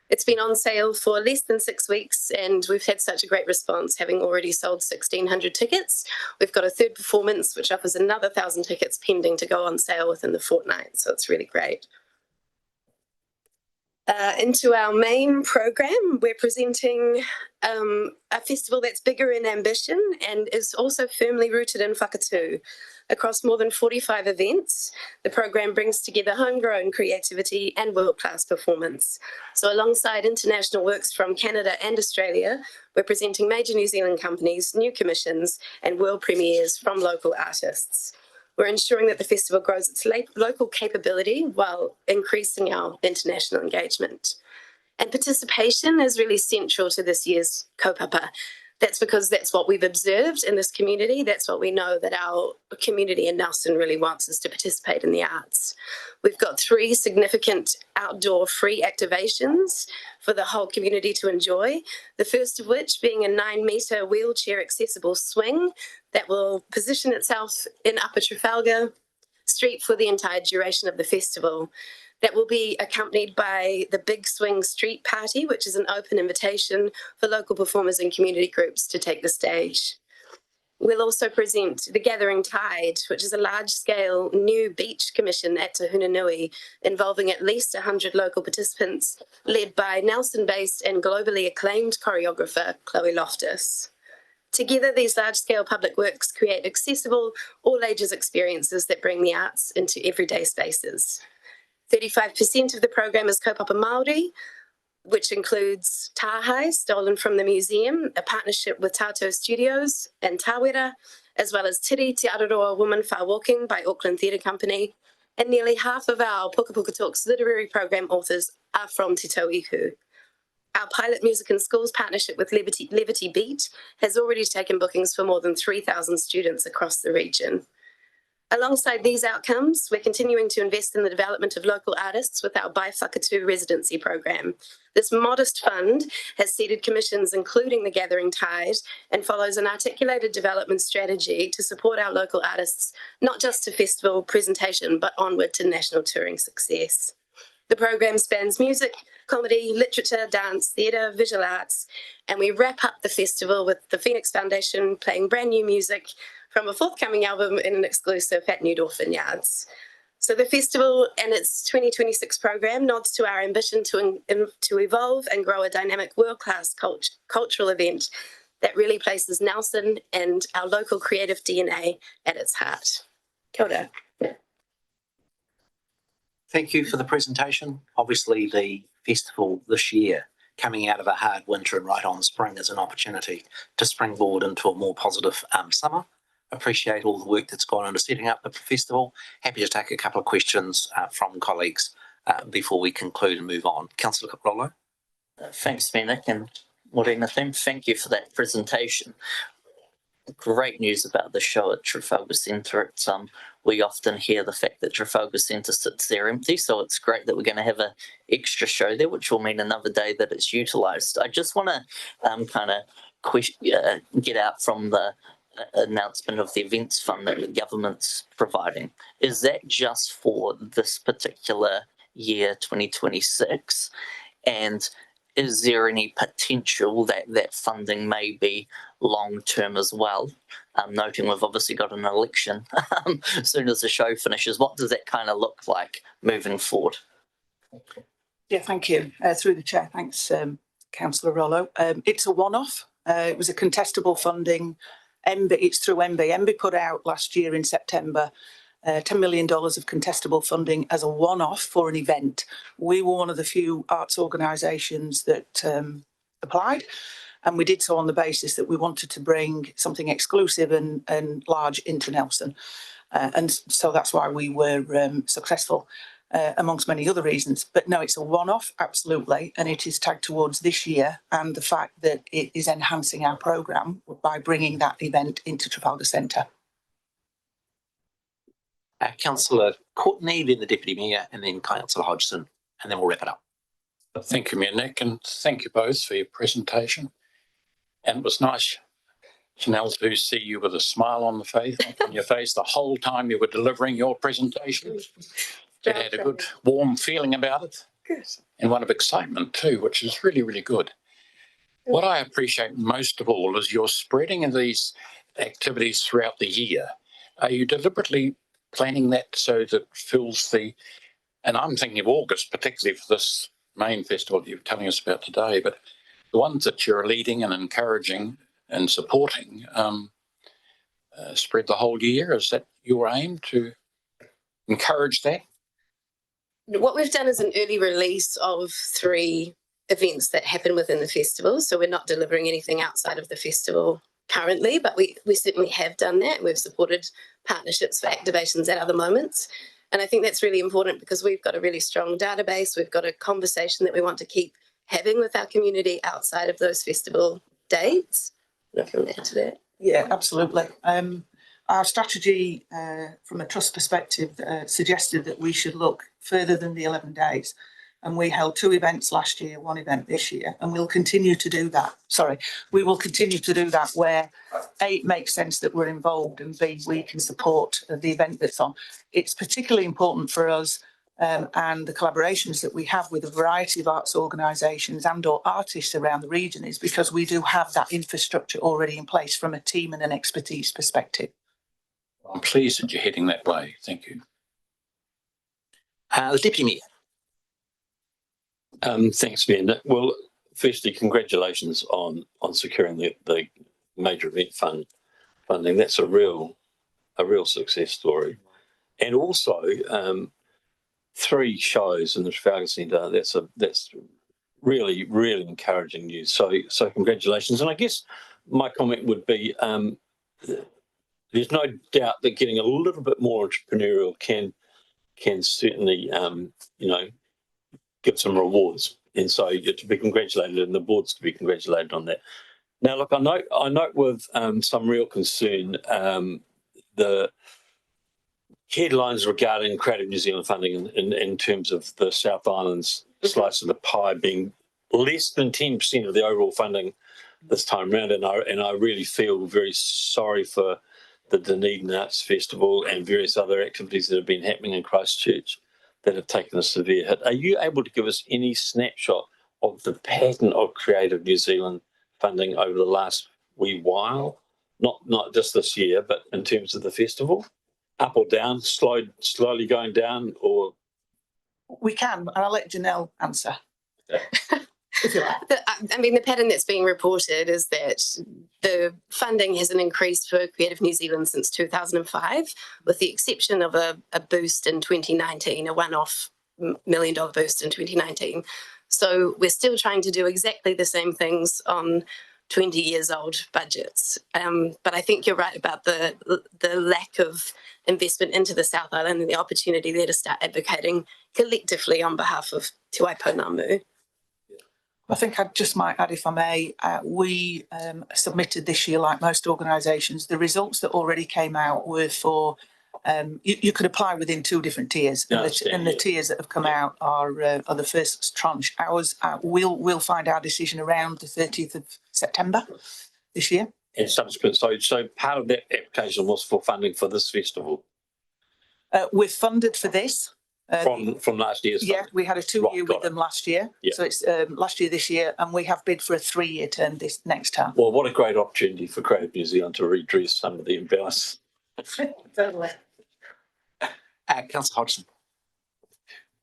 It's been on sale for less than 6 weeks, and we've had such a great response, having already sold 1,600 tickets. We've got a third performance, which offers another 1,000 tickets pending to go on sale within the fortnight, so it's really great. Into our main program, we're presenting a festival that's bigger in ambition and is also firmly rooted in whakatū. Across more than 45 events, the program brings together homegrown creativity and world-class performance. So alongside international works from Canada and Australia, we're presenting major New Zealand companies, new commissions and world premieres from local artists. We're ensuring that the festival grows its local capability while increasing our international engagement. And participation is really central to this year's kaupapa. That's because that's what we've observed in this community. That's what we know that our community in Nelson really wants us to participate in the arts. We've got 3 significant outdoor free activations for the whole community to enjoy. The first of which being a 9-metre wheelchair accessible swing that will position itself in Upper Trafalgar Street for the entire duration of the festival. That will be accompanied by the Big Swing Street Party, which is an open invitation for local performers and community groups to take the stage. We'll also present The Gathering Tide, which is a large-scale new beach commission at Te Hunanui, involving at least 100 local participants, led by Nelson-based and globally acclaimed choreographer Chloe Loftus. Together, these large-scale public works create accessible, all-ages experiences that bring the arts into everyday spaces. 35% of the program is kaupapa Māori, which includes tāhai stolen from the museum, a partnership with Tātou Studios and Tāwera, as well as Tiri Te Araroa Woman Whā Walking by Auckland Theatre Company, and nearly half of our Puka Puka Talks literary program authors are from Te Tau Ihu. Our pilot music and schools partnership with Levity Beat has already taken bookings for more than 3,000 students across the region. Alongside these outcomes, we're continuing to invest in the development of local artists with our By Whakatū residency program. This modest fund has seeded commissions including The Gathering Tide and follows an articulated development strategy to support our local artists, not just to festival presentation, but onward to national touring success. The program spans music, comedy, literature, dance, theatre, visual arts, and we wrap up the festival with the Phoenix Foundation playing brand new music from a forthcoming album in an exclusive at Newdorf Vineyards. So the festival and its 2026 program nods to our ambition to evolve and grow a dynamic world-class cultural event that really places Nelson and our local creative DNA at its heart. Kia ora. Thank you for the presentation. Obviously, the festival this year, coming out of a hard winter and right on spring, is an opportunity to springboard into a more positive summer. Appreciate all the work that's gone into setting up the festival. Happy to take a couple of questions from colleagues before we conclude and move on. Councillor Rollo. Thanks, Nick, and Morena team. Thank you for that presentation. Great news about the show at Trafalgar Centre. It's we often hear the fact that Trafalgar Centre sits there empty, so it's great that we're going to have an extra show there, which will mean another day that it's utilised. I just want to kind of get out from the announcement of the events fund that the government's providing. Is that just for this particular year, 2026? And is there any potential that that funding may be long term as well? Noting we've obviously got an election as soon as the show finishes. What does that kind of look like moving forward? Yeah, thank you. Through the chair, thanks, Councillor Rollo. It's a one-off. It was a contestable funding. It's through MB. MB put out last year in September $10 million of contestable funding as a one-off for an event. We were one of the few arts organisations that applied, and we did so on the basis that we wanted to bring something exclusive and large into Nelson. And so that's why we were successful, amongst many other reasons. But no, it's a one-off, absolutely, and it is tagged towards this year and the fact that it is enhancing our programme by bringing that event into Trafalgar Centre. Councillor Courtney, then the Deputy Mayor, and then Councillor Hodgson, and then we'll wrap it up. Thank you, Mayor Nick, and thank you both for your presentation. And it was nice, Janelle, to see you with a smile on your face the whole time you were delivering your presentation. It had a good, warm feeling about it. Good. And one of excitement too, which is really, really good. What I appreciate most of all is your spreading of these activities throughout the year. Are you deliberately planning that so that it fills and I'm thinking of August, particularly for this main festival that you're telling us about today, but the ones that you're leading and encouraging and supporting spread the whole year? Is that your aim, to encourage that? What we've done is an early release of 3 events that happen within the festival. So we're not delivering anything outside of the festival currently, but we certainly have done that. We've supported partnerships for activations at other moments. And I think that's really important because we've got a really strong database. We've got a conversation that we want to keep having with our community outside of those festival dates. Nothing add to that. Yeah, absolutely. Our strategy from a trust perspective suggested that we should look further than the 11 days. And we held 2 events last year, 1 event this year, and we'll continue to do that. We will continue to do that where A, it makes sense that we're involved, and B, we can support the event that's on. It's particularly important for us and the collaborations that we have with a variety of arts organisations and or artists around the region is because we do have that infrastructure already in place from a team and an expertise perspective. I'm pleased that you're heading that way. Thank you. The Deputy Mayor. Thanks, Mayor. Well, firstly, congratulations on securing the major event funding. That's a real success story. And also 3 shows in the Trafalgar Centre. That's really, really encouraging news. So congratulations. And I guess my comment would be there's no doubt that getting a little bit more entrepreneurial can certainly give some rewards, and so you're to be congratulated, and the board's to be congratulated on that. Now, look, I note with some real concern the headlines regarding Creative New Zealand funding in terms of the South Island's slice of the pie being less than 10% of the overall funding this time round, and I really feel very sorry for the Dunedin Arts Festival and various other activities that have been happening in Christchurch that have taken a severe hit. Are you able to give us any snapshot of the pattern of Creative New Zealand funding over the last wee while? Not just this year, but in terms of the festival? Up or down, slowly going down, or? We can, and I'll let Janelle answer. If you like. The pattern that's being reported is that the funding hasn't increased for Creative New Zealand since 2005, with the exception of a boost in 2019, a one-off $1 million boost in 2019. So we're still trying to do exactly the same things on 20 years old budgets. But I think you're right about the lack of investment into the South Island and the opportunity there to start advocating collectively on behalf of Te Waipounamu. I think I just might add, if I may, we submitted this year, like most organisations, the results that already came out were for, you could apply within 2 different tiers, and the tiers that have come out are the first tranche. Ours, we'll find our decision around the 30th of September this year. And subsequent, so part of that application was for funding for this festival? We're funded for this. From last year's Yeah, fund. we had a 2-year with them last year. Yeah. So it's last year, this year, and we have bid for a 3-year term this next term. Well, what a great opportunity for Creative New Zealand to redress some of the imbalance. Totally. Councillor Hodgson.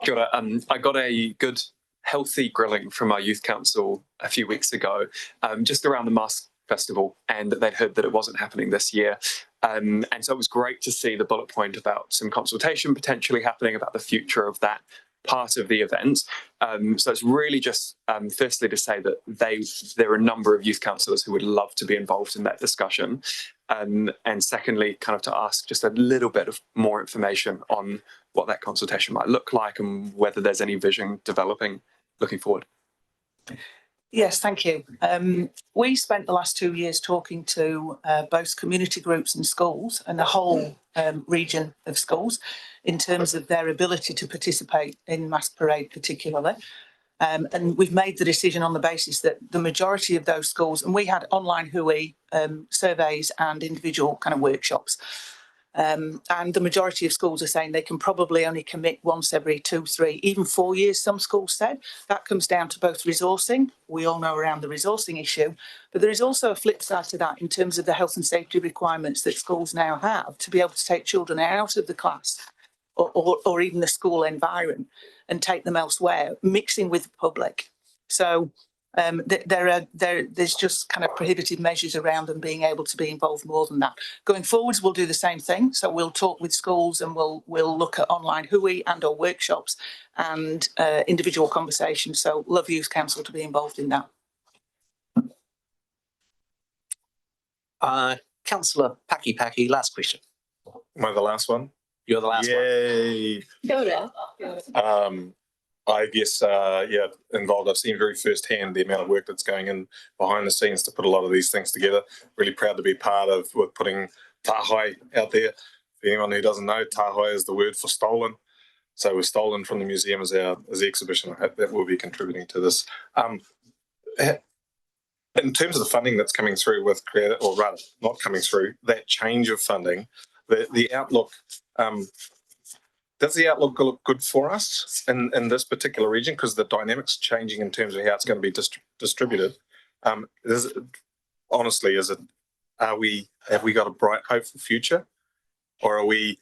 Kia ora. I got a good, healthy grilling from our youth council a few weeks ago, just around the Mask Festival, and that they'd heard that it wasn't happening this year. And so it was great to see the bullet point about some consultation potentially happening about the future of that part of the event. So it's really just firstly to say that there are a number of youth councillors who would love to be involved in that discussion. And secondly, kind of to ask just a little bit of more information on what that consultation might look like and whether there's any vision developing looking forward. Yes, thank you. We spent the last 2 years talking to both community groups and schools and the whole region of schools in terms of their ability to participate in Mask Parade particularly. And we've made the decision on the basis that the majority of those schools, and we had online hui surveys and individual kind of workshops. And the majority of schools are saying they can probably only commit once every 2, 3, even 4 years, some schools said. That comes down to both resourcing. We all know around the resourcing issue, but there is also a flip side to that in terms of the health and safety requirements that schools now have to be able to take children out of the class or even the school environment and take them elsewhere, mixing with the public. So there's just kind of prohibitive measures around them being able to be involved more than that. Going forwards, we'll do the same thing. So we'll talk with schools and we'll look at online hui and or workshops and individual conversations. So love Youth Council to be involved in that. Councillor Paki, last question. Am I the last one? You're the last Yay. One. I guess, involved. I've seen very firsthand the amount of work that's going in behind the scenes to put a lot of these things together. Really proud to be part of with putting tahai out there. For anyone who doesn't know, tahai is the word for stolen. So we're stolen from the museum as the exhibition. I hope that will be contributing to this. In terms of the funding that's coming through with Creative, or rather not coming through, that change of funding, the outlook, does the outlook look good for us in this particular region? Because the dynamics changing in terms of how it's going to be distributed. Have we got a bright, hopeful future? Or are we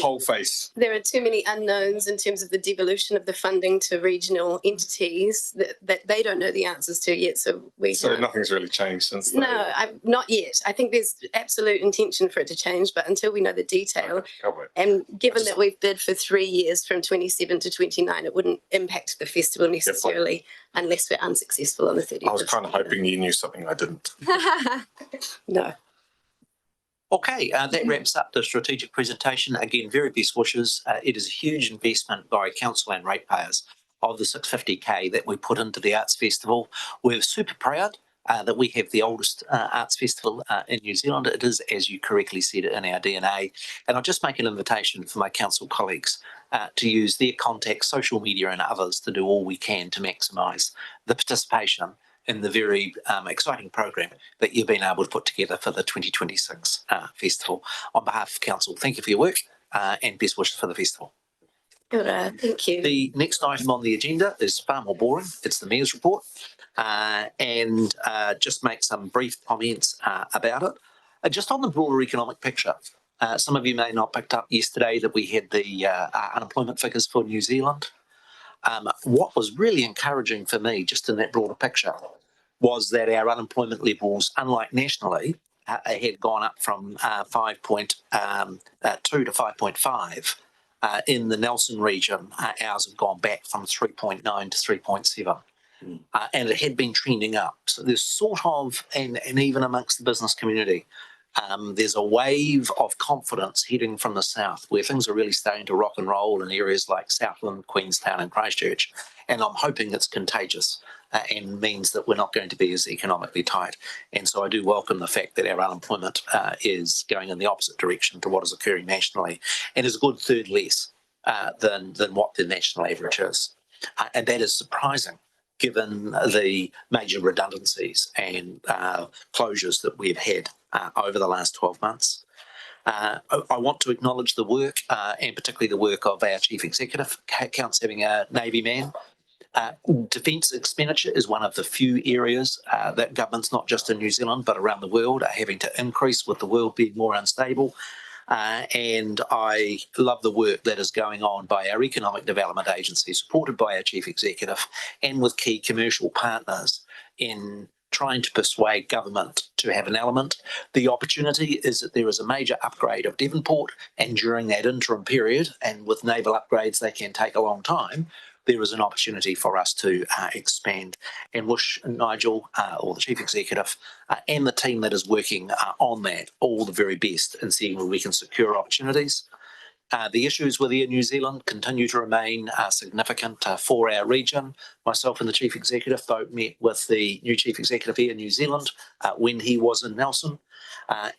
coal face? There are too many unknowns in terms of the devolution of the funding to regional entities that they don't know the answers to yet. So nothing's really changed since. Not yet. I think there's absolute intention for it to change, but until we know the detail, and given that we've bid for 3 years from 27 to 29, it wouldn't impact the festival necessarily unless we're unsuccessful on the 30th. I was kind of hoping you knew something I didn't. No. Okay, that wraps up the strategic presentation. Again, very best wishes. It is a huge investment by council and ratepayers of the 650k that we put into the Arts Festival. We're super proud that we have the oldest arts festival in New Zealand. It is, as you correctly said, in our DNA. And I'll just make an invitation for my council colleagues to use their contacts, social media and others to do all we can to maximise the participation in the very exciting program that you've been able to put together for the 2026 festival. On behalf of council, thank you for your work and best wishes for the festival. Good, thank you. The next item on the agenda is far more boring. It's the Mayor's report and just make some brief comments about it. Just on the broader economic picture, some of you may not have picked up yesterday that we had the unemployment figures for New Zealand. What was really encouraging for me, just in that broader picture, was that our unemployment levels, unlike nationally, had gone up from 5.2 to 5.5. In the Nelson region, ours have gone back from 3.9 to 3.7. And it had been trending up. So there's sort of, and even amongst the business community, There's a wave of confidence heading from the south where things are really starting to rock and roll in areas like Southland, Queenstown and Christchurch. And I'm hoping it's contagious and means that we're not going to be as economically tight. And so I do welcome the fact that our unemployment is going in the opposite direction to what is occurring nationally and is a good third less than what the national average is. And that is surprising, given the major redundancies and closures that we've had over the last 12 months. I want to acknowledge the work, and particularly the work of our Chief Executive. Counts having a Navy man. Defence expenditure is one of the few areas that governments, not just in New Zealand, but around the world, are having to increase with the world being more unstable. And I love the work that is going on by our Economic Development Agency, supported by our Chief Executive, and with key commercial partners in trying to persuade government to have an element. The opportunity is that there is a major upgrade of Devonport, and during that interim period, and with naval upgrades they can take a long time, there is an opportunity for us to expand, and wish Nigel, or the Chief Executive, and the team that is working on that all the very best in seeing where we can secure opportunities. The issues with Air New Zealand continue to remain significant for our region. Myself and the Chief Executive both met with the new Chief Executive Air New Zealand when he was in Nelson.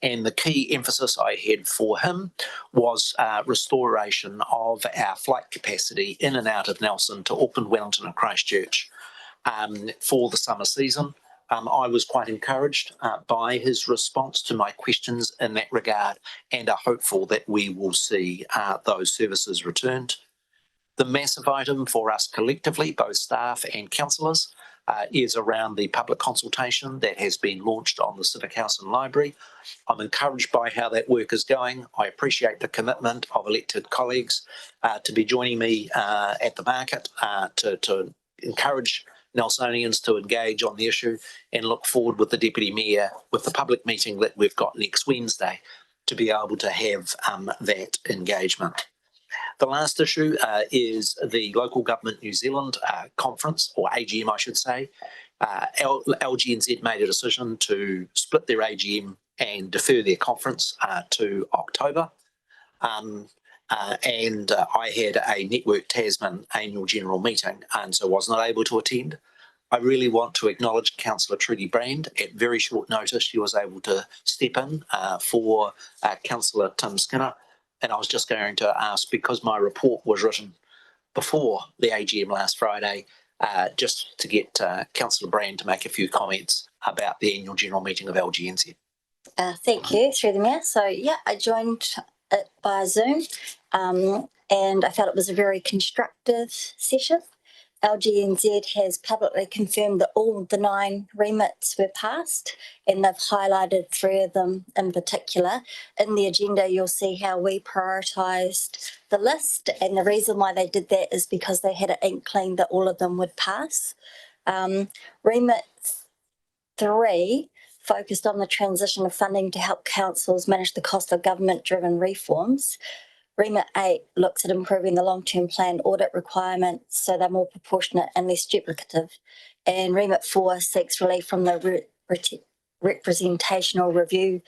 And the key emphasis I had for him was restoration of our flight capacity in and out of Nelson to Auckland, Wellington and Christchurch for the summer season. I was quite encouraged by his response to my questions in that regard, and are hopeful that we will see those services returned. The massive item for us collectively, both staff and councillors, is around the public consultation that has been launched on the Civic House and Library. I'm encouraged by how that work is going. I appreciate the commitment of elected colleagues to be joining me at the market to encourage Nelsonians to engage on the issue, and look forward with the Deputy Mayor with the public meeting that we've got next Wednesday to be able to have that engagement. The last issue is the Local Government New Zealand conference, or AGM I should say. LGNZ made a decision to split their AGM and defer their conference to October. And I had a Network Tasman annual general meeting, and so was not able to attend. I really want to acknowledge Councillor Trudy Brand. At very short notice, she was able to step in for Councillor Tim Skinner. And I was just going to ask, because my report was written before the AGM last Friday, just to get Councillor Brand to make a few comments about the annual general meeting of LGNZ. Thank you, through the Mayor. So yeah, I joined it by Zoom, and I felt it was a very constructive session. LGNZ has publicly confirmed that all the 9 remits were passed, and they've highlighted 3 of them in particular. In the agenda, you'll see how we prioritised the list, and the reason why they did that is because they had an inkling that all of them would pass. Remit 3 focused on the transition of funding to help councils manage the cost of government-driven reforms. Remit 8 looks at improving the long-term plan audit requirements so they're more proportionate and less duplicative. And Remit 4 seeks relief from the representational review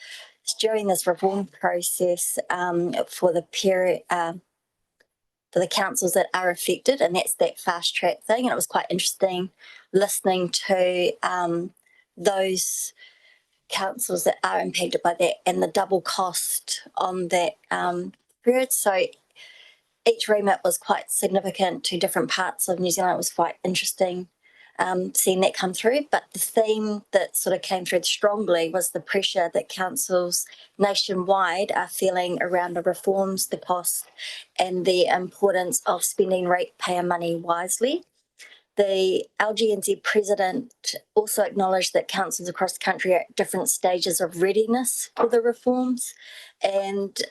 during this reform process for the period for the councils that are affected, and that's that fast track thing. And it was quite interesting listening to those councils that are impacted by that and the double cost on that period. So each remit was quite significant to different parts of New Zealand. It was quite interesting seeing that come through. But the theme that sort of came through strongly was the pressure that councils nationwide are feeling around the reforms, the cost, and the importance of spending ratepayer money wisely. The LGNZ president also acknowledged that councils across the country are at different stages of readiness for the reforms, and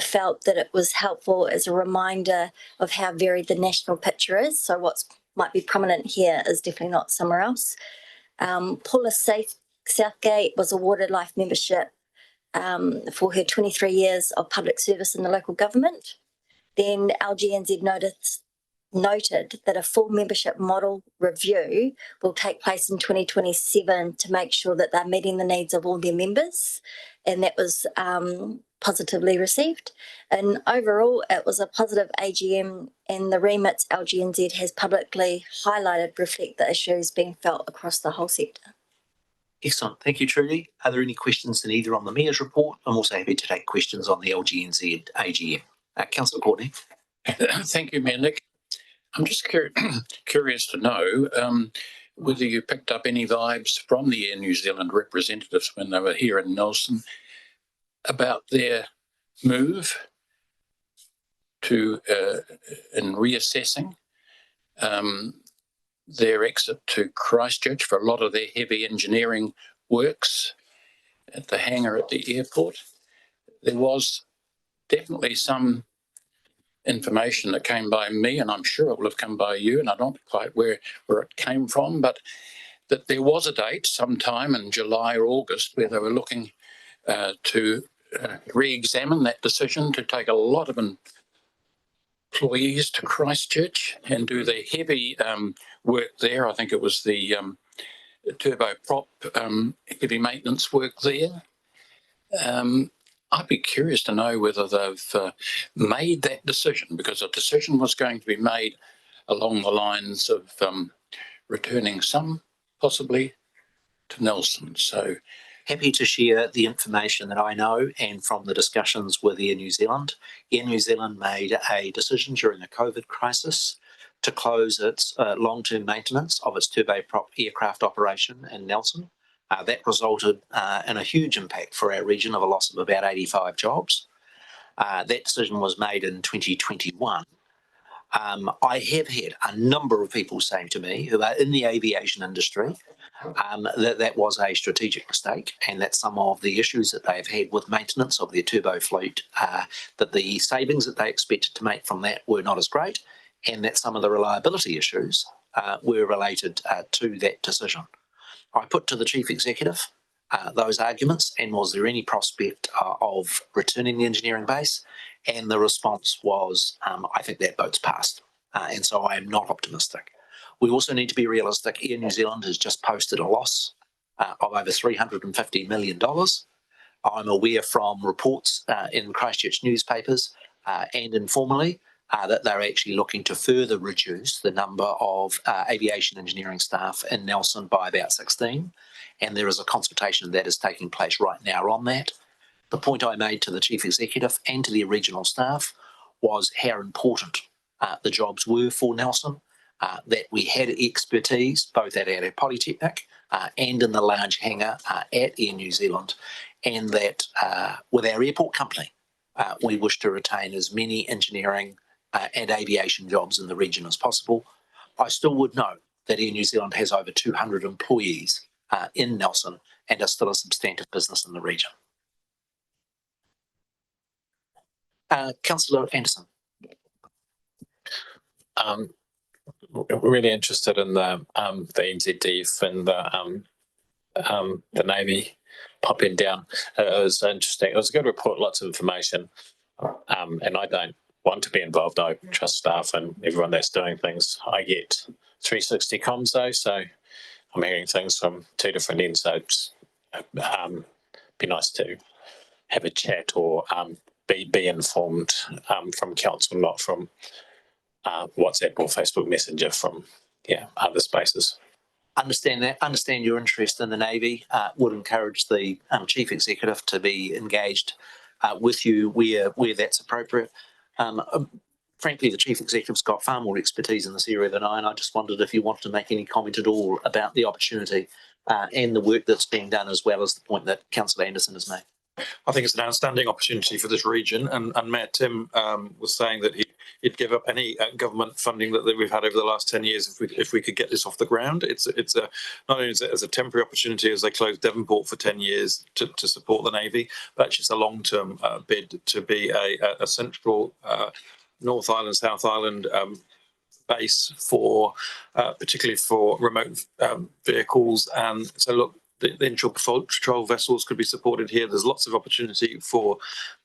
felt that it was helpful as a reminder of how varied the national picture is. So what might be prominent here is definitely not somewhere else. Paula Southgate was awarded life membership for her 23 years of public service in the local government. Then LGNZ noted that a full membership model review will take place in 2027 to make sure that they're meeting the needs of all their members, and that was positively received. And overall, it was a positive AGM, and the remits LGNZ has publicly highlighted reflect the issues being felt across the whole sector. Excellent. Thank you, Trudy. Are there any questions in either on the Mayor's report? I'm also happy to take questions on the LGNZ AGM. Councillor Courtney. Thank you, Mayor Nick. I'm just curious to know whether you picked up any vibes from the Air New Zealand representatives when they were here in Nelson about their move to in reassessing their exit to Christchurch for a lot of their heavy engineering works at the hangar at the airport. There was definitely some information that came by me, and I'm sure it will have come by you, and I don't know quite where it came from, but that there was a date sometime in July or August where they were looking to re-examine that decision to take a lot of employees to Christchurch and do the heavy work there. I think it was the turboprop heavy maintenance work there. I'd be curious to know whether they've made that decision, because a decision was going to be made along the lines of returning some possibly to Nelson. So happy to share the information that I know and from the discussions with Air New Zealand. Air New Zealand made a decision during the COVID crisis to close its long-term maintenance of its turboprop aircraft operation in Nelson. That resulted in a huge impact for our region of a loss of about 85 jobs. That decision was made in 2021. I have had a number of people saying to me who are in the aviation industry that was a strategic mistake, and that some of the issues that they have had with maintenance of their turbo fleet, that the savings that they expected to make from that were not as great, and that some of the reliability issues were related to that decision. I put to the Chief Executive those arguments, and was there any prospect of returning the engineering base? And the response was, I think that boat's passed. And so I am not optimistic. We also need to be realistic. Air New Zealand has just posted a loss of over $350 million. I'm aware from reports in Christchurch newspapers and informally that they're actually looking to further reduce the number of aviation engineering staff in Nelson by about 16. And there is a consultation that is taking place right now on that. The point I made to the Chief Executive and to the regional staff was how important the jobs were for Nelson, that we had expertise both at our Polytechnic and in the large hangar at Air New Zealand, and that with our airport company, we wish to retain as many engineering and aviation jobs in the region as possible. I still would note that Air New Zealand has over 200 employees in Nelson and are still a substantive business in the region. Councillor Anderson. Really interested in the NZDF and the Navy popping down. It was interesting. It was a good report, lots of information. And I don't want to be involved. I trust staff and everyone that's doing things. I get 360 comms though, so I'm hearing things from two different ends. So it's be nice to have a chat or be informed from council, not from WhatsApp or Facebook Messenger from other spaces. Understand that. Understand your interest in the Navy. Would encourage the Chief Executive to be engaged with you where that's appropriate. Frankly, the Chief Executive's got far more expertise in this area than I, and I just wondered if you wanted to make any comment at all about the opportunity and the work that's being done, as well as the point that Councillor Anderson has made. I think it's an outstanding opportunity for this region, and Mayor Tim was saying that he'd give up any government funding that we've had over the last 10 years if we could get this off the ground. It's not only as a temporary opportunity as they closed Devonport for 10 years to support the Navy, but actually it's a long-term bid to be a central North Island, South Island base for particularly for remote vehicles. And so look, the inshore patrol vessels could be supported here. There's lots of opportunity for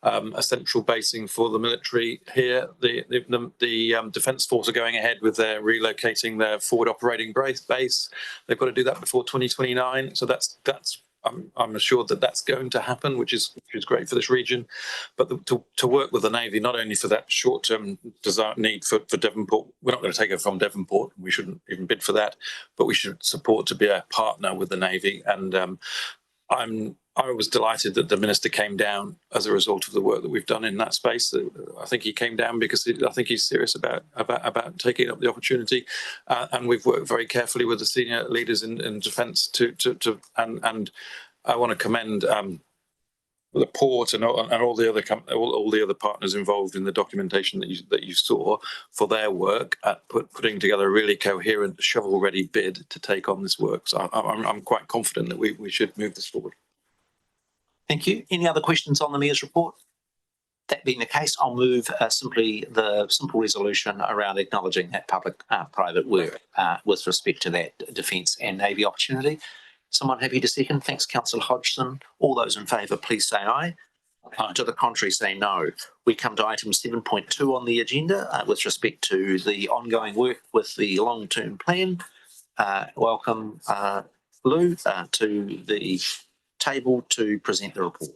a central basing for the military here. The Defence Force are going ahead with their relocating their forward operating base. They've got to do that before 2029. So I'm assured that that's going to happen, which is great for this region. But to work with the Navy, not only for that short-term need for Devonport, we're not going to take it from Devonport. We shouldn't even bid for that, but we should support to be a partner with the Navy. And I was delighted that the minister came down as a result of the work that we've done in that space. I think he came down because I think he's serious about taking up the opportunity, and we've worked very carefully with the senior leaders in defence and I want to commend the port and all the other partners involved in the documentation that you saw for their work at putting together a really coherent shovel-ready bid to take on this work. So I'm quite confident that we should move this forward. Thank you. Any other questions on the Mayor's report? That being the case, I'll move the simple resolution around acknowledging that public-private work with respect to that Defence and Navy opportunity. Someone happy to second? Thanks, Councillor Hodgson. All those in favour, please say aye. To the contrary, say no. We come to item 7.2 on the agenda with respect to the ongoing work with the long-term plan. Welcome, Lou, to the table to present the report.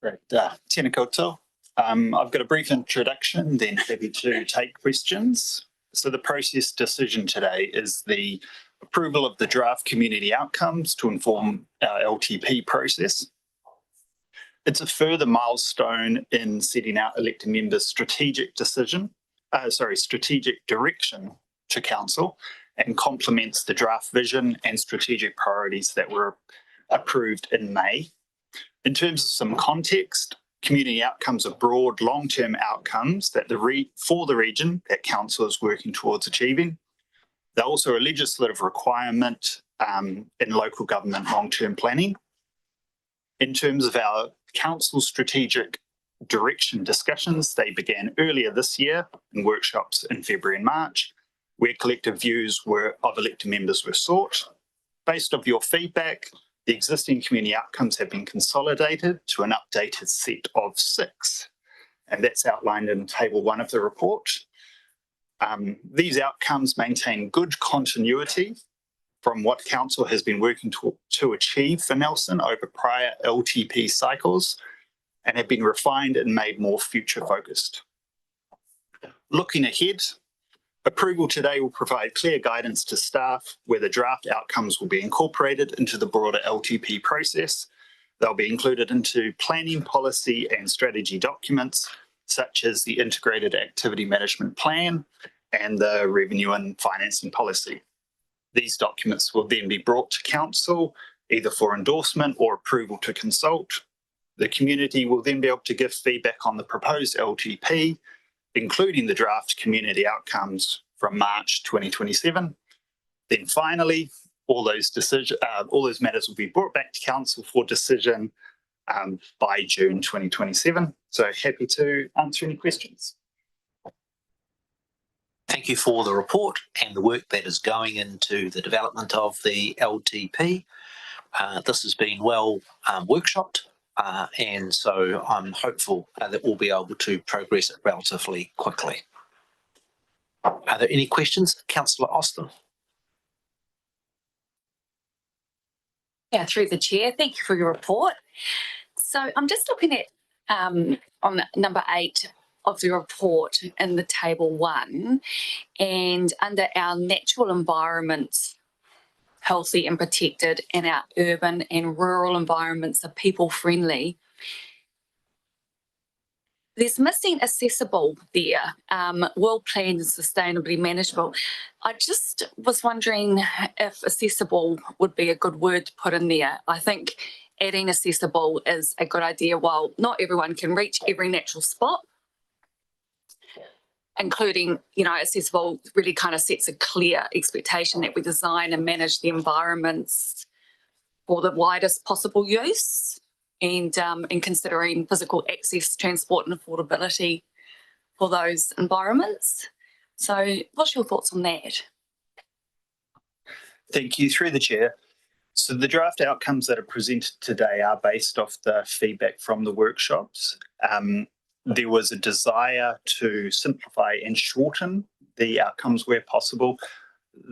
Great. Tēnā koutou. I've got a brief introduction, then happy to take questions. So the process decision today is the approval of the draft community outcomes to inform our LTP process. It's a further milestone in setting out elected members' strategic direction to council, and complements the draft vision and strategic priorities that were approved in May. In terms of some context, community outcomes are broad long-term outcomes that for the region that council is working towards achieving. They're also a legislative requirement in local government long-term planning. In terms of our council strategic direction discussions, they began earlier this year in workshops in February and March, where collective views of elected members were sought. Based on your feedback, the existing community outcomes have been consolidated to an updated set of 6, and that's outlined in table 1 of the report. These outcomes maintain good continuity from what council has been working to achieve for Nelson over prior LTP cycles, and have been refined and made more future focused. Looking ahead, approval today will provide clear guidance to staff where the draft outcomes will be incorporated into the broader LTP process. They'll be included into planning, policy and strategy documents, such as the Integrated Activity Management Plan and the Revenue and Financing Policy. These documents will then be brought to council, either for endorsement or approval to consult. The community will then be able to give feedback on the proposed LTP, including the draft community outcomes from March 2027. Then finally, all those matters will be brought back to council for decision by June 2027. So happy to answer any questions. Thank you for the report and the work that is going into the development of the LTP. This has been well workshopped, and so I'm hopeful that we'll be able to progress it relatively quickly. Are there any questions? Councillor Austin. Yeah, through the chair. Thank you for your report. So I'm just looking at on number 8 of the report in the table 1, and under our natural environments, healthy and protected, and our urban and rural environments are people friendly. There's missing accessible there, well planned and sustainably manageable. I just was wondering if accessible would be a good word to put in there. I think adding accessible is a good idea. While not everyone can reach every natural spot, including, accessible really kind of sets a clear expectation that we design and manage the environments for the widest possible use. and considering physical access, transport and affordability for those environments. So what's your thoughts on that? Thank you. Through the chair. So the draft outcomes that are presented today are based off the feedback from the workshops. There was a desire to simplify and shorten the outcomes where possible.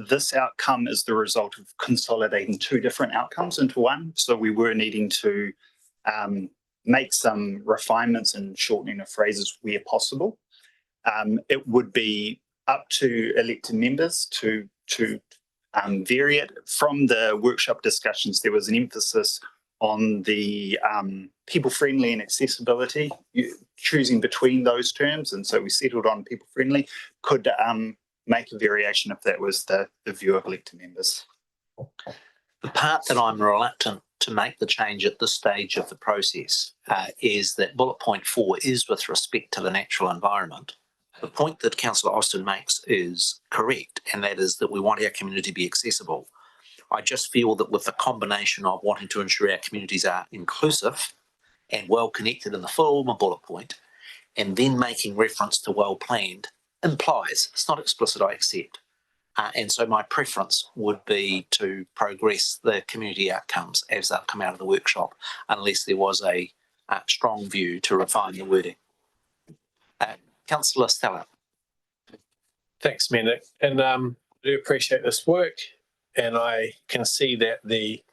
This outcome is the result of consolidating two different outcomes into one. So we were needing to make some refinements and shortening of phrases where possible. It would be up to elected members to vary it. From the workshop discussions, there was an emphasis on the people-friendly and accessibility, choosing between those terms. And so we settled on people-friendly, could make a variation if that was the view of elected members. The part that I'm reluctant to make the change at this stage of the process is that bullet point 4 is with respect to the natural environment. The point that Councillor Austin makes is correct, and that is that we want our community to be accessible. I just feel that with the combination of wanting to ensure our communities are inclusive and well connected in the former bullet point, and then making reference to well planned implies, it's not explicit, I accept. And so my preference would be to progress the community outcomes as they've come out of the workshop, unless there was a strong view to refine the wording. Councillor Stella. Thanks, Mennick. And I do appreciate this work. And I can see that the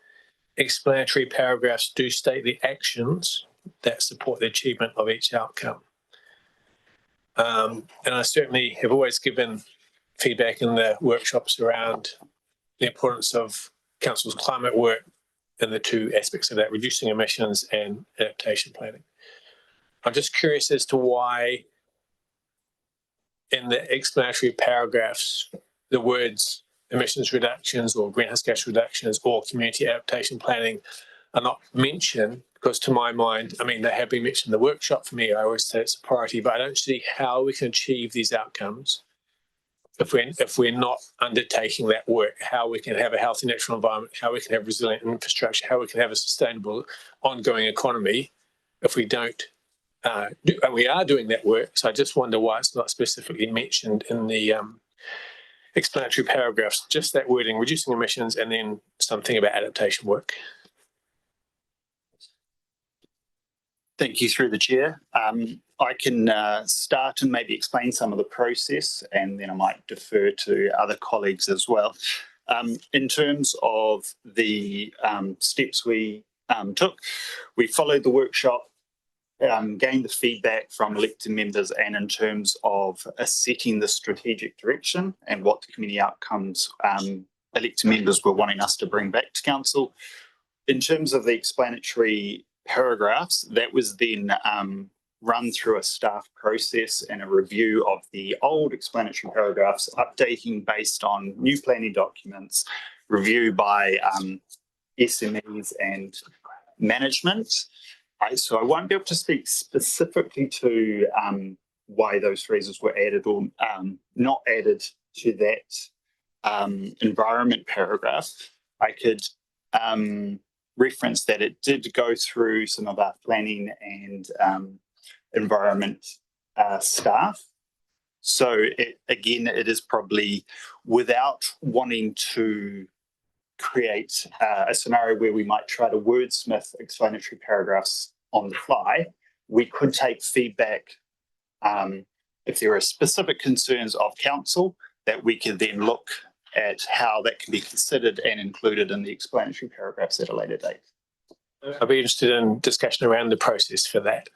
explanatory paragraphs do state the actions that support the achievement of each outcome. And I certainly have always given feedback in the workshops around the importance of Council's climate work and the two aspects of that, reducing emissions and adaptation planning. I'm just curious as to why in the explanatory paragraphs, the words emissions reductions or greenhouse gas reductions or community adaptation planning are not mentioned, because to my mind, I mean, they have been mentioned in the workshop. For me, I always say it's a priority, but I don't see how we can achieve these outcomes if we're not undertaking that work, how we can have a healthy natural environment, how we can have resilient infrastructure, how we can have a sustainable ongoing economy if we don't and we are doing that work. So I just wonder why it's not specifically mentioned in the explanatory paragraphs, just that wording, reducing emissions, and then something about adaptation work. Thank you, through the chair. I can start and maybe explain some of the process, and then I might defer to other colleagues as well. In terms of the steps we took, we followed the workshop, gained the feedback from elected members, and in terms of setting the strategic direction and what the community outcomes elected members were wanting us to bring back to council. In terms of the explanatory paragraphs, that was then run through a staff process and a review of the old explanatory paragraphs, updating based on new planning documents, review by SMEs and management. So I won't be able to speak specifically to why those phrases were added or not added to that environment paragraph. I could reference that it did go through some of our planning and environment staff. So it is probably, without wanting to create a scenario where we might try to wordsmith explanatory paragraphs on the fly, we could take feedback if there are specific concerns of council, that we could then look at how that can be considered and included in the explanatory paragraphs at a later date. I'd be interested in discussion around the process for that,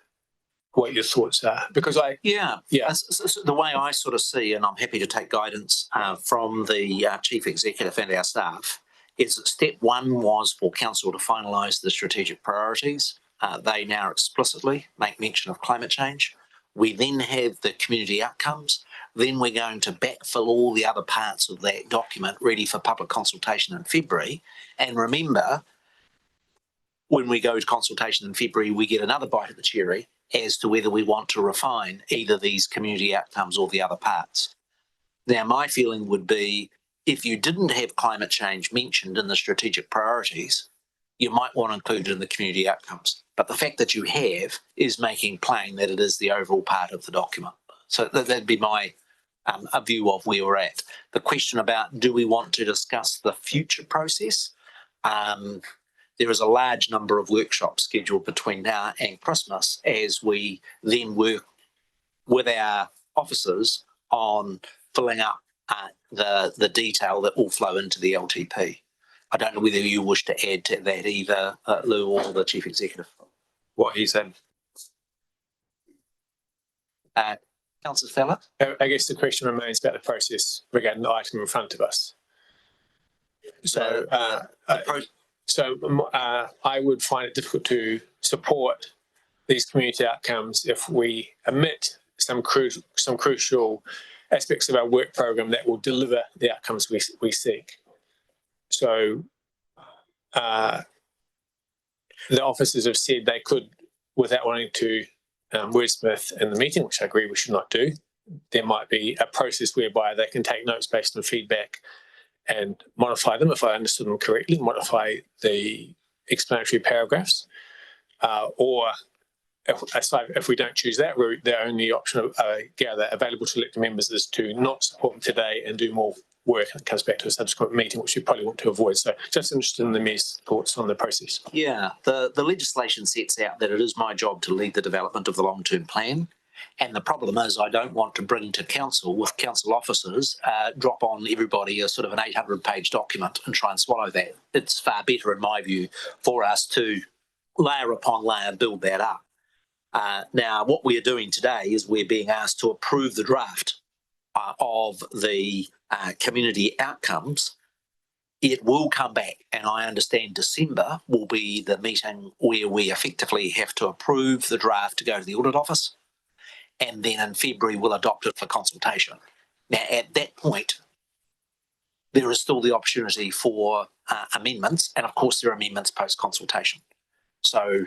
what your thoughts are, because so the way I sort of see, and I'm happy to take guidance from the Chief Executive and our staff, is that step one was for council to finalise the strategic priorities. They now explicitly make mention of climate change. We then have the community outcomes. Then we're going to backfill all the other parts of that document ready for public consultation in February. And remember, when we go to consultation in February, we get another bite of the cherry as to whether we want to refine either these community outcomes or the other parts. Now, my feeling would be, if you didn't have climate change mentioned in the strategic priorities, you might want to include it in the community outcomes. But But the fact that you have is making plain that it is the overall part of the document. So that'd be my a view of where we're at. The question about do we want to discuss the future process? There is a large number of workshops scheduled between now and Christmas as we then work with our officers on filling up the detail that will flow into the LTP. I don't know whether you wish to add to that either, Lou or the Chief Executive. What he said. Councillor Fowler? I guess the question remains about the process regarding the item in front of us. So, I would find it difficult to support these community outcomes if we omit some crucial aspects of our work program that will deliver the outcomes we seek. So, the officers have said they could, without wanting to wordsmith in the meeting, which I agree we should not do, there might be a process whereby they can take notes based on feedback and modify them, if I understood them correctly, modify the explanatory paragraphs. Or if we don't choose that route, the only option available to elected members is to not support them today and do more work, and it comes back to a subsequent meeting, which we probably want to avoid. So just interested in the Mayor's thoughts on the process. Yeah, the legislation sets out that it is my job to lead the development of the long-term plan. And the problem is I don't want to bring to council with council officers, drop on everybody a sort of an 800-page document and try and swallow that. It's far better, in my view, for us to layer upon layer build that up. Now, what we are doing today is we're being asked to approve the draft of the community outcomes. It will come back, and I understand December will be the meeting where we effectively have to approve the draft to go to the audit office, and then in February we'll adopt it for consultation. Now, at that point, there is still the opportunity for amendments, and of course there are amendments post-consultation. So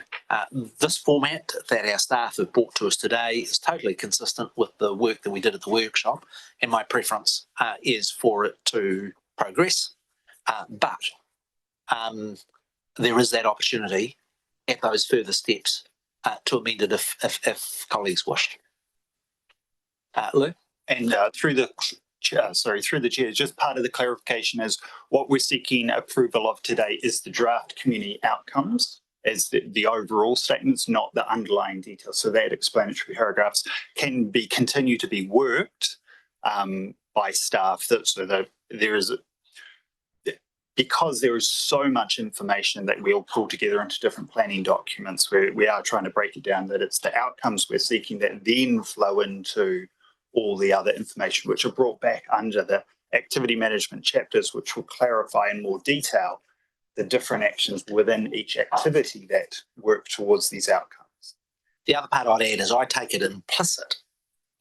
this format that our staff have brought to us today is totally consistent with the work that we did at the workshop, and my preference is for it to progress. But there is that opportunity at those further steps to amend it if colleagues wish. Lou? And through the chair, just part of the clarification is what we're seeking approval of today is the draft community outcomes as the overall statements, not the underlying details. So that explanatory paragraphs can continue to be worked by staff. Because there is so much information that we'll pull together into different planning documents where we are trying to break it down, that it's the outcomes we're seeking that then flow into all the other information, which are brought back under the activity management chapters, which will clarify in more detail the different actions within each activity that work towards these outcomes. The other part I'd add is I take it implicit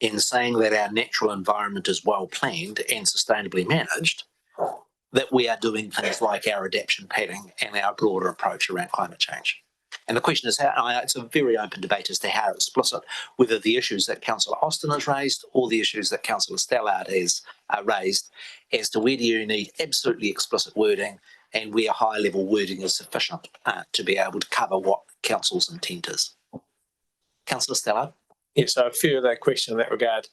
in saying that our natural environment is well planned and sustainably managed, that we are doing things like our adaptation padding and our broader approach around climate change. And the question is, it's a very open debate as to how explicit, whether the issues that Councillor Austin has raised or the issues that Councillor Stallard has raised, as to whether you need absolutely explicit wording and where high-level wording is sufficient to be able to cover what Council's intent is. Councillor Stallard? Yes, so a further question in that regard.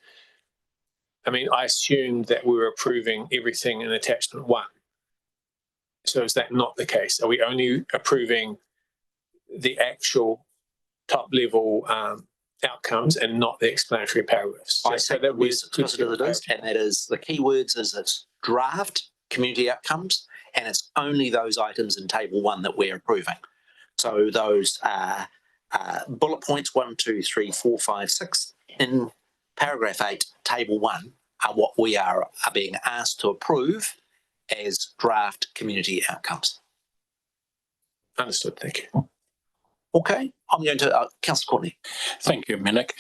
I mean, I assumed that we were approving everything in attachment 1. So is that not the case? Are we only approving the actual top-level outcomes and not the explanatory paragraphs? I say that we're explicit as it is, and that is the key words is it's draft community outcomes, and it's only those items in table 1 that we're approving. So those bullet points 1, 2, 3, 4, 5, 6 in paragraph 8, table 1 are what we are being asked to approve as draft community outcomes. Understood. Thank you. Okay, I'm going to Councillor Courtney. Thank you, Minik.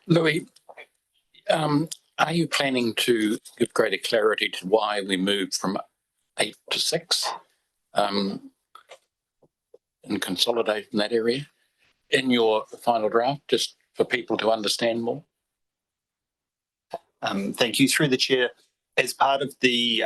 Louis, are you planning to give greater clarity to why we moved from 8 to 6 and consolidate in that area in your final draft, just for people to understand more? Thank you. Through the chair, as part of the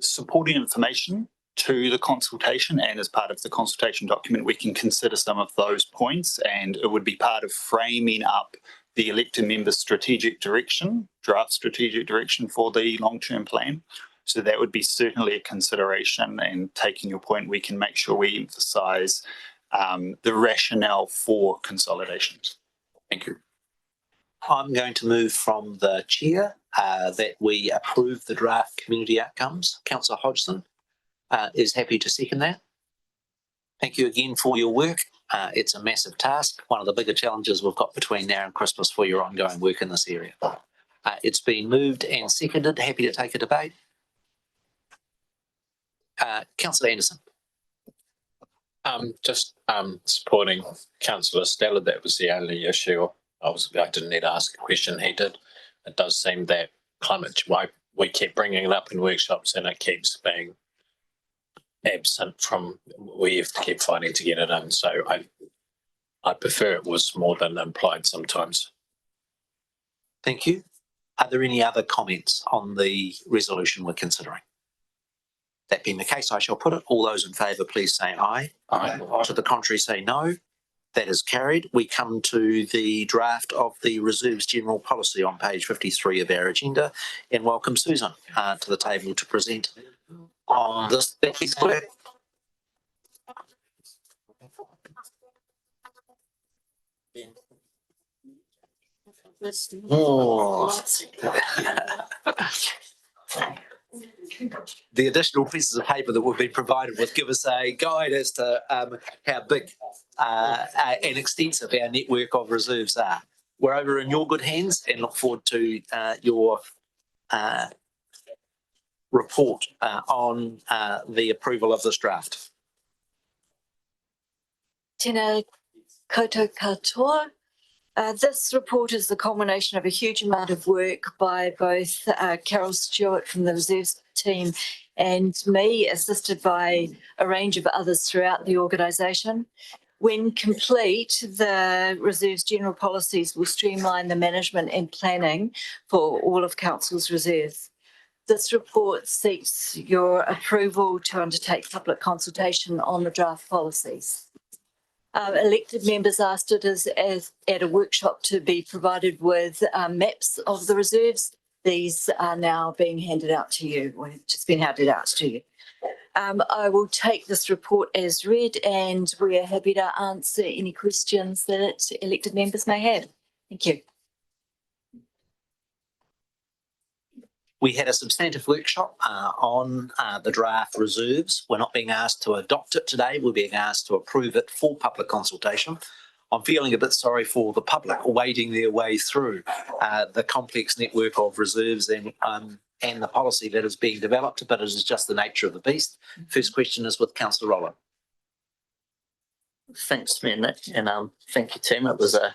supporting information to the consultation, and as part of the consultation document, we can consider some of those points, and it would be part of framing up the elected members' strategic direction, draft strategic direction for the long-term plan. So that would be certainly a consideration, and taking your point, we can make sure we emphasise the rationale for consolidations. Thank you. I'm going to move from the chair that we approve the draft community outcomes. Councillor Hodgson is happy to second that. Thank you again for your work. It's a massive task, one of the bigger challenges we've got between now and Christmas for your ongoing work in this area. It's been moved and seconded. Happy to take a debate. Councillor Anderson. Just supporting Councillor Stella. That was the only issue. I didn't need to ask a question. He did. It does seem that we keep bringing it up in workshops and it keeps being absent from. We have to keep fighting to get it in. So I prefer it was more than implied sometimes. Thank you. Are there any other comments on the resolution we're considering? That being the case, I shall put it. All those in favour, please say aye. Aye. To the contrary, say no. That is carried. We come to the draft of the Reserves General Policy on page 53 of our agenda, and welcome Susan to the table to present on this. Oh. The additional pieces of paper that we've been provided with give us a guide as to how big and extensive our network of reserves are. We're over in your good hands and look forward to your report on the approval of this draft. Tēnā koutou katoa. This report is the culmination of a huge amount of work by both Carol Stewart from the Reserves team and me, assisted by a range of others throughout the organisation. When complete, the Reserves General Policies will streamline the management and planning for all of Council's reserves. This report seeks your approval to undertake public consultation on the draft policies. Elected members asked it as at a workshop to be provided with maps of the reserves. These are now being handed out to you, or have just been handed out to you. I will take this report as read, and we are happy to answer any questions that elected members may have. Thank you. We had a substantive workshop on the draft reserves. We're not being asked to adopt it today. We're being asked to approve it for public consultation. I'm feeling a bit sorry for the public wading their way through the complex network of reserves and the policy that is being developed, but it is just the nature of the beast. First question is with Councillor Roller. Thanks, Mayor Nick, and thank you, team. It was a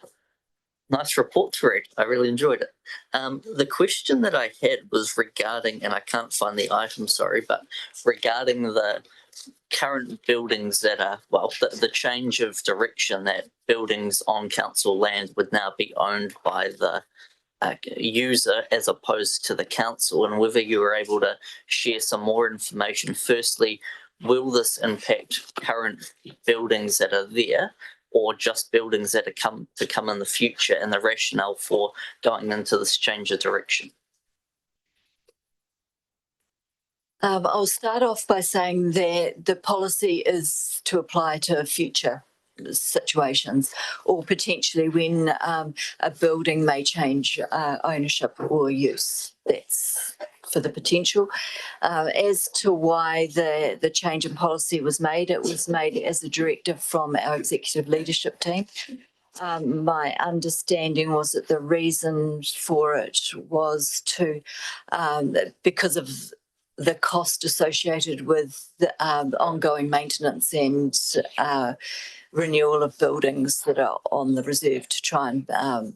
nice report to read. I really enjoyed it. The question that I had was regarding, and I can't find the item, sorry, but regarding the current buildings that are, well, the change of direction that buildings on council land would now be owned by the user as opposed to the council, and whether you were able to share some more information. Firstly, will this impact current buildings that are there, or just buildings that are to come in the future, and the rationale for going into this change of direction? I'll start off by saying that the policy is to apply to future situations, or potentially when a building may change ownership or use. That's for the potential. As to why the change in policy was made, it was made as a directive from our executive leadership team. My understanding was that the reason for it was to, because of the cost associated with the ongoing maintenance and renewal of buildings that are on the reserve, to try and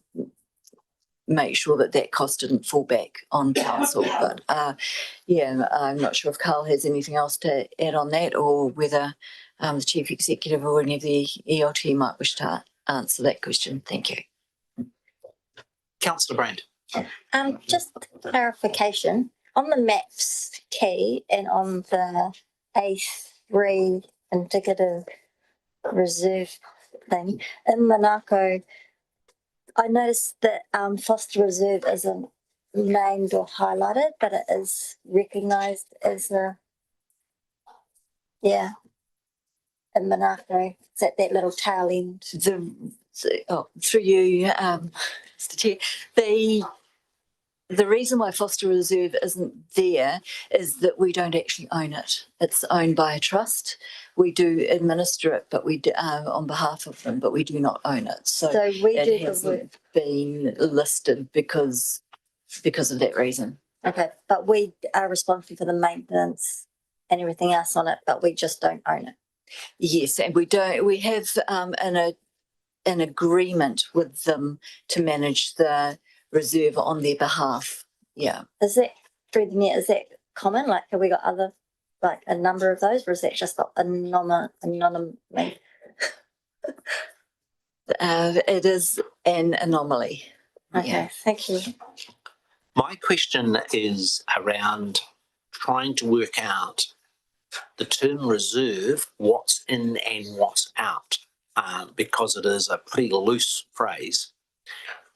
make sure that that cost didn't fall back on council. But yeah, I'm not sure if Carl has anything else to add on that, or whether the Chief Executive or any of the ELT might wish to answer that question. Thank you. Councillor Brand. Just clarification on the maps key and on the A3 indicative reserve thing, in Manako, I noticed that Foster Reserve isn't named or highlighted, but it is recognised as a, in Manako. It's at that little tail end. Through you, Mr. Chair, the reason why Foster Reserve isn't there is that we don't actually own it. It's owned by a trust. We do administer it, but we do, on behalf of them, but we do not own it. So we it do hasn't been listed because of that reason. Okay, but we are responsible for the maintenance and everything else on it, but we just don't own it. Yes, and we don't. We have an agreement with them to manage the reserve on their behalf. Yeah. Is that through the net? Is that common? Like, have we got other, like a number of those, or is that just anonymous? It is an anomaly. Okay, thank you. My question is around trying to work out the term reserve, what's in and what's out, because it is a pretty loose phrase.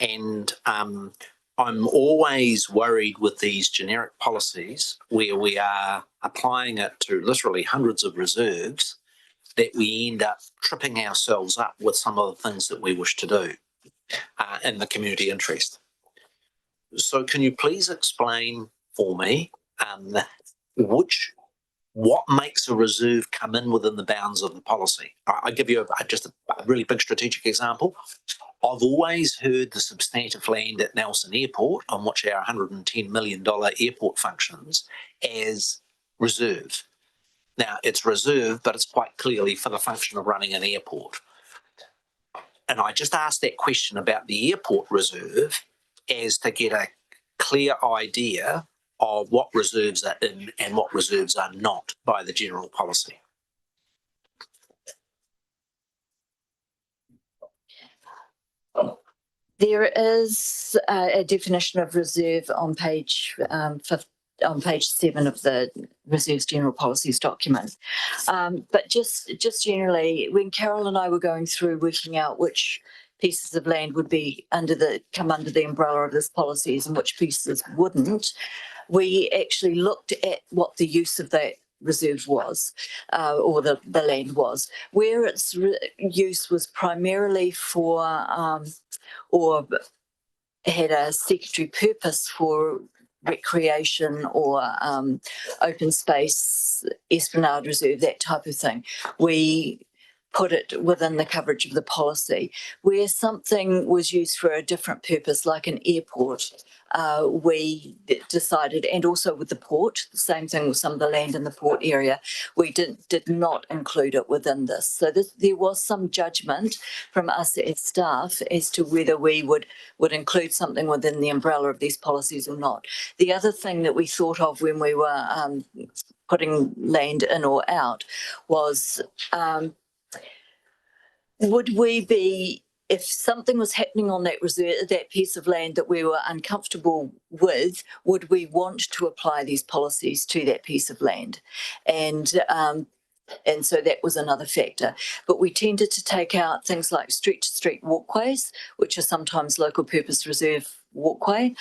And I'm always worried with these generic policies where we are applying it to literally hundreds of reserves, that we end up tripping ourselves up with some of the things that we wish to do in the community interest. So can you please explain for me what makes a reserve come in within the bounds of the policy? I give you just a really big strategic example. I've always heard the substantive land at Nelson Airport, on which our $110 million airport functions, as reserve. Now, it's reserve, but it's quite clearly for the function of running an airport. And I just asked that question about the airport reserve as to get a clear idea of what reserves are in and what reserves are not by the general policy. There is a definition of reserve on page 7 of the Reserves General Policies document. But just generally, when Carol and I were going through working out which pieces of land would be come under the umbrella of this policies and which pieces wouldn't, we actually looked at what the use of that reserve was, or the land was, where its use was primarily for or had a secondary purpose for recreation or open space, Esplanade Reserve, that type of thing. We put it within the coverage of the policy. Where something was used for a different purpose, like an airport, we decided, and also with the port, the same thing with some of the land in the port area, we did not include it within this. So there was some judgment from us as staff as to whether we would include something within the umbrella of these policies or not. The other thing that we thought of when we were putting land in or out was, would we be, if something was happening on that reserve, that piece of land that we were uncomfortable with, would we want to apply these policies to that piece of land? And so that was another factor. But we tended to take out things like street-to-street walkways, which are sometimes local purpose reserve walkway.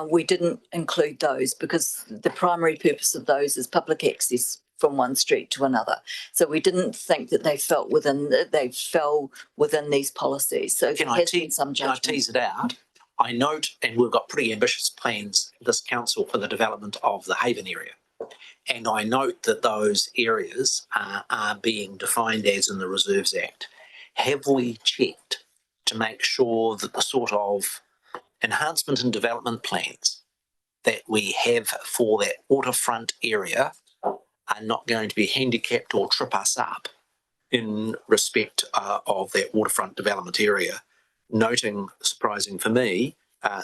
We didn't include those because the primary purpose of those is public access from one street to another. So we didn't think that they fell within these policies. So there has been some judgment. Can I tease it out? I note, and we've got pretty ambitious plans, this council, for the development of the Haven area. And I note that those areas are being defined as in the Reserves Act. Have we checked to make sure that the sort of enhancement and development plans that we have for that waterfront area are not going to be handicapped or trip us up in respect of that waterfront development area? Noting, surprising for me,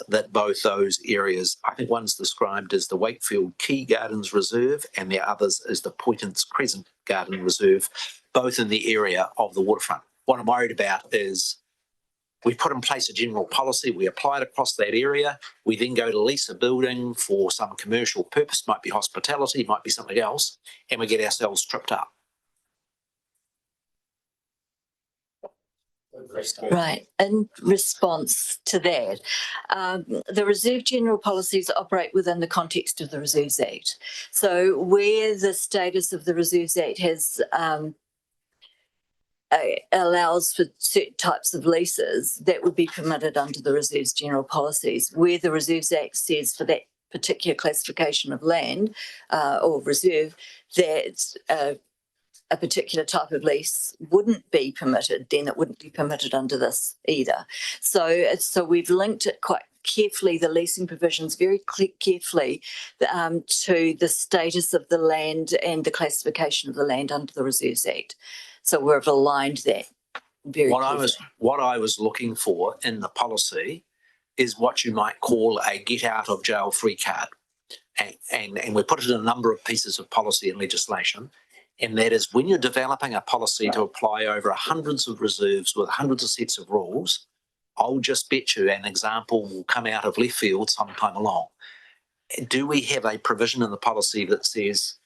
that both those areas, I think one's described as the Wakefield Key Gardens Reserve and the others as the Poyntons Crescent Garden Reserve, both in the area of the waterfront. What I'm worried about is We put in place a general policy, we apply it across that area, we then go to lease a building for some commercial purpose, might be hospitality, might be something else, and we get ourselves tripped up. Right. In response to that, the Reserve General policies operate within the context of the Reserves Act. So where the status of the Reserves Act has allows for certain types of leases, that would be permitted under the Reserves General policies. Where the Reserves Act says for that particular classification of land or reserve that a particular type of lease wouldn't be permitted, then it wouldn't be permitted under this either. So we've linked it quite carefully, the leasing provisions very carefully to the status of the land and the classification of the land under the Reserves Act. So we've aligned that very carefully. What I was looking for in the policy is what you might call a get out of jail free card. And we put it in a number of pieces of policy and legislation. And that is when you're developing a policy to apply over hundreds of reserves with hundreds of sets of rules, I'll just bet you an example will come out of left field sometime along. Do we have a provision in the policy that says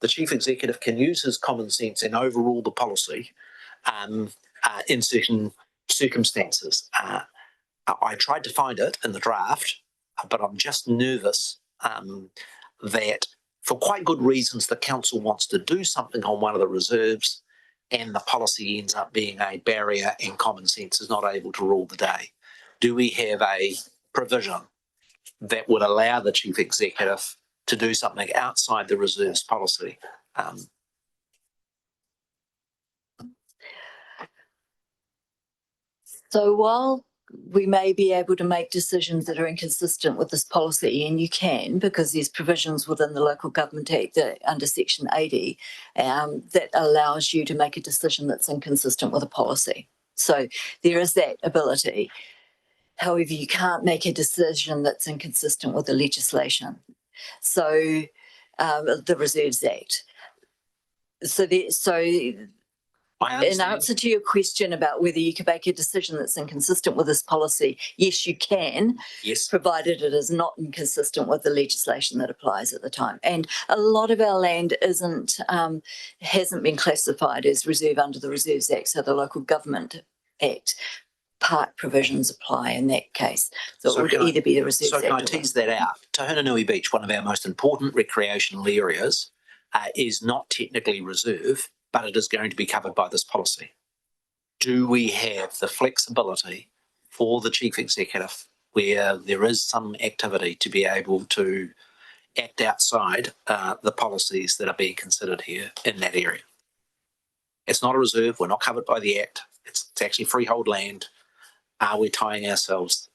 the chief executive can use his common sense and overrule the policy in certain circumstances? I tried to find it in the draft, but I'm just nervous that for quite good reasons, the council wants to do something on one of the reserves and the policy ends up being a barrier and common sense is not able to rule the day. Do we have a provision that would allow the chief executive to do something outside the reserves policy? So while we may be able to make decisions that are inconsistent with this policy, and you can, because there's provisions within the Local Government Act that, under Section 80 that allows you to make a decision that's inconsistent with a policy. So there is that ability. However, you can't make a decision that's inconsistent with the legislation. So the Reserves Act. In answer to your question about whether you can make a decision that's inconsistent with this policy, yes, you can, provided it is not inconsistent with the legislation that applies at the time. And a lot of our land hasn't been classified as reserve under the Reserves Act, so the Local Government Act park provisions apply in that case. So it would either be the Reserves Act. So can I tease that out? Tahunanui Beach, one of our most important recreational areas, is not technically reserve, but it is going to be covered by this policy. Do we have the flexibility for the chief executive where there is some activity to be able to act outside the policies that are being considered here in that area? It's not a reserve, we're not covered by the Act, it's actually freehold land. Are we tying ourselves?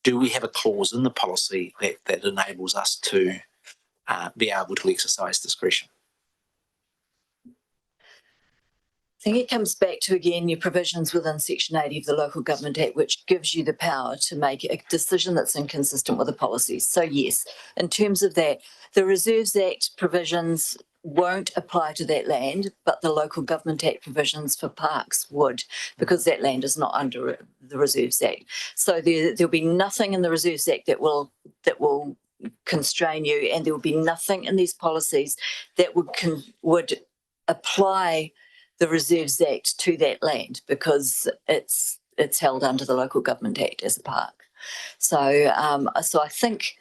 Do we have a clause in the policy that enables us to be able to exercise discretion? I think it comes back to, again, your provisions within Section 80 of the Local Government Act, which gives you the power to make a decision that's inconsistent with the policies. So yes, in terms of that, the Reserves Act provisions won't apply to that land, but the Local Government Act provisions for parks would, because that land is not under the Reserves Act. So there'll be nothing in the Reserves Act that will constrain you, and there will be nothing in these policies that would apply the Reserves Act to that land, because it's held under the Local Government Act as a park. So I think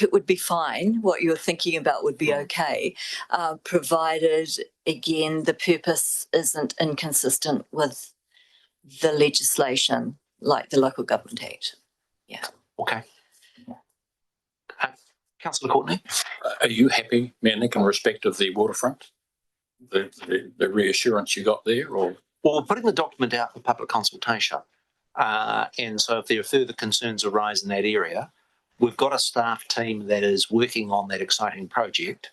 it would be fine. What you're thinking about would be okay, provided, again, the purpose isn't inconsistent with the legislation like the Local Government Act. Yeah. Okay. Councillor Courtney? Are you happy, Mayor Nick, in respect of the waterfront? The reassurance you got there, or? Well, we're putting the document out for public consultation. And so if there are further concerns arise in that area, we've got a staff team that is working on that exciting project.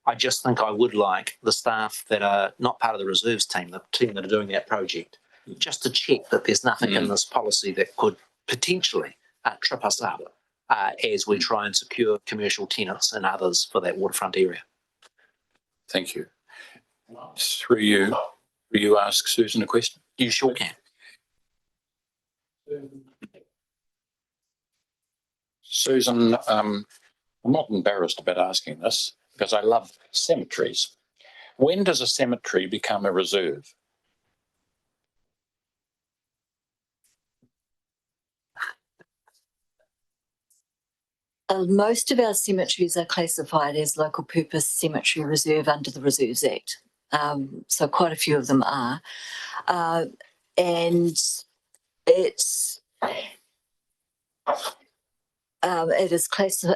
I just think I would like the staff that are not part of the reserves team, the team that are doing that project, just to check that there's nothing in this policy that could potentially trip us up as we try and secure commercial tenants and others for that waterfront area. Thank you. Through you, will you ask Susan a question? You sure can. Susan, I'm not embarrassed about asking this because I love cemeteries. When does a cemetery become a reserve? Most of our cemeteries are classified as local purpose cemetery reserve under the Reserves Act. So quite a few of them are. And it's it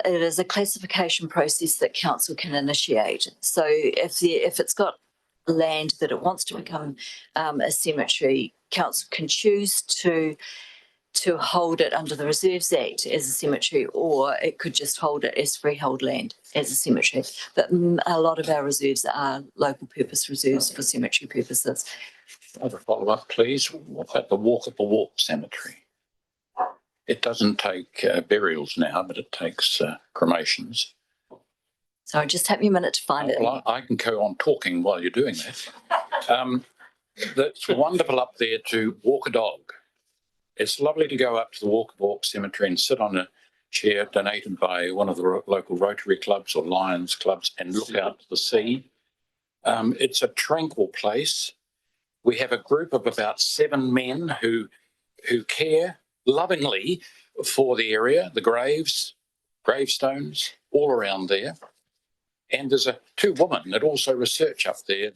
is a classification process that council can initiate. So if it's got land that it wants to become a cemetery, council can choose to hold it under the Reserves Act as a cemetery, or it could just hold it as freehold land as a cemetery. But a lot of our reserves are local purpose reserves for cemetery purposes. I have a follow-up, please. What about the Walk of the Walk cemetery? It doesn't take burials now, but it takes cremations. So just take me a minute to find it. Well, I can go on talking while you're doing that. It's wonderful up there to walk a dog. It's lovely to go up to the Walk of Walk cemetery and sit on a chair donated by one of the local Rotary clubs or Lions clubs and look out to the sea. It's a tranquil place. We have a group of about 7 men who care lovingly for the area, the graves, gravestones, all around there. And there's 2 women that also research up there,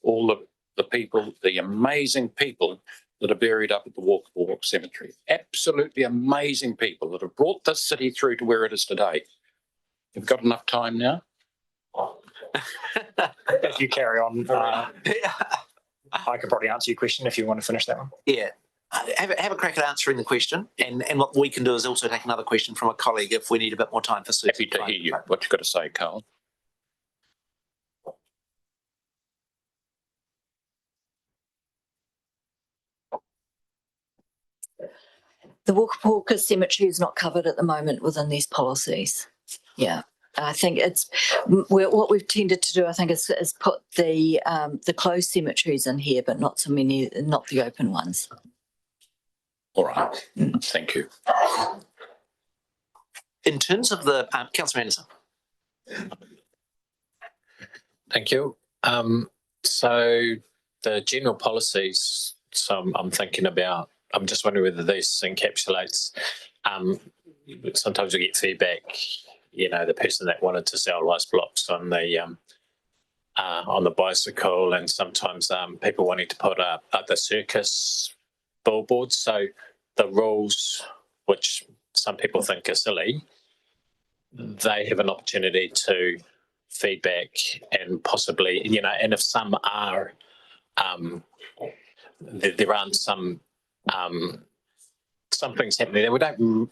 all the people, the amazing people that are buried up at the Walk of the Walk cemetery. Absolutely amazing people that have brought this city through to where it is today. You've got enough time now? If you carry on, I could probably answer your question if you want to finish that one. Yeah. Have a crack at answering the question, and what we can do is also take another question from a colleague if we need a bit more time for Susan. Happy to hear you. What you've got to say, Carl. The Walk of Walk cemetery is not covered at the moment within these policies. Yeah. I think what we've tended to do, I think, is put the closed cemeteries in here, but not the open ones. All right. Thank you. In terms of the Councillor Anderson. Thank you. So the general policies, I'm thinking about, I'm just wondering whether this encapsulates, sometimes we get feedback, the person that wanted to sell rice blocks on the bicycle, and sometimes people wanting to put up at the circus billboards. So the rules, which some people think are silly, they have an opportunity to feedback and possibly, and if some are, there aren't some things happening that we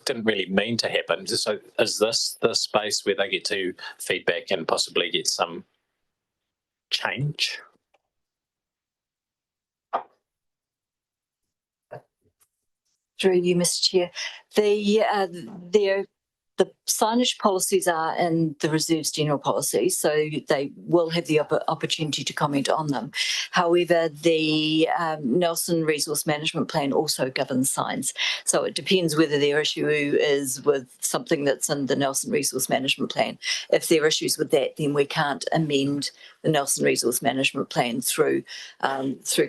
didn't really mean to happen. So is this the space where they get to feedback and possibly get some change? Through you, Mr. Chair. The signage policies are in the Reserves General Policy, so they will have the opportunity to comment on them. However, the Nelson Resource Management Plan also governs signs. So it depends whether their issue is with something that's in the Nelson Resource Management Plan. If there are issues with that, then we can't amend the Nelson Resource Management Plan through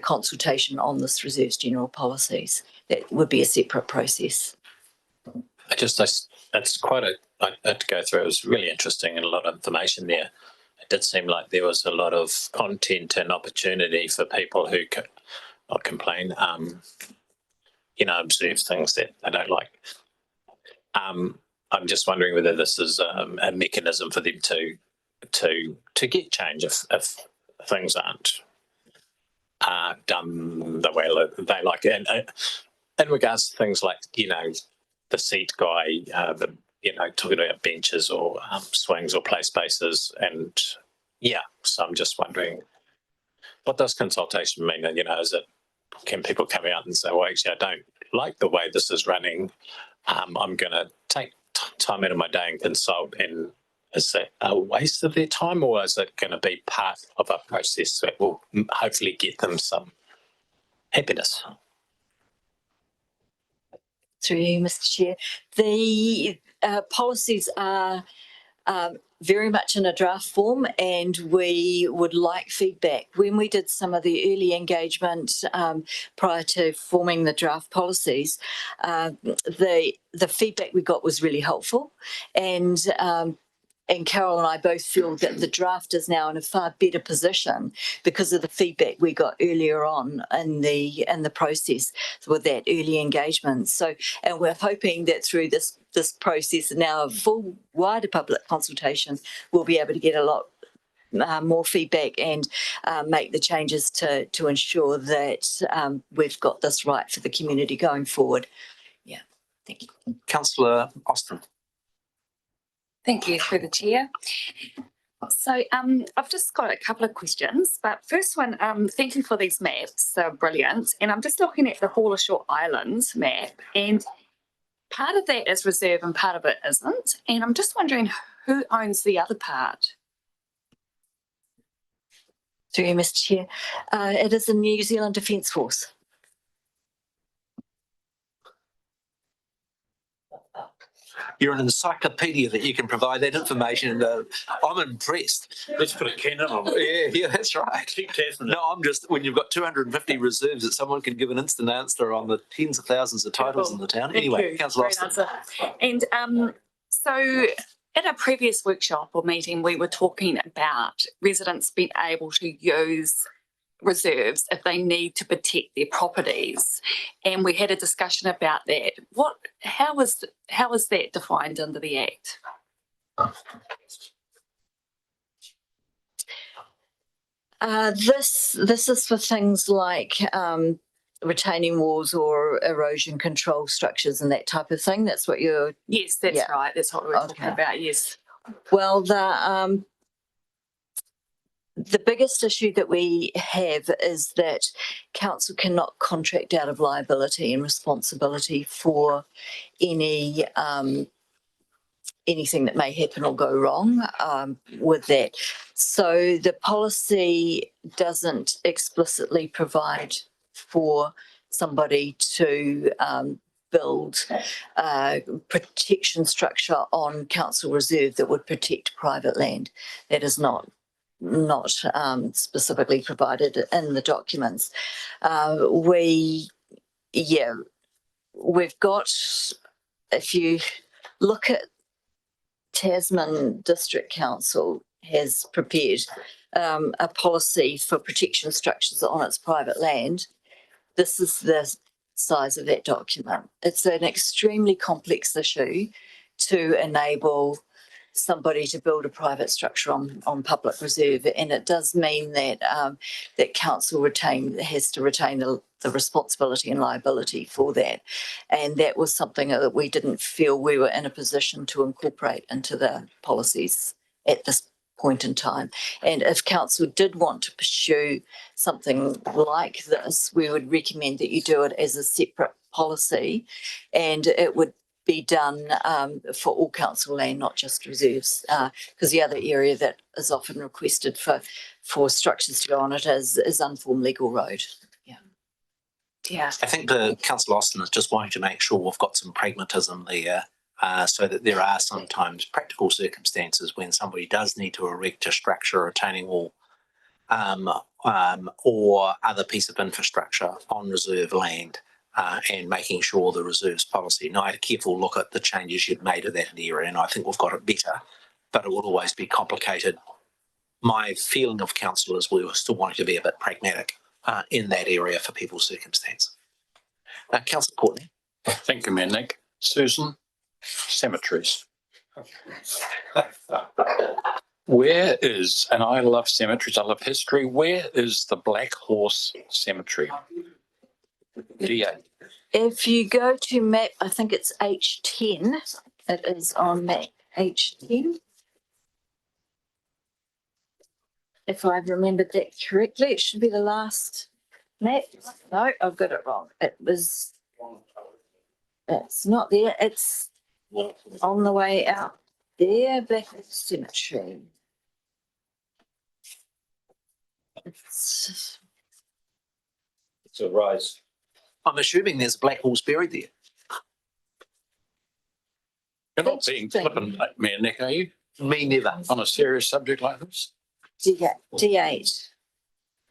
consultation on this Reserves General Policies. That would be a separate process. It's quite I had to go through. It was really interesting and a lot of information there. It did seem like there was a lot of content and opportunity for people who not complain, observe things that they don't like. I'm just wondering whether this is a mechanism for them to get change if things aren't done the way they like it. And in regards to things like, the seat guy, talking about benches or swings or play spaces. And so I'm just wondering, what does consultation mean? And, can people come out and say, well, actually, I don't like the way this is running. I'm going to take time out of my day and consult. And is that a waste of their time, or is it going to be part of a process that will hopefully get them some happiness? Through you, Mr. Chair. The policies are very much in a draft form, and we would like feedback. When we did some of the early engagement prior to forming the draft policies, the feedback we got was really helpful, and Carol and I both feel that the draft is now in a far better position because of the feedback we got earlier on in the process with that early engagement. So, and we're hoping that through this process now of full wider public consultation, we'll be able to get a lot more feedback and make the changes to ensure that we've got this right for the community going forward. Yeah, thank you. Councillor Austin. Thank you through the chair. So I've just got a couple of questions, but first one, thank you for these maps, they're brilliant. And I'm just looking at the Hawlashaw Island map, and part of that is reserve and part of it isn't. And I'm just wondering who owns the other part? Through you, Mr. Chair. It is the New Zealand Defence Force. You're an encyclopedia that you can provide that information. I'm impressed. Let's put a cannon on it. Yeah, that's right. Keep testing it. No, I'm just, when you've got 250 reserves that someone can give an instant answer on the tens of thousands of titles in the town. Anyway, Councillor Austin. And so at a previous workshop or meeting, we were talking about residents being able to use reserves if they need to protect their properties, and we had a discussion about that. How is that defined under the Act? This is for things like retaining walls or erosion control structures and that type of thing. That's what you're. Yes, that's right. That's what we were talking about. Yes. Well, the biggest issue that we have is that council cannot contract out of liability and responsibility for anything that may happen or go wrong with that. So the policy doesn't explicitly provide for somebody to build a protection structure on council reserve that would protect private land. That is not specifically provided in the documents. We've got, if you look at Tasman District Council has prepared a policy for protection structures on its private land. This is the size of that document. It's an extremely complex issue to enable somebody to build a private structure on public reserve, and it does mean that that council has to retain the responsibility and liability for that, and that was something that we didn't feel we were in a position to incorporate into the policies at this point in time. And if council did want to pursue something like this, we would recommend that you do it as a separate policy, and it would be done for all council land, not just reserves, because the other area that is often requested for structures to go on it is unformed legal road. Yeah. I think the Councillor Austin is just wanting to make sure we've got some pragmatism there, so that there are sometimes practical circumstances when somebody does need to erect a structure, a retaining wall, or other piece of infrastructure on reserve land. And making sure the reserves policy. Now, I had a careful look at the changes you've made of that area, and I think we've got it better, but it will always be complicated. My feeling of council is we were still wanting to be a bit pragmatic in that area for people's circumstance. Councillor Courtney. Thank you, Mayor Nick. Susan, cemeteries. Where is, and I love cemeteries, I love history, where is the Black Horse Cemetery? DA. If you go to map, I think it's H10, it is on map H10. If I've remembered that correctly, it should be the last map. No, I've got it wrong. It's not there, it's on the way out there, Black Horse Cemetery. It's a rise. I'm assuming there's a black horse buried there. You're not being flippant, Mayor Nick, are you? Me neither. On a serious subject like this? D8.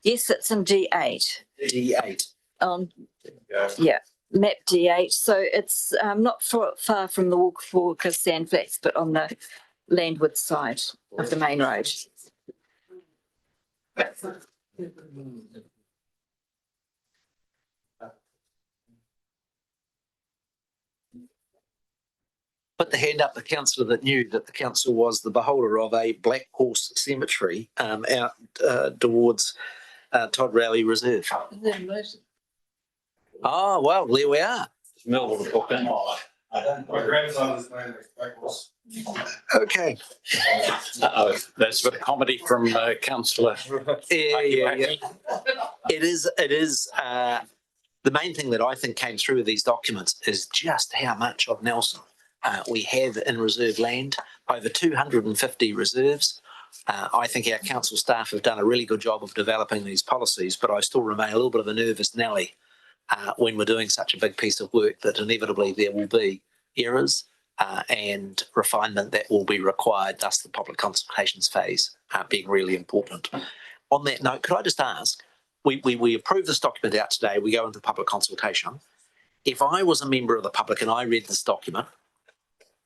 Yes, it's in D8. D8. Yeah, map D8. So it's not far from the Walker sand flats, but on the landward side of the main road. Put the hand up the councillor that knew that the council was the beholder of a Black Horse Cemetery out towards Todd Rowley Reserve. Oh, well, there we are. Melbourne book in. My grandfather's name is Black Horse. Okay. Uh-oh, that's a bit of comedy from councillor. Yeah. It is. The main thing that I think came through with these documents is just how much of Nelson we have in reserve land, over 250 reserves. I think our council staff have done a really good job of developing these policies, but I still remain a little bit of a nervous Nelly when we're doing such a big piece of work that inevitably there will be errors and refinement that will be required, thus the public consultations phase being really important. On that note, could I just ask, we approve this document out today, we go into public consultation. If I was a member of the public and I read this document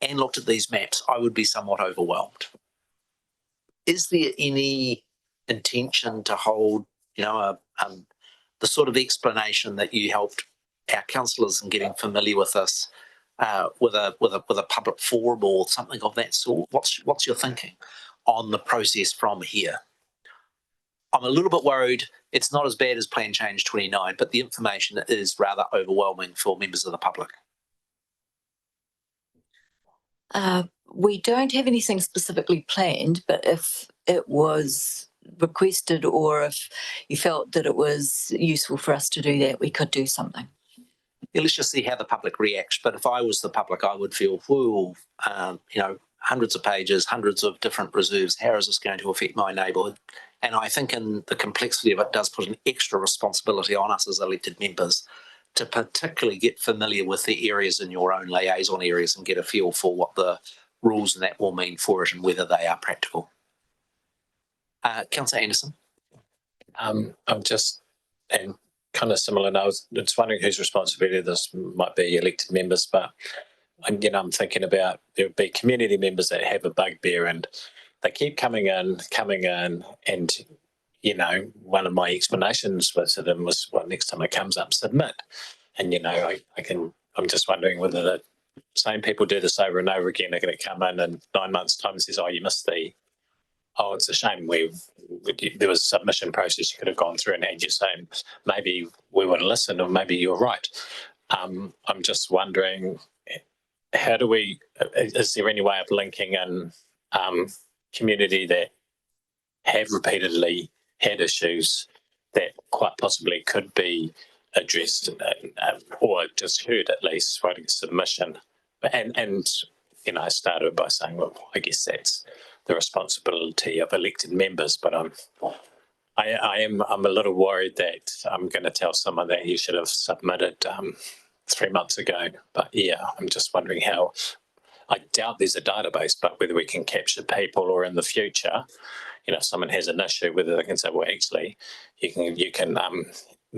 and looked at these maps, I would be somewhat overwhelmed. Is there any intention to hold, the sort of explanation that you helped our councillors in getting familiar with this with a public forum or something of that sort? What's your thinking on the process from here? I'm a little bit worried it's not as bad as Plan Change 29, but the information is rather overwhelming for members of the public. We don't have anything specifically planned, but if it was requested or if you felt that it was useful for us to do that, we could do something. Yeah, let's just see how the public reacts. But if I was the public, I would feel, hundreds of pages, hundreds of different reserves. How is this going to affect my neighbourhood? And I think in the complexity of it does put an extra responsibility on us as elected members to particularly get familiar with the areas in your own liaison areas and get a feel for what the rules and that will mean for it and whether they are practical. Councillor Anderson. I'm just, and kind of similar, and I was just wondering whose responsibility this might be, elected members, but again, I'm thinking about there would be community members that have a bugbear and they keep coming in, and one of my explanations to them was, well, next time it comes up, submit. And I'm just wondering whether the same people do this over and over again. They're going to come in 9 months' time and says, "Oh, you missed it's a shame there was a submission process you could have gone through and had your same. Maybe we would have listened, or maybe you're right." I'm just wondering, is there any way of linking in community that have repeatedly had issues that quite possibly could be addressed or just heard, at least writing a submission? And I started by saying, well, I guess that's the responsibility of elected members, but I'm a little worried that I'm going to tell someone that you should have submitted 3 months ago. But yeah, I'm just wondering how. I doubt there's a database, but whether we can capture people, or in the future, if someone has an issue, whether they can say, well, actually, you can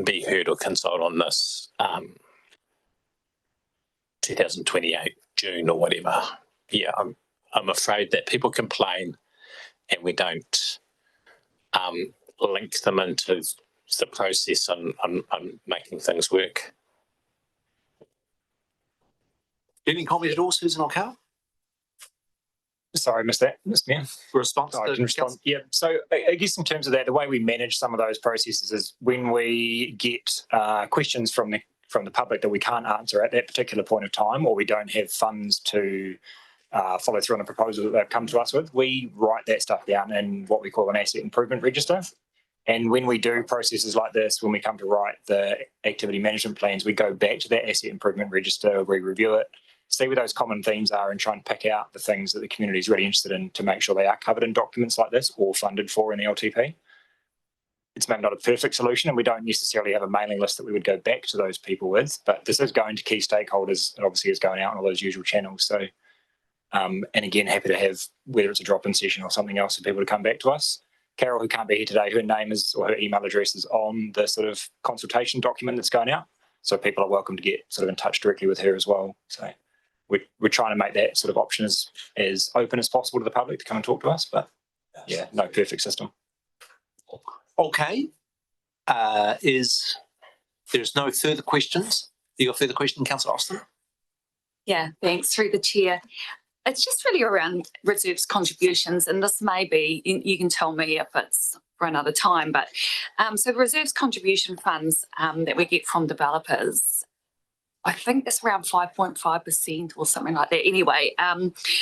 be heard or consult on this 2028 June or whatever. Yeah, I'm afraid that people complain and we don't link them into the process on making things work. Any comment at all, Susan or Carl? Sorry, missed that, Mr. Mayor. Response? I can respond. Yeah, so I guess in terms of that, the way we manage some of those processes is when we get questions from the public that we can't answer at that particular point of time, or we don't have funds to follow through on the proposal that they've come to us with, we write that stuff down in what we call an asset improvement register. And when we do processes like this, when we come to write the activity management plans, we go back to that asset improvement register, we review it, see where those common themes are, and try and pick out the things that the community is really interested in to make sure they are covered in documents like this or funded for in the LTP. It's maybe not a perfect solution, and we don't necessarily have a mailing list that we would go back to those people with, but this is going to key stakeholders. It obviously is going out on all those usual channels. So And again, happy to have, whether it's a drop-in session or something else, for people to come back to us. Carol, who can't be here today, her name is, or her email address is on the sort of consultation document that's going out. So people are welcome to get sort of in touch directly with her as well. So we're trying to make that sort of option as open as possible to the public to come and talk to us, but yeah, no perfect system. Okay. There's no further questions? You got a further question, Councillor Austin? Yeah, thanks. Through the chair. It's just really around reserves contributions, and this may be, you can tell me if it's for another time, but so the reserves contribution funds that we get from developers, I think it's around 5.5% or something like that. Anyway,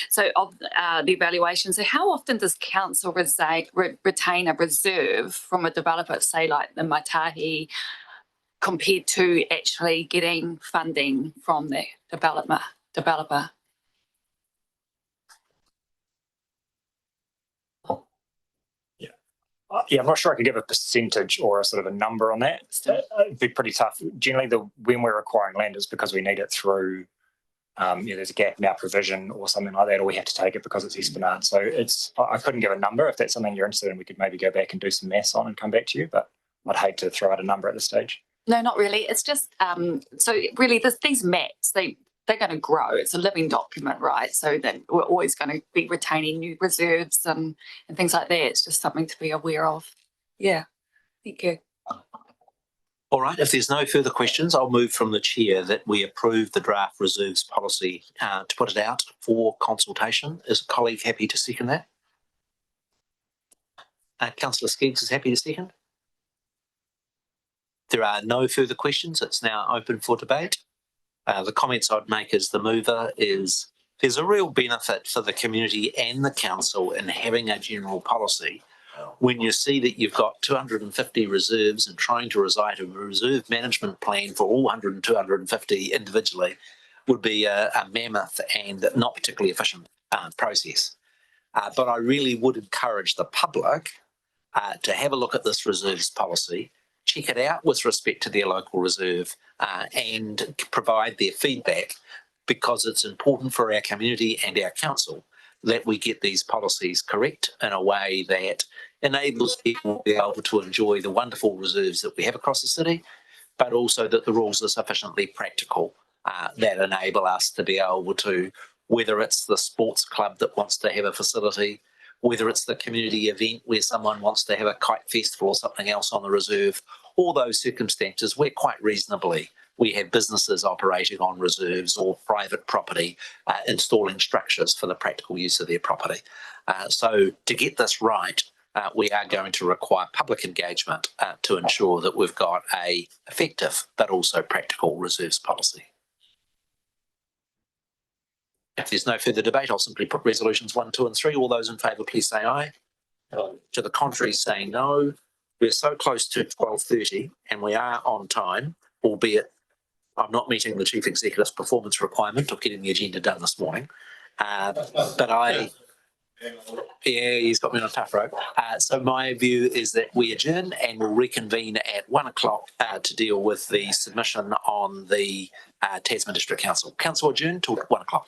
so of the evaluation, so how often does council retain a reserve from a developer, say like the Maitahi, compared to actually getting funding from the developer? Yeah, I'm not sure I could give a percentage or a sort of a number on that. It'd be pretty tough. Generally, when we're acquiring land, it's because we need it through, there's a gap in our provision or something like that, or we have to take it because it's Esplanade. So I couldn't give a number. If that's something you're interested in, we could maybe go back and do some maths on and come back to you, but I'd hate to throw out a number at this stage. No, not really. It's just, so really these maps, they're going to grow. It's a living document, right? So that we're always going to be retaining new reserves and things like that. It's just something to be aware of. Yeah, thank you. All right, if there's no further questions, I'll move from the chair that we approve the draft reserves policy to put it out for consultation. Is a colleague happy to second that? Councillor Skeggs is happy to second. There are no further questions. It's now open for debate. The comments I'd make as the mover is there's a real benefit for the community and the council in having a general policy. When you see that you've got 250 reserves and trying to recite a reserve management plan for all 100 and 250 individually would be a mammoth and not particularly efficient process. But I really would encourage the public to have a look at this reserves policy, check it out with respect to their local reserve and provide their feedback, because it's important for our community and our council that we get these policies correct in a way that enables people to be able to enjoy the wonderful reserves that we have across the city, but also that the rules are sufficiently practical that enable us to be able to, whether it's the sports club that wants to have a facility, whether it's the community event where someone wants to have a kite festival or something else on the reserve, all those circumstances where quite reasonably we have businesses operating on reserves or private property installing structures for the practical use of their property. So to get this right, we are going to require public engagement to ensure that we've got a effective but also practical reserves policy. If there's no further debate, I'll simply put resolutions 1, 2 and 3. All those in favour, please say aye. To the contrary, say no. We're so close to 12:30 and we are on time, albeit I'm not meeting the Chief Executive's performance requirement of getting the agenda done this morning. But he's got me on a tough rope. So my view is that we adjourn and we'll reconvene at 1 o'clock to deal with the submission on the Tasman District Council. Council adjourned till 1 o'clock.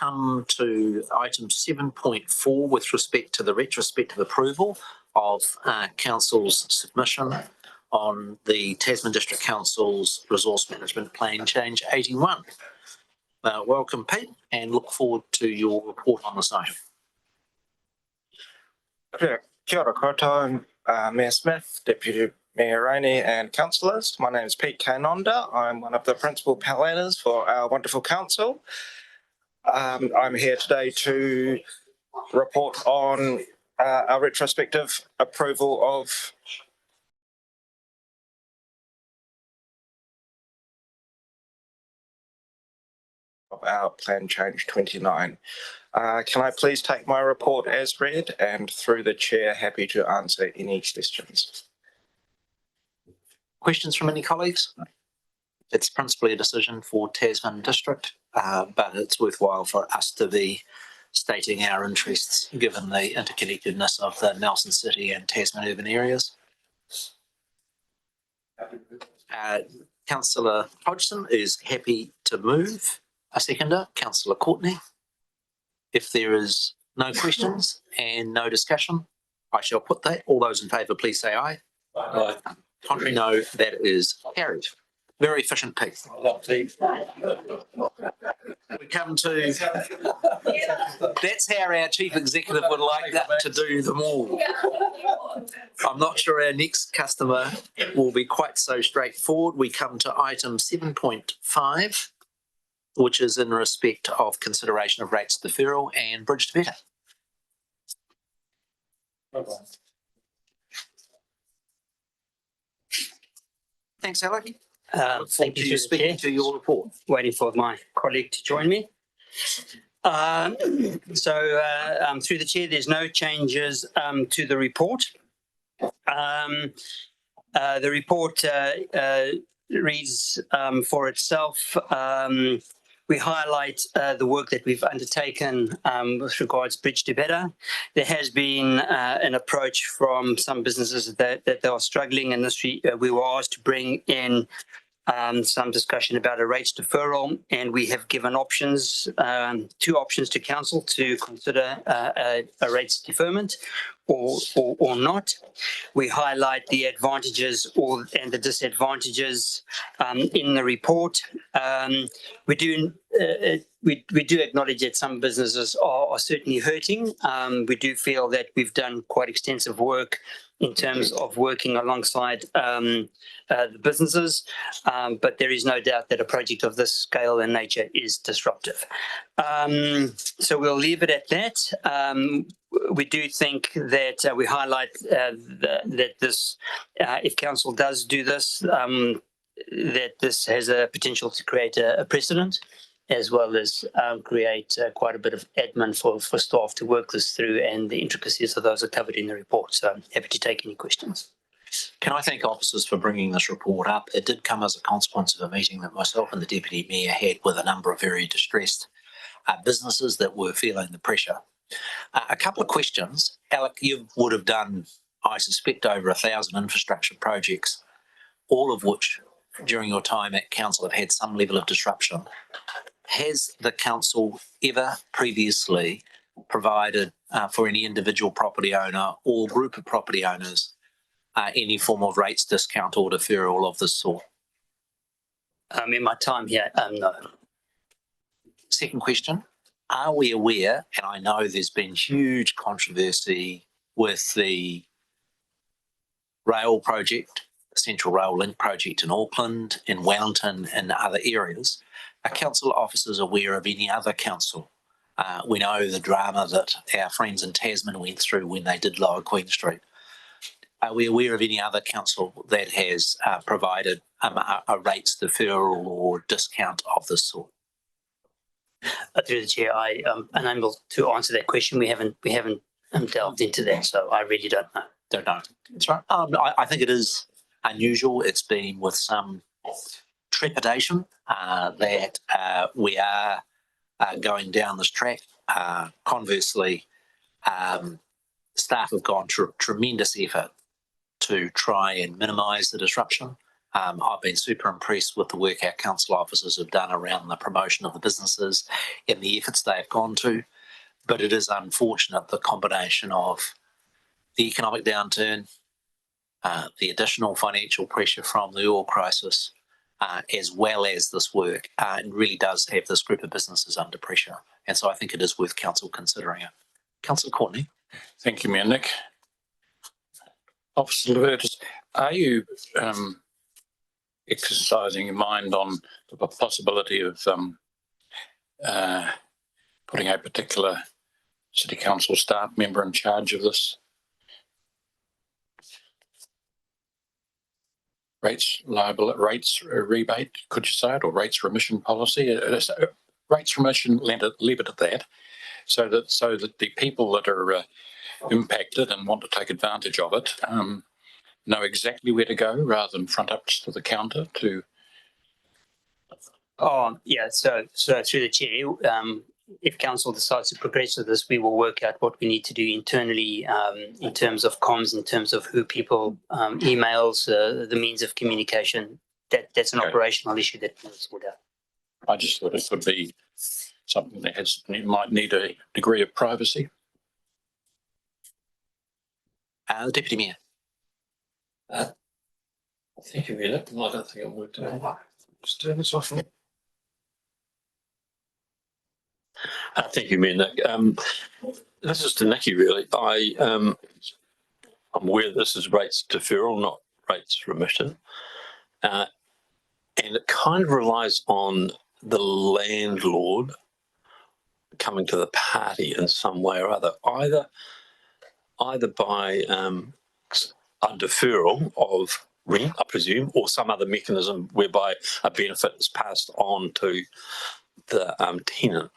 come to item 7.4 with respect to the retrospective approval of Council's submission on the Tasman District Council's Resource Management Plan Change 81. Welcome, Pete, and look forward to your report on this item. Kia ora koutou, Mayor Smith, Deputy Mayor Rainey and councillors. My name is Pete Kanonda. I'm one of the principal planners for our wonderful council. I'm here today to report on our retrospective approval of our Plan Change 29. Can I please take my report as read, and through the chair, happy to answer any questions. Questions from any colleagues? It's principally a decision for Tasman District, but it's worthwhile for us to be stating our interests given the interconnectedness of the Nelson City and Tasman urban areas. Councillor Hodgson is happy to move. A seconder, Councillor Courtney. If there is no questions and no discussion, I shall put that. All those in favour, please say aye. Aye. Contrary, no. That is carried. Very efficient, Pete. We come to, that's how our chief executive would like that to do them all. I'm not sure our next customer will be quite so straightforward. We come to item 7.5, which is in respect of consideration of rates deferral and bridge to better. Thanks, Alec. Thank you, speaking to your report. Waiting for my colleague to join me. Through the chair, there's no changes to the report. The report reads for itself. We highlight the work that we've undertaken with regards to Bridge to Better. There has been an approach from some businesses that they are struggling in this. We were asked to bring in some discussion about a rates deferral, and we have given options, two options to council to consider a rates deferment or not. We highlight the advantages and the disadvantages in the report. We do acknowledge that some businesses are certainly hurting. We do feel that we've done quite extensive work in terms of working alongside the businesses, but there is no doubt that a project of this scale and nature is disruptive. So we'll leave it at that. We do think that we highlight that this, if council does do this, that this has a potential to create a precedent, as well as create quite a bit of admin for staff to work this through, and the intricacies of those are covered in the report. So I'm happy to take any questions. Can I thank officers for bringing this report up? It did come as a consequence of a meeting that myself and the Deputy Mayor had with a number of very distressed businesses that were feeling the pressure. A couple of questions. Alec, you would have done, I suspect, over 1,000 infrastructure projects, all of which during your time at council have had some level of disruption. Has the council ever previously provided for any individual property owner or group of property owners any form of rates discount or deferral of this sort? In my time here, no. Second question, are we aware, and I know there's been huge controversy with the rail project, the Central Rail Link project in Auckland, in Wellington and other areas, are council officers aware of any other council? We know the drama that our friends in Tasman went through when they did Lower Queen Street. Are we aware of any other council that has provided a rates deferral or discount of this sort? Through the chair, I am unable to answer that question. We haven't delved into that, so I really don't know. Don't know. That's right. I think it is unusual. It's been with some trepidation that we are going down this track. Conversely, staff have gone through tremendous effort to try and minimise the disruption. I've been super impressed with the work our council officers have done around the promotion of the businesses and the efforts they have gone to. But it is unfortunate the combination of the economic downturn, the additional financial pressure from the oil crisis, as well as this work, it really does have this group of businesses under pressure. And so I think it is worth council considering it. Councillor Courtney. Thank you, Mayor Nick. Officer Levertis, are you exercising your mind on the possibility of putting a particular City Council staff member in charge of this rates rebate, could you say it, or rates remission policy? Rates remission, leave it at that, so that the people that are impacted and want to take advantage of it know exactly where to go rather than front up to the counter to. Oh, yeah. So through the chair, if council decides to progress with this, we will work out what we need to do internally in terms of comms, in terms of who people emails, the means of communication. That's an operational issue that we'll sort out. I just thought it would be something that might need a degree of privacy. Deputy Mayor. Thank you, Mayor. I don't think it would. Just turn this off. Thank you, Mayor Nick. This is to Nikki, really. I'm aware this is rates deferral, not rates remission. And it kind of relies on the landlord coming to the party in some way or other, either by a deferral of rent, I presume, or some other mechanism whereby a benefit is passed on to the tenant.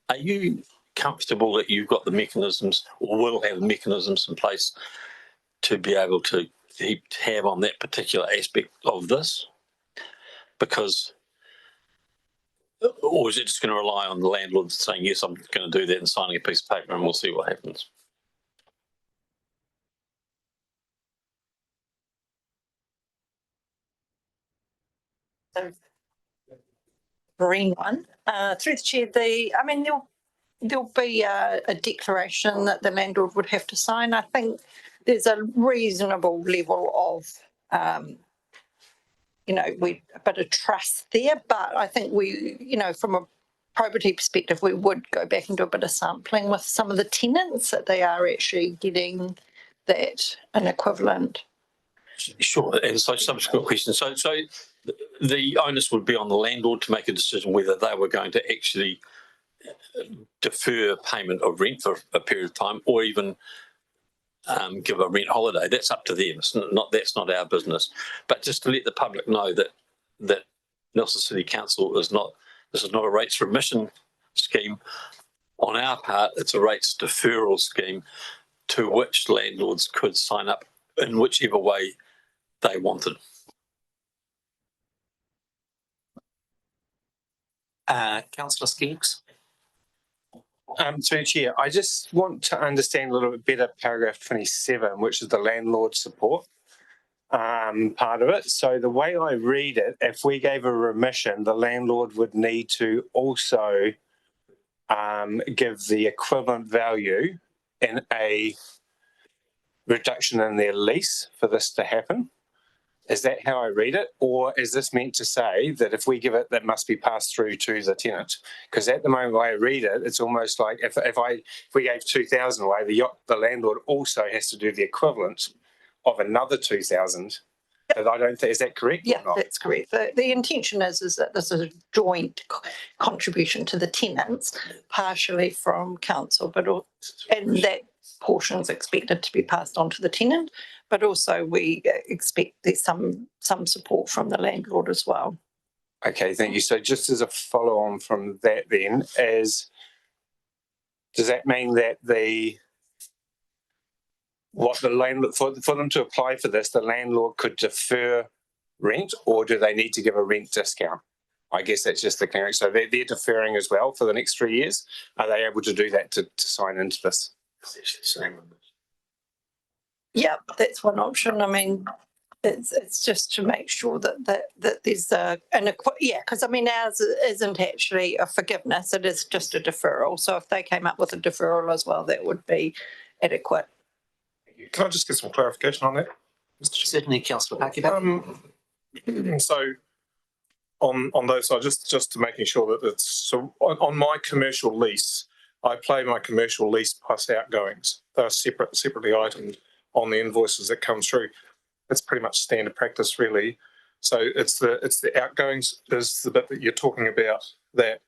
Are you comfortable that you've got the mechanisms, or will have mechanisms in place to be able to keep tab on that particular aspect of this? Because, or is it just going to rely on the landlord saying, yes, I'm going to do that and signing a piece of paper and we'll see what happens? Green one. Through the chair, there'll be a declaration that the landlord would have to sign. I think there's a reasonable level of, a bit of trust there, but I think from a probity perspective, we would go back and do a bit of sampling with some of the tenants that they are actually getting that an equivalent. Sure, and so subsequent question. So the onus would be on the landlord to make a decision whether they were going to actually defer payment of rent for a period of time, or even give a rent holiday. That's up to them. That's not our business. But just to let the public know that Nelson City Council this is not a rates remission scheme. On our part, it's a rates deferral scheme to which landlords could sign up in whichever way they wanted. Councillor Skeggs. Through Chair, I just want to understand a little bit better paragraph 27, which is the landlord support part of it. So the way I read it, if we gave a remission, the landlord would need to also give the equivalent value in a reduction in their lease for this to happen. Is that how I read it? Or is this meant to say that if we give it, that must be passed through to the tenant? Because at the moment, the way I read it, it's almost like if we gave 2,000 away, the landlord also has to do the equivalent of another 2,000. But I don't think, is that correct? Yeah, that's correct. The intention is that this is a joint contribution to the tenants, partially from council, and that portion is expected to be passed on to the tenant. But also we expect there's some support from the landlord as well. Okay, thank you. So just as a follow on from that then, does that mean that the landlord, for them to apply for this, the landlord could defer rent, or do they need to give a rent discount? I guess that's just the clearing. So they're deferring as well for the next 3 years. Are they able to do that to sign into this? Yeah, that's one option. I mean, It's just to make sure that there's because I mean ours isn't actually a forgiveness, it is just a deferral. So if they came up with a deferral as well, that would be adequate. Can I just get some clarification on that? Certainly, Councillor Paki. So on those, so just to making sure that it's, so on my commercial lease, I pay my commercial lease plus outgoings. They're separately itemed on the invoices that come through. It's pretty much standard practice, really. So it's the outgoings is the bit that you're talking about that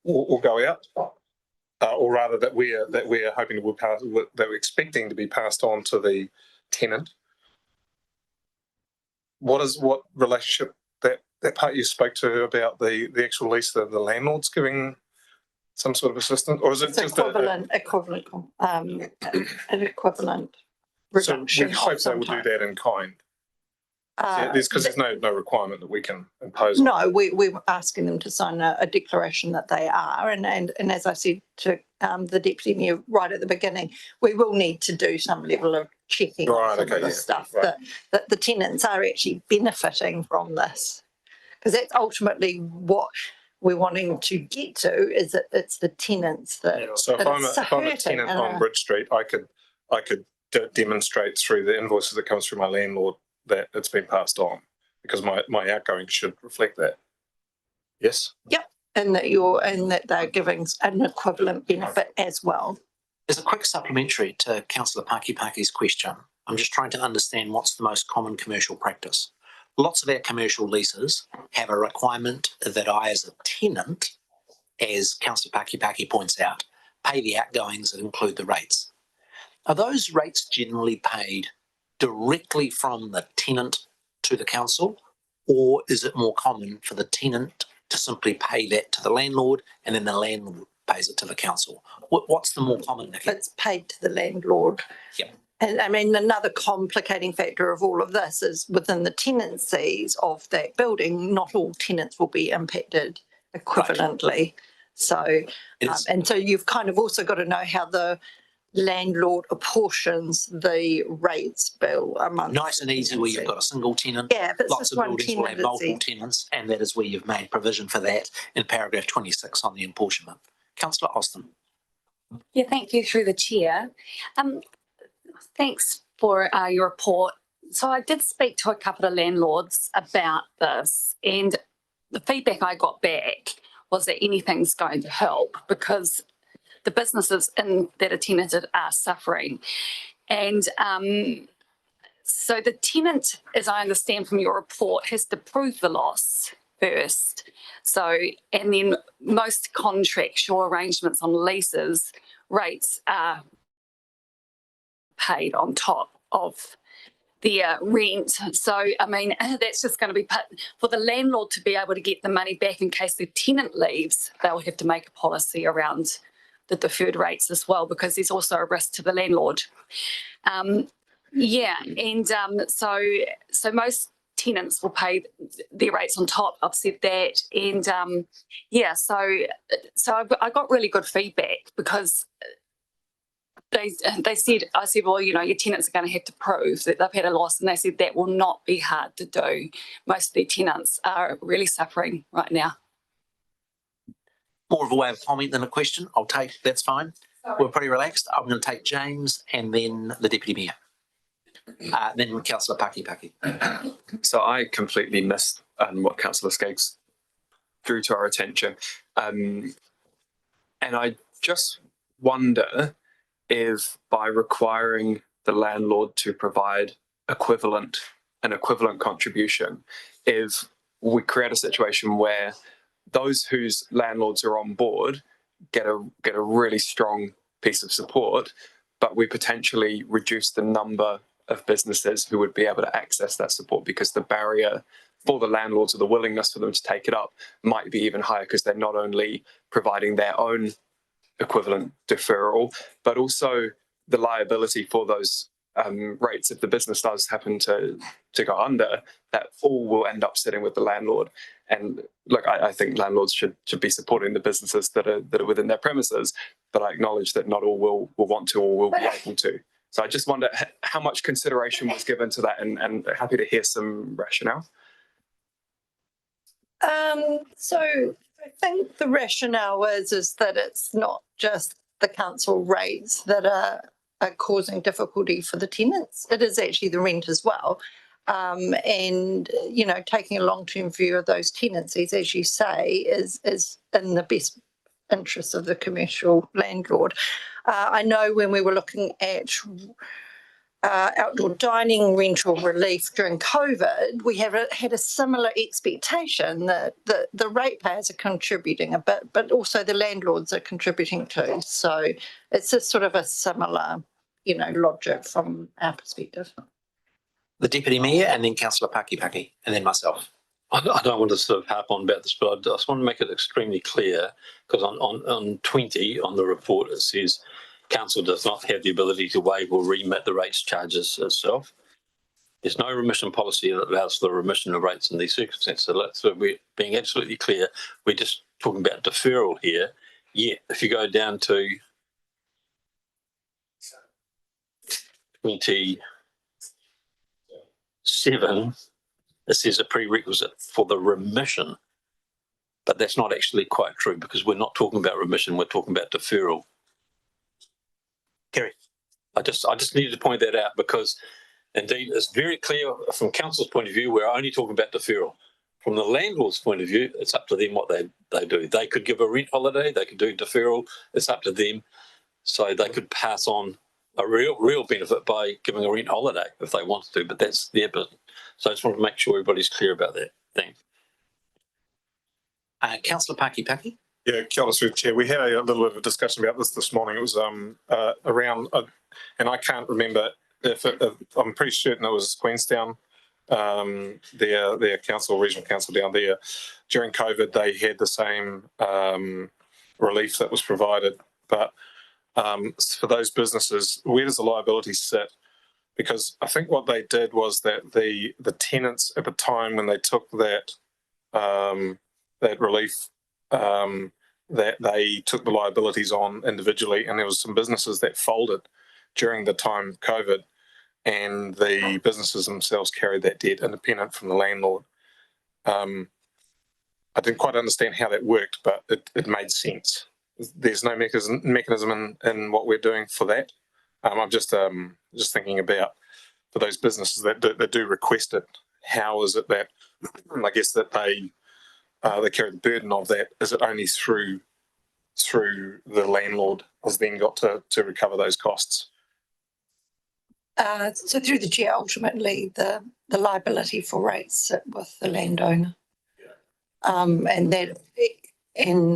will go out, or rather that we're hoping to pass, that we're expecting to be passed on to the tenant. What relationship that part you spoke to about the actual lease, the landlord's giving some sort of assistance, or is it just equivalent an equivalent reduction? So we hope they will do that in kind. Because there's no requirement that we can impose. No, we're asking them to sign a declaration that they are, and as I said to the deputy mayor right at the beginning, we will need to do some level of checking on some of the stuff that the tenants are actually benefiting from this, because that's ultimately what we're wanting to get to, is that it's the tenants that. So if I'm a tenant on Bridge Street, I could demonstrate through the invoices that comes through my landlord that it's been passed on, because my outgoing should reflect that. Yes. Yep, and that they're giving an equivalent benefit as well. As a quick supplementary to Councillor Paki's question, I'm just trying to understand what's the most common commercial practice. Lots of our commercial leases have a requirement that I, as a tenant, as Councillor Paki points out, pay the outgoings that include the rates. Are those rates generally paid directly from the tenant to the council, or is it more common for the tenant to simply pay that to the landlord and then the landlord pays it to the council? What's the more common? It's paid to the landlord. Yep. And I mean, another complicating factor of all of this is within the tenancies of that building, not all tenants will be impacted equivalently. Right. So, and so you've kind of also got to know how the landlord apportions the rates bill among. Nice and easy where you've got a single tenant. Yeah, if it's lots just of one buildings tenant, will have multiple tenants, and that is where you've made provision for that in paragraph 26 on the apportionment. Councillor Austin. Yeah, thank you through the chair. Thanks for your report. So I did speak to a couple of landlords about this, and the feedback I got back was that anything's going to help, because the businesses that are tenanted are suffering. And so the tenant, as I understand from your report, has to prove the loss first. So, and then most contractual arrangements on leases, rates are paid on top of their rent. So, I mean, that's just going to be for the landlord to be able to get the money back in case the tenant leaves. They'll have to make a policy around the deferred rates as well, because there's also a risk to the landlord. So most tenants will pay their rates on top. I've said that, and so I got really good feedback, because I said, well, you know, your tenants are going to have to prove that they've had a loss, and they said that will not be hard to do. Most of their tenants are really suffering right now. More of a way of comment than a question. I'll take, that's fine. Sorry. We're pretty relaxed. I'm going to take James and then the Deputy Mayor. Then Councillor Paki. So I completely missed what Councillor Skaggs drew to our attention. And I just wonder if by requiring the landlord to provide an equivalent contribution, if we create a situation where those whose landlords are on board get a really strong piece of support, but we potentially reduce the number of businesses who would be able to access that support, because the barrier for the landlords, or the willingness for them to take it up, might be even higher, because they're not only providing their own equivalent deferral, but also the liability for those rates. If the business does happen to go under, that all will end up sitting with the landlord. And look, I think landlords should be supporting the businesses that are within their premises, but I acknowledge that not all will want to or will be able to. So I just wonder how much consideration was given to that, and happy to hear some rationale. So I think the rationale is that it's not just the council rates that are causing difficulty for the tenants. It is actually the rent as well. And, you know, taking a long-term view of those tenancies, as you say, is in the best interest of the commercial landlord. I know when we were looking at outdoor dining rental relief during COVID, we have had a similar expectation that the ratepayers are contributing a bit, but also the landlords are contributing too. So it's a sort of a similar, you know, logic from our perspective. The Deputy Mayor and then Councillor Pakipaki and then myself. I don't want to sort of harp on about this, but I just want to make it extremely clear, because on 20 on the report it says council does not have the ability to waive or remit the rates charges itself. There's no remission policy that allows for the remission of rates in these circumstances. So we're being absolutely clear. We're just talking about deferral here. Yeah, if you go down to 27, it says a prerequisite for the remission. But that's not actually quite true, because we're not talking about remission, we're talking about deferral. Kerry. I just needed to point that out, because indeed it's very clear from council's point of view, we're only talking about deferral. From the landlord's point of view, it's up to them what they do. They could give a rent holiday, they could do deferral, it's up to them. So they could pass on a real benefit by giving a rent holiday if they wanted to, but that's their business. So I just want to make sure everybody's clear about that. Thanks. Councillor Pakipaki. Yeah, kia ora, through the chair. We had a little bit of a discussion about this morning. It was around, and I can't remember if I'm pretty certain it was Queenstown, their council, regional council down there. During COVID, they had the same relief that was provided, but for those businesses, where does the liability sit? Because I think what they did was that the tenants at the time when they took that that relief, that they took the liabilities on individually, and there was some businesses that folded during the time of COVID, and the businesses themselves carried that debt independent from the landlord. I didn't quite understand how that worked, but it made sense. There's no mechanism in what we're doing for that. I'm just thinking about for those businesses that do request it, how is it that I guess that they carry the burden of that? Is it only through the landlord has then got to recover those costs? So through the chair, ultimately the liability for rates sit with the landowner. And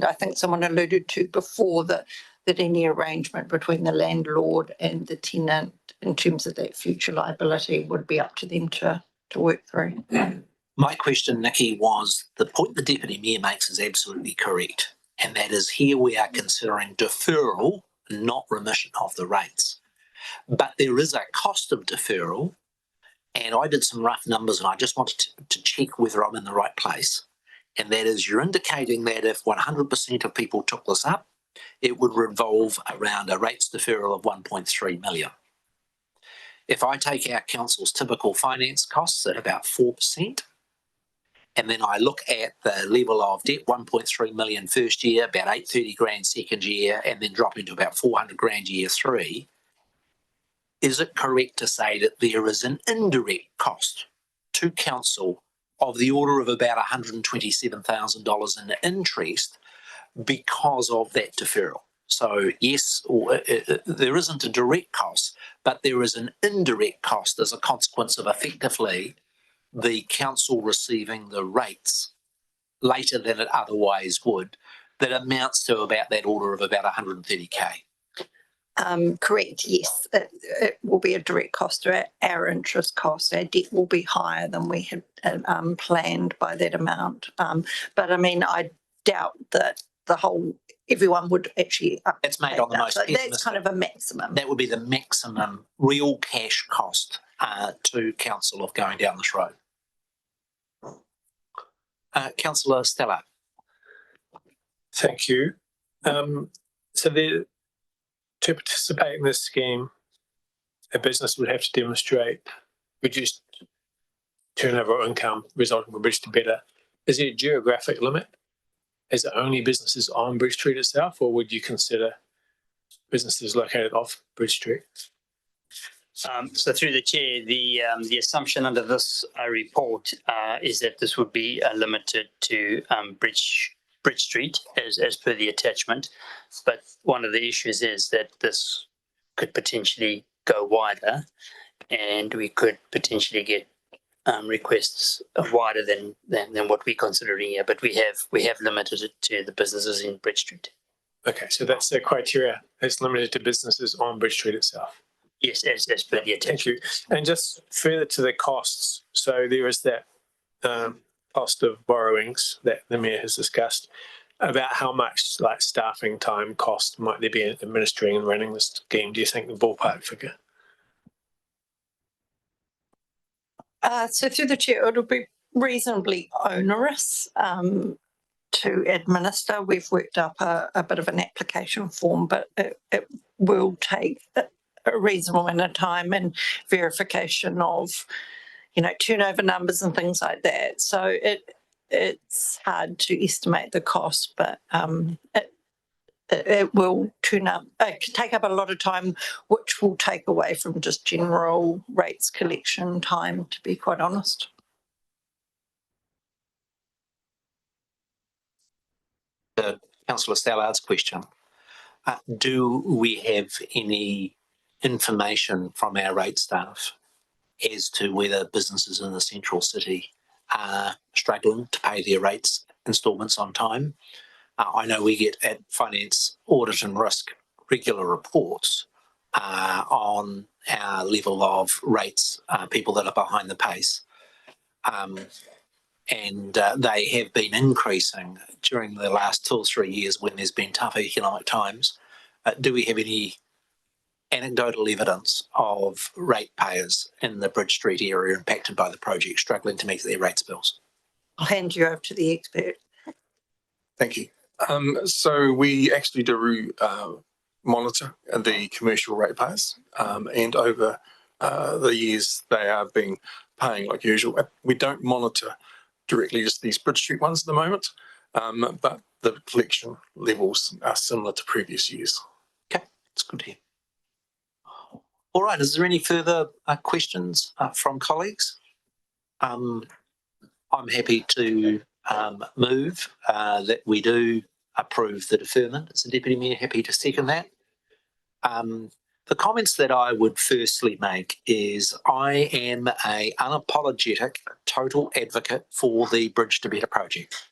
I think someone alluded to before that any arrangement between the landlord and the tenant in terms of that future liability would be up to them to work through. My question, Nikki, was the point the Deputy Mayor makes is absolutely correct. And that is, here we are considering deferral, not remission of the rates. But there is a cost of deferral. And I did some rough numbers and I just wanted to check whether I'm in the right place. And that is, you're indicating that if 100% of people took this up, it would revolve around a rates deferral of 1.3 million. If I take our council's typical finance costs at about 4%, and then I look at the level of debt, 1.3 million first year, about 830 grand second year, and then dropping to about 400 grand year 3, is it correct to say that there is an indirect cost to council of the order of about $127,000 in interest because of that deferral? So yes, there isn't a direct cost, but there is an indirect cost as a consequence of effectively the council receiving the rates later than it otherwise would, that amounts to about that order of about 130K. Correct, yes. It will be a direct cost to our interest cost. Our debt will be higher than we had planned by that amount. But I mean, I doubt that everyone would actually. It's made on the most. So that's kind of a maximum. That would be the maximum real cash cost to council of going down this road. Councillor Stella. Thank you. So to participate in this scheme, a business would have to demonstrate reduced turnover or income resulting from Bridge to Better. Is there a geographic limit? Is it only businesses on Bridge Street itself, or would you consider businesses located off Bridge Street? So through the chair, the assumption under this report is that this would be limited to Bridge Street as per the attachment. But one of the issues is that this could potentially go wider, and we could potentially get requests wider than what we're considering here. But we have limited it to the businesses in Bridge Street. Okay, so that's the criteria. It's limited to businesses on Bridge Street itself. Yes, as per the attachment. Thank you. And just further to the costs, so there is that cost of borrowings that the Mayor has discussed. About how much like staffing time cost might there be in administering and running this scheme? Do you think the ballpark figure? So through the chair, it'll be reasonably onerous to administer. We've worked up a bit of an application form, but it will take a reasonable amount of time and verification of, turnover numbers and things like that. So it's hard to estimate the cost, but it will take up a lot of time, which will take away from just general rates collection time, to be quite honest. Councillor Sallard's question. Do we have any information from our rate staff as to whether businesses in the central city are struggling to pay their rates instalments on time? I know we get at Finance, Audit and Risk regular reports on our level of rates, people that are behind the pace. And they have been increasing during the last 2 or 3 years when there's been tough economic times. Do we have any anecdotal evidence of ratepayers in the Bridge Street area impacted by the project struggling to meet their rates bills? I'll hand you over to the expert. Thank you. So we actually do monitor the commercial ratepayers, and over the years they have been paying like usual. We don't monitor directly just these Bridge Street ones at the moment, but the collection levels are similar to previous years. Okay, that's good to hear. All right, is there any further questions from colleagues? I'm happy to move that we do approve the deferment. Is the Deputy Mayor happy to second that? The comments that I would firstly make is I am an unapologetic total advocate for the Bridge to Better project.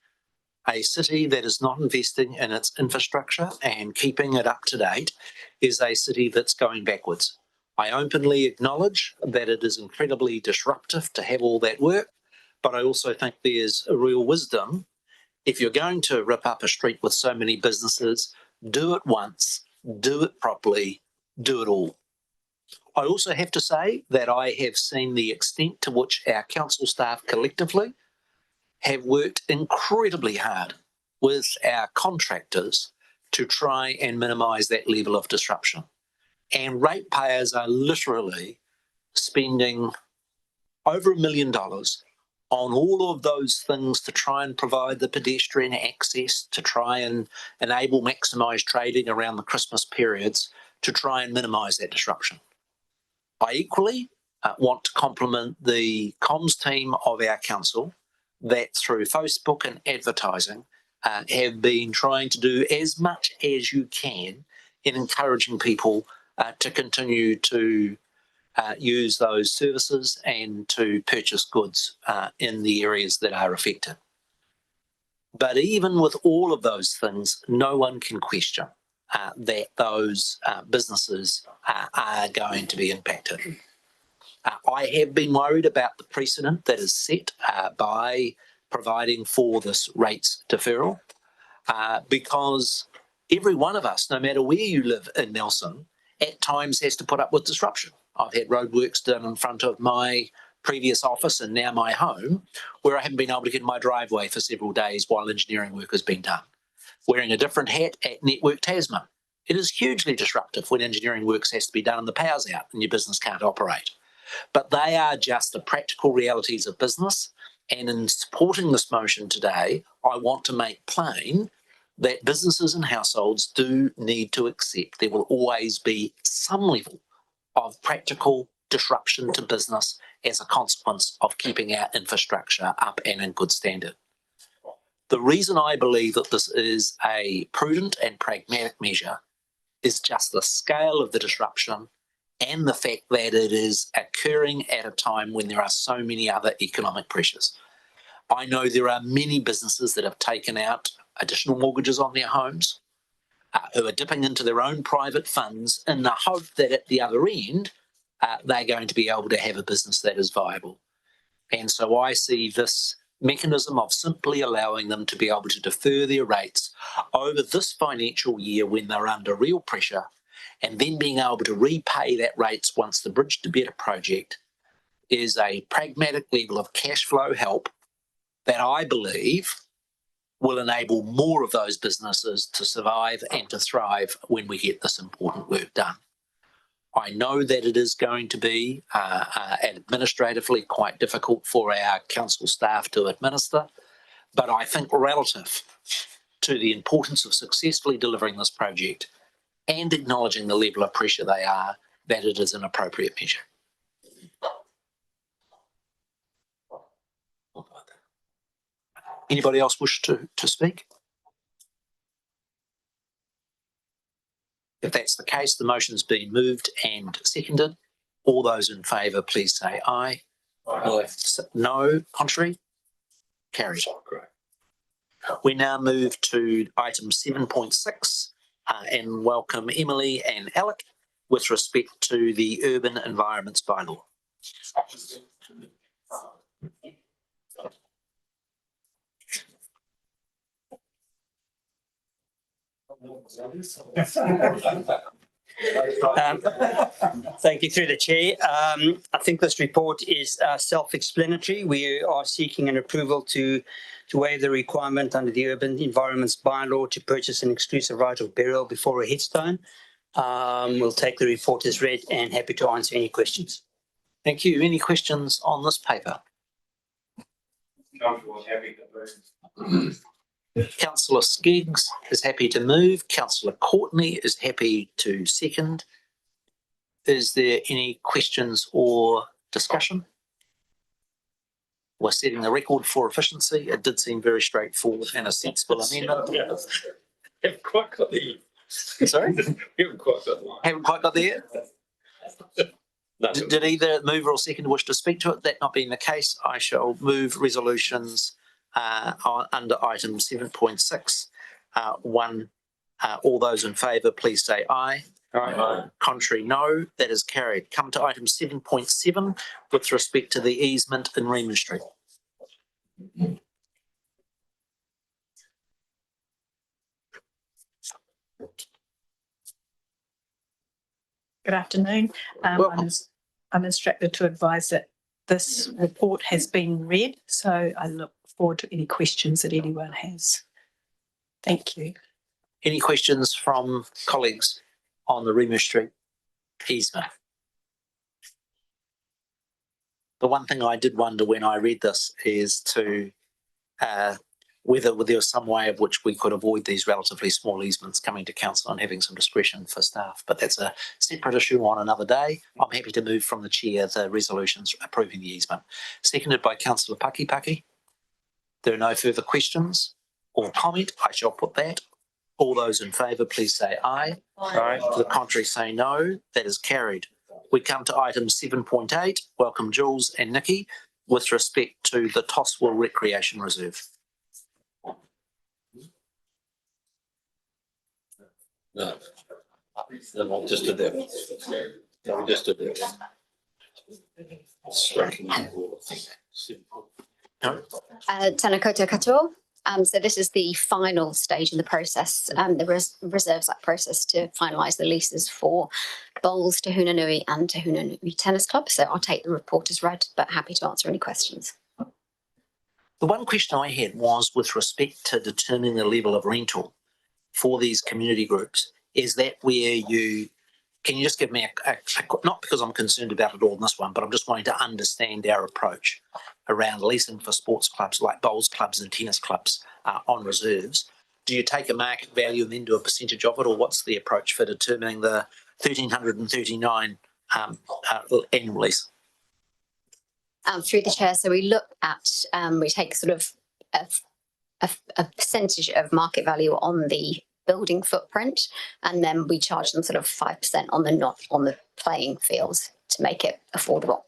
A city that is not investing in its infrastructure and keeping it up to date is a city that's going backwards. I openly acknowledge that it is incredibly disruptive to have all that work, but I also think there's a real wisdom. If you're going to rip up a street with so many businesses, do it once, do it properly, do it all. I also have to say that I have seen the extent to which our council staff collectively have worked incredibly hard with our contractors to try and minimise that level of disruption. And ratepayers are literally spending over $1 million on all of those things to try and provide the pedestrian access, to try and enable maximised trading around the Christmas periods, to try and minimise that disruption. I equally want to compliment the comms team of our council that through Facebook and advertising have been trying to do as much as you can in encouraging people to continue to use those services and to purchase goods in the areas that are affected. But even with all of those things, no one can question that those businesses are going to be impacted. I have been worried about the precedent that is set by providing for this rates deferral because every one of us, no matter where you live in Nelson, at times has to put up with disruption. I've had roadworks done in front of my previous office and now my home where I haven't been able to get in my driveway for several days while engineering work has been done. Wearing a different hat at Network Tasman It is hugely disruptive when engineering works has to be done and the power's out and your business can't operate. But they are just the practical realities of business. And in supporting this motion today, I want to make plain that businesses and households do need to accept there will always be some level of practical disruption to business as a consequence of keeping our infrastructure up and in good standard. The reason I believe that this is a prudent and pragmatic measure is just the scale of the disruption and the fact that it is occurring at a time when there are so many other economic pressures. I know there are many businesses that have taken out additional mortgages on their homes, who are dipping into their own private funds in the hope that at the other end, they're going to be able to have a business that is viable. And so I see this mechanism of simply allowing them to be able to defer their rates over this financial year when they're under real pressure, and then being able to repay that rates once the Bridge to Better project is a pragmatic level of cash flow help that I believe will enable more of those businesses to survive and to thrive when we get this important work done. I know that it is going to be administratively quite difficult for our council staff to administer, but I think relative to the importance of successfully delivering this project and acknowledging the level of pressure they are, that it is an appropriate measure. Anybody else wish to speak? If that's the case, the motion's been moved and seconded. All those in favour, please say aye. Aye. No, contrary? Carried. We now move to item 7.6 and welcome Emily and Alec with respect to the Urban Environments Bylaw. Thank you through the chair. I think this report is self-explanatory. We are seeking an approval to waive the requirement under the Urban Environments Bylaw to purchase an exclusive right of burial before a headstone. We'll take the report as read and happy to answer any questions. Thank you. Any questions on this paper? Councillor Skiggs is happy to move. Councillor Courtney is happy to second. Is there any questions or discussion? We're setting the record for efficiency. It did seem very straightforward and a sensible amendment. Haven't quite got there. Sorry? Haven't quite got there. Haven't quite got there? No. Did either mover or second wish to speak to it? That not being the case, I shall move resolutions under item 7.6. All those in favour, please say aye. Aye. Contrary, no. That is carried. Come to item 7.7 with respect to the easement in Reman Street. Good afternoon. I'm instructed to advise that this report has been read, so I look forward to any questions that anyone has. Thank you. Any questions from colleagues on the Reman Street easement? The one thing I did wonder when I read this is to whether there was some way of which we could avoid these relatively small easements coming to council and having some discretion for staff. But that's a separate issue on another day. I'm happy to move from the chair the resolutions approving the easement. Seconded by Councillor Pakipaki. There are no further questions or comment. I shall put that. All those in favour, please say aye. Aye. To the contrary, say no. That is carried. We come to item 7.8. Welcome Jules and Nikki with respect to the Toswell Recreation Reserve. No, no, just did that. No, just did that. Tēnā koutou katoa. So this is the final stage in the process, the Reserves Act process to finalise the leases for Bowls, Te Huna Nui and Te Huna Nui Tennis Club. So I'll take the report as read, but happy to answer any questions. The one question I had was with respect to determining the level of rental for these community groups. is that where can you just give me not because I'm concerned about it all in this one, but I'm just wanting to understand our approach around leasing for sports clubs like bowls clubs and tennis clubs on reserves. Do you take a market value and then do a percentage of it, or what's the approach for determining the 1,339 annual lease? Through the chair, so we look at, we take sort of a percentage of market value on the building footprint, and then we charge them sort of 5% on the playing fields to make it affordable.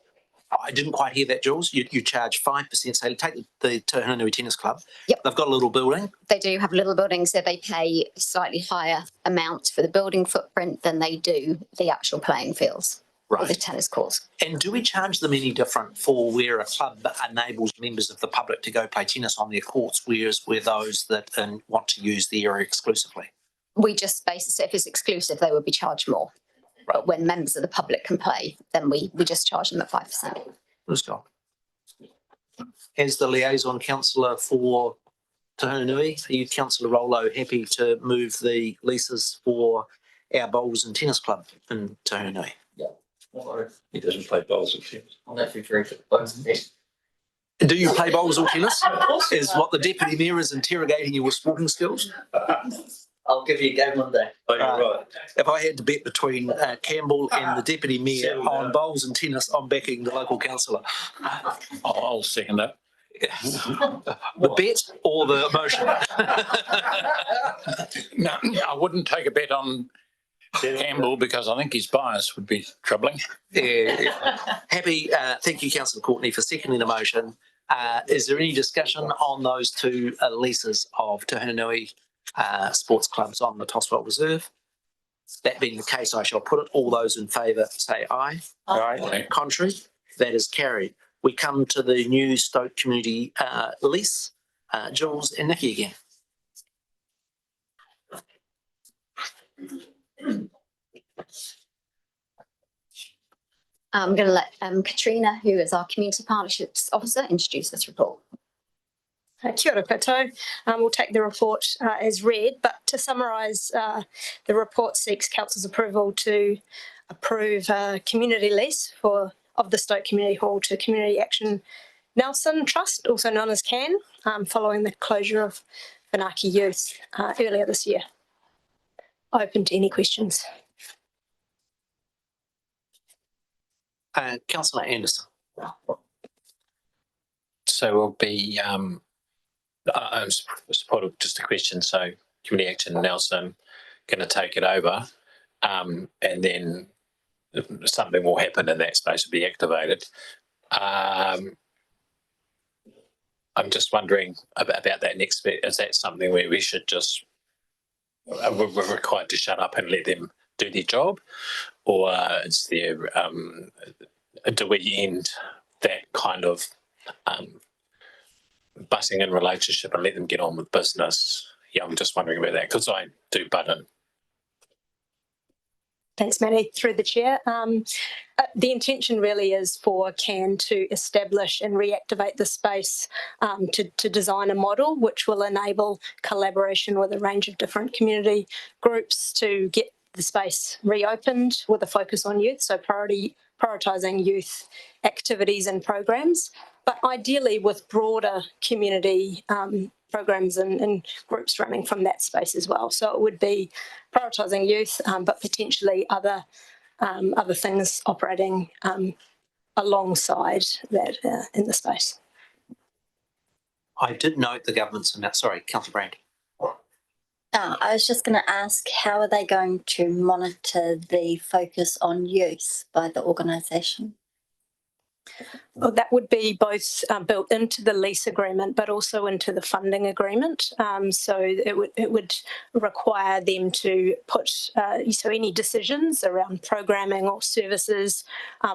I didn't quite hear that, Jules. You charge 5%. So take the Te Hunanui Tennis Club. Yep. They've got a little building. They do have a little building, so they pay a slightly higher amount for the building footprint than they do the actual playing fields. Or the tennis courts. And do we charge them any different for where a club enables members of the public to go play tennis on their courts, whereas we're those that want to use the area exclusively? We just basically, if it's exclusive, they would be charged more. Right. But when members of the public can play, then we just charge them at 5%. Let's go. As the liaison councillor for Te Hunanui, are you, Councillor Rollo, happy to move the leases for our bowls and tennis club in Te Hunanui? He doesn't play bowls or tennis. I'm actually very good at both of these. Do you play bowls or tennis? Is what the deputy mayor is interrogating you with sporting skills? I'll give you a game one day. Oh, you're right. If I had to bet between Campbell and the deputy mayor on bowls and tennis, I'm backing the local councillor. I'll second that. The bet or the motion? No, I wouldn't take a bet on Campbell because I think his bias would be troubling. Yeah. Happy. Thank you, Councillor Courtney, for seconding the motion. Is there any discussion on those two leases of Te Hunanui sports clubs on the Toswell Reserve? That being the case, I shall put it. All those in favour say aye. Aye. Contrary? That is carried. We come to the new Stoke Community lease. Jules and Nikki again. I'm going to let Katrina, who is our Community Partnerships Officer, introduce this report. Kia ora koutou. We'll take the report as read, but to summarise, the report seeks Council's approval to approve a community lease of the Stoke Community Hall to Community Action Nelson Trust, also known as CAN, following the closure of Whanaki Youth earlier this year. Open to any questions. Councillor Anderson. So we'll be support of just a question. So Community Action Nelson going to take it over, and then something will happen in that space will be activated. I'm just wondering about that next bit. Is that something where we should just we're required to shut up and let them do their job, or is there do we end that kind of butting in relationship and let them get on with business? Yeah, I'm just wondering about that because I do butt in. Thanks, Manny. Through the chair. The intention really is for CAN to establish and reactivate the space to design a model which will enable collaboration with a range of different community groups to get the space reopened with a focus on youth, so prioritising youth activities and programs, but ideally with broader community programs and groups running from that space as well. So it would be prioritising youth, but potentially other things operating alongside that in the space. I did note the government's amount. Sorry, Councillor Brand. I was just going to ask, how are they going to monitor the focus on youth by the organisation? Well, that would be both built into the lease agreement, but also into the funding agreement. So it would require them to put so any decisions around programming or services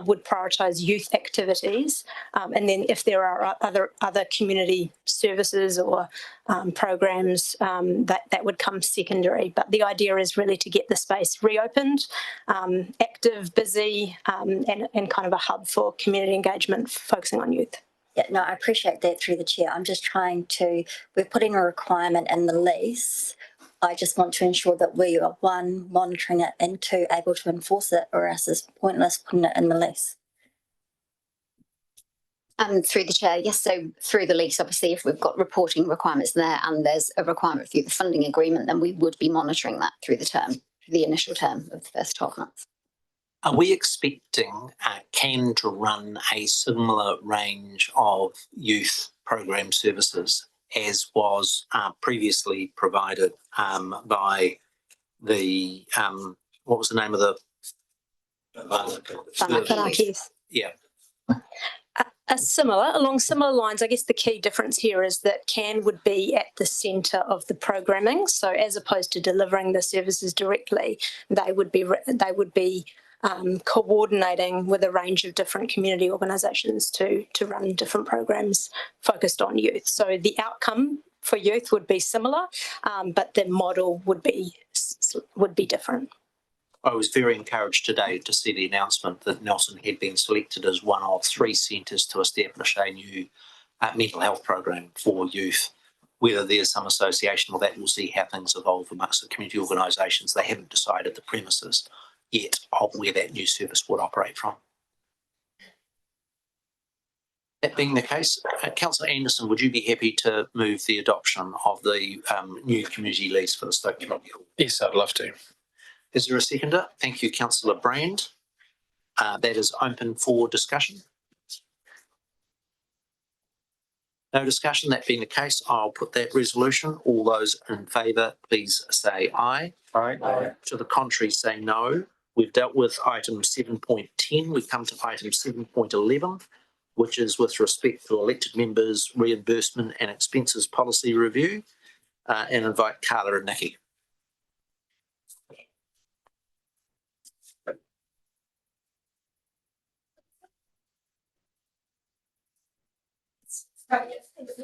would prioritise youth activities, and then if there are other community services or programs, that would come secondary. But the idea is really to get the space reopened, active, busy, and kind of a hub for community engagement focusing on youth. Yeah, no, I appreciate that through the chair. I'm just trying to, we're putting a requirement in the lease I just want to ensure that we are, one, monitoring it, and two, able to enforce it, or else it's pointless putting it in the lease. Through the chair, yes. So through the lease, obviously, if we've got reporting requirements there and there's a requirement through the funding agreement, then we would be monitoring that through the term, the initial term of the first 12 months. Are we expecting CAN to run a similar range of youth program services as was previously provided by the, what was the name of the? Yeah. Along similar lines, I guess the key difference here is that CAN would be at the centre of the programming. So as opposed to delivering the services directly, they would be coordinating with a range of different community organisations to run different programs focused on youth. So the outcome for youth would be similar, but the model would be different. I was very encouraged today to see the announcement that Nelson had been selected as one of 3 centres to establish a new mental health program for youth. Whether there's some association with that, we'll see how things evolve amongst the community organisations. They haven't decided the premises yet of where that new service would operate from. That being the case, Councillor Anderson, would you be happy to move the adoption of the new community lease for the Stoke Community Hall? Yes, I'd love to. Is there a seconder? Thank you, Councillor Brand. That is open for discussion. No discussion. That being the case, I'll put that resolution. All those in favour, please say aye. Aye. To the contrary, say no. We've dealt with item 7.10. We come to item 7.11, which is with respect to elected members' reimbursement and expenses policy review, and invite Carla and Nikki.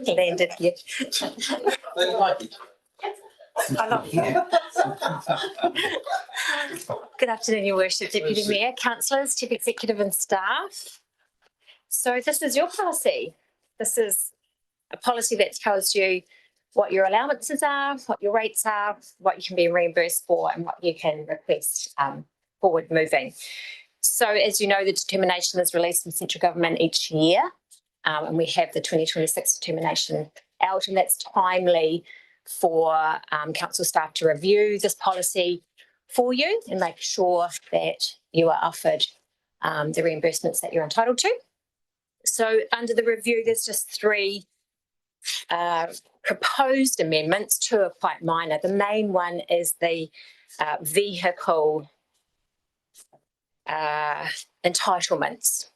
Landed here. Good afternoon, Your Worship, Deputy Mayor, councillors, Chief Executive and staff. So this is your policy. This is a policy that tells you what your allowances are, what your rates are, what you can be reimbursed for and what you can request forward moving. So as you know, the determination is released from central government each year. And we have the 2026 determination out, and that's timely for council staff to review this policy for you and make sure that you are offered the reimbursements that you're entitled to. So under the review, there's just 3 proposed amendments. 2 are quite minor. The main one is the vehicle entitlements.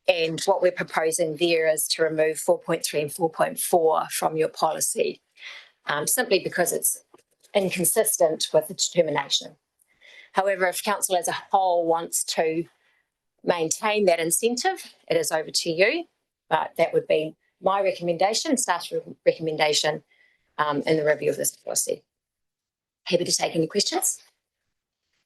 And what we're proposing there is to remove 4.3 and 4.4 from your policy, simply because it's inconsistent with the determination. However, if council as a whole wants to maintain that incentive, it is over to you. But that would be my recommendation, staff's recommendation in the review of this policy. Happy to take any questions.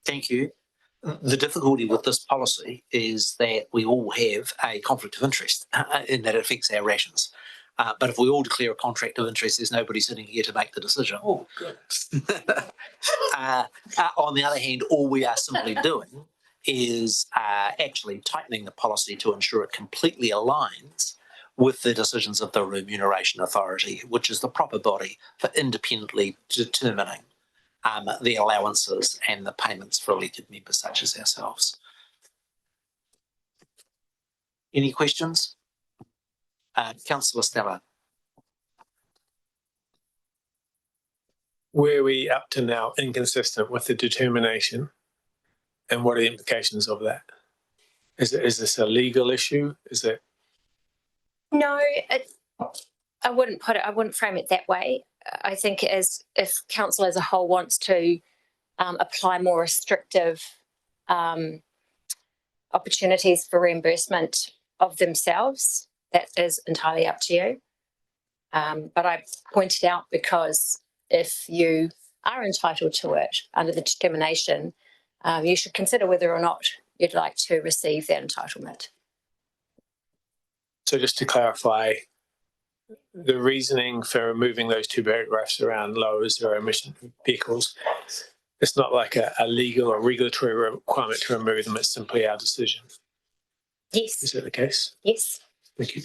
Thank you. The difficulty with this policy is that we all have a conflict of interest in that it affects our rations. But if we all declare a conflict of interest, there's nobody sitting here to make the decision. Oh, good. On the other hand, all we are simply doing is actually tightening the policy to ensure it completely aligns with the decisions of the Remuneration Authority, which is the proper body for independently determining the allowances and the payments for elected members such as ourselves. Any questions? Councillor Stella. Were we up to now inconsistent with the determination, and what are the implications of that? Is this a legal issue? Is it? No, I wouldn't frame it that way. I think as if council as a whole wants to apply more restrictive opportunities for reimbursement of themselves, that is entirely up to you. But I pointed out because if you are entitled to it under the determination, you should consider whether or not you'd like to receive that entitlement. So just to clarify, the reasoning for removing those two paragraphs around low zero emission vehicles, it's not like a legal or regulatory requirement to remove them. It's simply our decision. Yes. Is that the case? Yes. Thank you.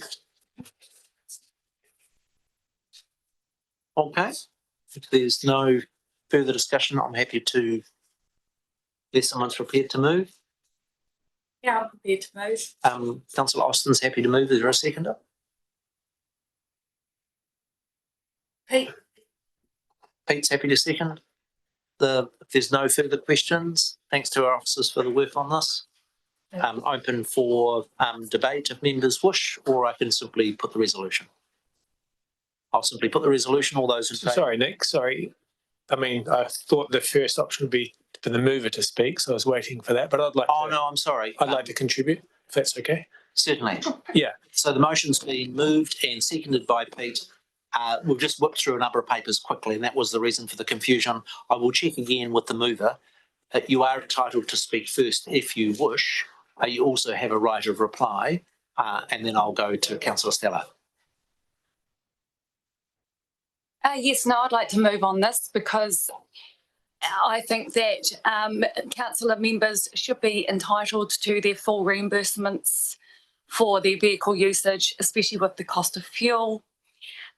Okay. If there's no further discussion, I'm happy to, if someone's prepared to move. Yeah, I'm prepared to move. Councillor Austin's happy to move. Is there a seconder? Pete. Pete's happy to second. If there's no further questions, thanks to our officers for the work on this. Open for debate if members wish, or I can simply put the resolution. I'll simply put the resolution. All those in favour. Sorry, Nick. Sorry. I mean, I thought the first option would be for the mover to speak, so I was waiting for that. But I'd like. Oh no, I'm sorry. I'd like to contribute, if that's okay. Certainly. Yeah. So the motion's been moved and seconded by Pete. We'll just whip through a number of papers quickly, and that was the reason for the confusion. I will check again with the mover. You are entitled to speak first if you wish. You also have a right of reply, and then I'll go to Councillor Stella. Yes, no, I'd like to move on this because I think that councillor members should be entitled to their full reimbursements for their vehicle usage, especially with the cost of fuel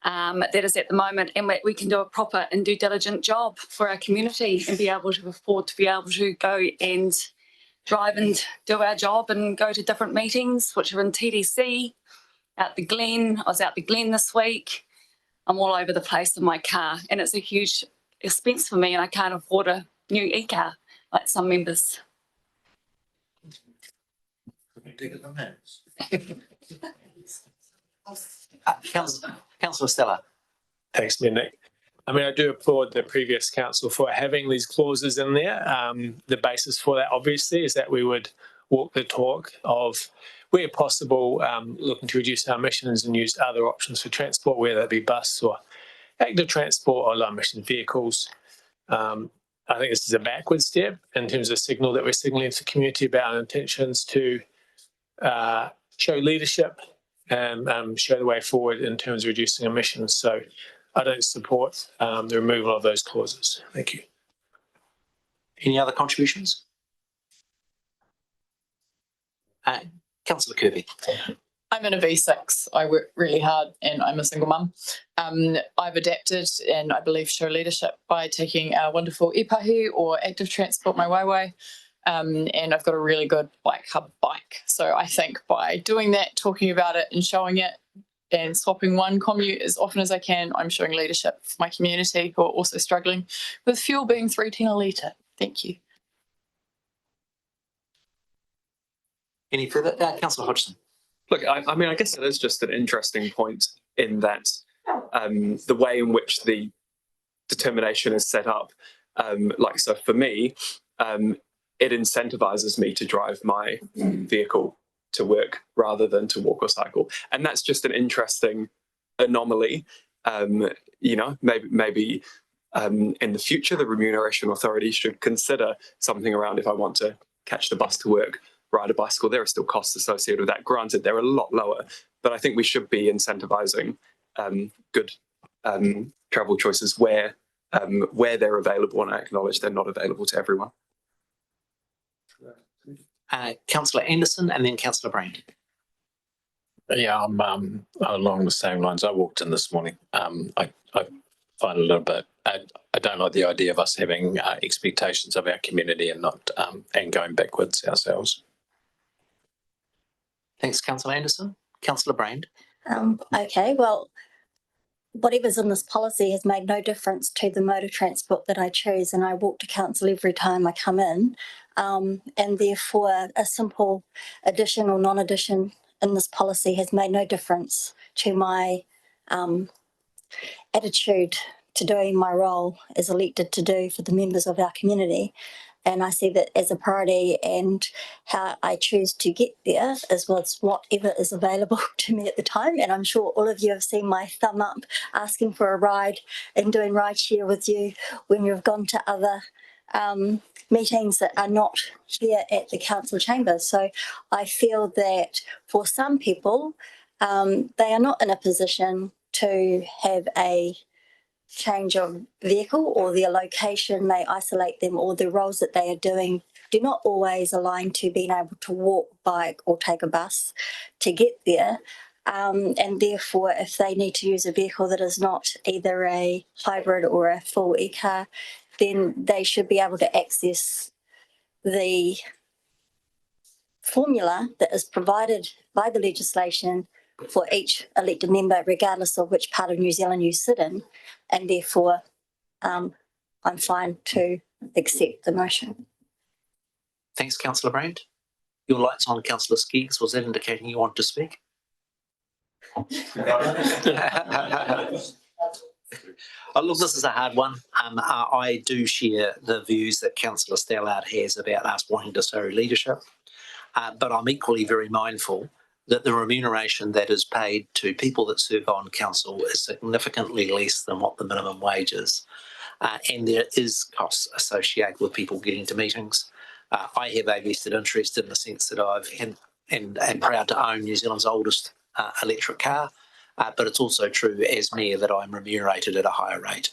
that is at the moment, and we can do a proper and due diligent job for our community and be able to afford to be able to go and drive and do our job and go to different meetings, which are in TDC, out the Glen. I was out the Glen this week. I'm all over the place in my car, and it's a huge expense for me, and I can't afford a new e-car like some members. Councillor Stella. Thanks, Nick. I mean, I do applaud the previous council for having these clauses in there. The basis for that, obviously, is that we would walk the talk of, where possible, looking to reduce our emissions and use other options for transport, whether that be bus or active transport or low emission vehicles. I think this is a backward step in terms of the signal that we're signalling to the community about our intentions to show leadership and show the way forward in terms of reducing emissions. So I don't support the removal of those clauses. Thank you. Any other contributions? Councillor Kirby. I'm in a V6. I work really hard and I'm a single mum. I've adapted and I believe show leadership by taking our wonderful ipahi or active transport, my waiwai. And I've got a really good bike hub bike. So I think by doing that, talking about it and showing it and swapping one commute as often as I can, I'm showing leadership for my community who are also struggling with fuel being $3.10 a litre. Thank you. Any further? Councillor Hodgson. Look, I mean, I guess it is just an interesting point in that the way in which the determination is set up. So for me, it incentivizes me to drive my vehicle to work rather than to walk or cycle. And that's just an interesting anomaly. Maybe in the future, the remuneration authority should consider something around if I want to catch the bus to work, ride a bicycle. There are still costs associated with that. Granted, they're a lot lower, but I think we should be incentivizing good travel choices where they're available, and I acknowledge they're not available to everyone. Councillor Anderson and then Councillor Brand. Yeah, I'm along the same lines. I walked in this morning. I find a little bit, I don't like the idea of us having expectations of our community and not and going backwards ourselves. Thanks, Councillor Anderson. Councillor Brand. Okay, well, whatever's in this policy has made no difference to the mode of transport that I choose, and I walk to council every time I come in. And therefore, a simple addition or non-addition in this policy has made no difference to my attitude to doing my role as elected to do for the members of our community. And I see that as a priority, and how I choose to get there is with whatever is available to me at the time. And I'm sure all of you have seen my thumb up asking for a ride and doing rideshare with you when you've gone to other meetings that are not here at the council chambers. So I feel that for some people, they are not in a position to have a change of vehicle or their location may isolate them, or the roles that they are doing do not always align to being able to walk, bike or take a bus to get there. And therefore, if they need to use a vehicle that is not either a hybrid or a full e-car, then they should be able to access the formula that is provided by the legislation for each elected member, regardless of which part of New Zealand you sit in. And therefore, I'm fine to accept the motion. Thanks, Councillor Brandt. Your light's on, Councillor Skeggs. Was that indicating you want to speak? Oh, look, this is a hard one. I do share the views that Councillor Stallard has about us wanting to show leadership, but I'm equally very mindful that the remuneration that is paid to people that serve on council is significantly less than what the minimum wage is. And there is costs associated with people getting to meetings. I have a vested interest in the sense that I've and proud to own New Zealand's oldest electric car, but it's also true as mayor that I'm remunerated at a higher rate.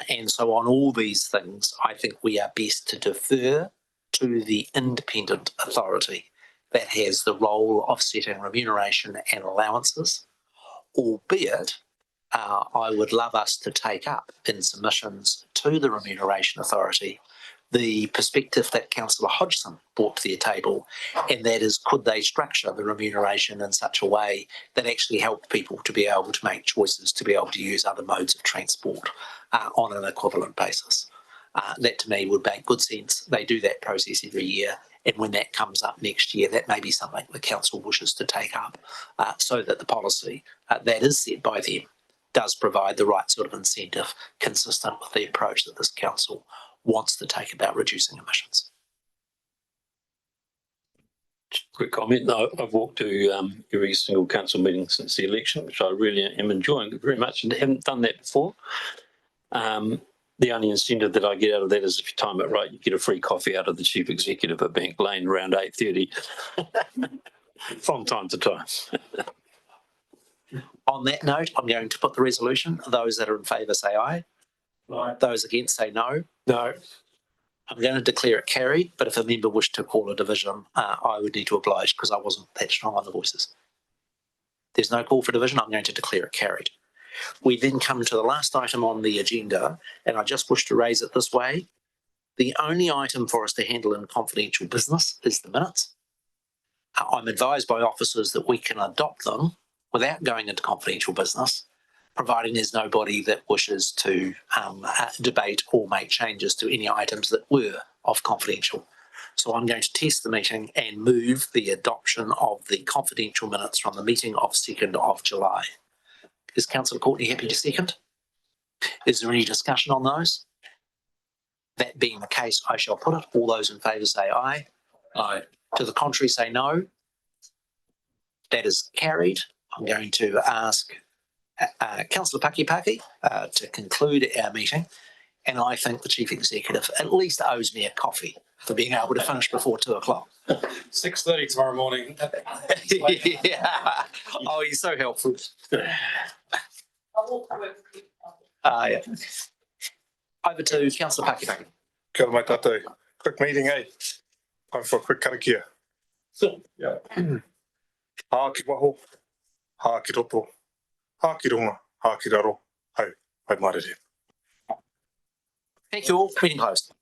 And so on all these things, I think we are best to defer to the independent authority that has the role of setting remuneration and allowances, albeit I would love us to take up in submissions to the Remuneration Authority the perspective that Councillor Hodgson brought to their table, and that is, could they structure the remuneration in such a way that actually helped people to be able to make choices, to be able to use other modes of transport on an equivalent basis. That to me would make good sense. They do that process every year, and when that comes up next year, that may be something the council wishes to take up, so that the policy that is set by them does provide the right sort of incentive consistent with the approach that this council wants to take about reducing emissions. Quick comment. No, I've walked to every single council meeting since the election, which I really am enjoying very much, and haven't done that before. The only incentive that I get out of that is if you time it right, you get a free coffee out of the chief executive at Bank Lane around 8:30 from time to time. On that note, I'm going to put the resolution. Those that are in favour say aye. Aye. Those against say no. No. I'm going to declare it carried, but if a member wished to call a division, I would need to oblige because I wasn't that strong on the voices. There's no call for division. I'm going to declare it carried. We then come to the last item on the agenda, and I just wish to raise it this way. The only item for us to handle in confidential business is the minutes. I'm advised by officers that we can adopt them without going into confidential business, providing there's nobody that wishes to debate or make changes to any items that were of confidential. So I'm going to test the meeting and move the adoption of the confidential minutes from the meeting of 2nd of July. Is Councillor Courtney happy to second? Is there any discussion on those? That being the case, I shall put it. All those in favour say aye. Aye. To the contrary, say no. That is carried. I'm going to ask Councillor Pakipaki to conclude our meeting, and I think the Chief Executive at least owes me a coffee for being able to finish before 2 o'clock. 6:30 tomorrow morning. Yeah. Oh, you're so helpful. Yeah. Over to Councillor Pakipaki. Kia ora mai tātou. Quick meeting, eh? Time for a quick karakia. Yeah. Hā ki waho, hā ki roto, hā ki runga, hā ki raro, hau, hau marere. Thank you all. Meeting closed.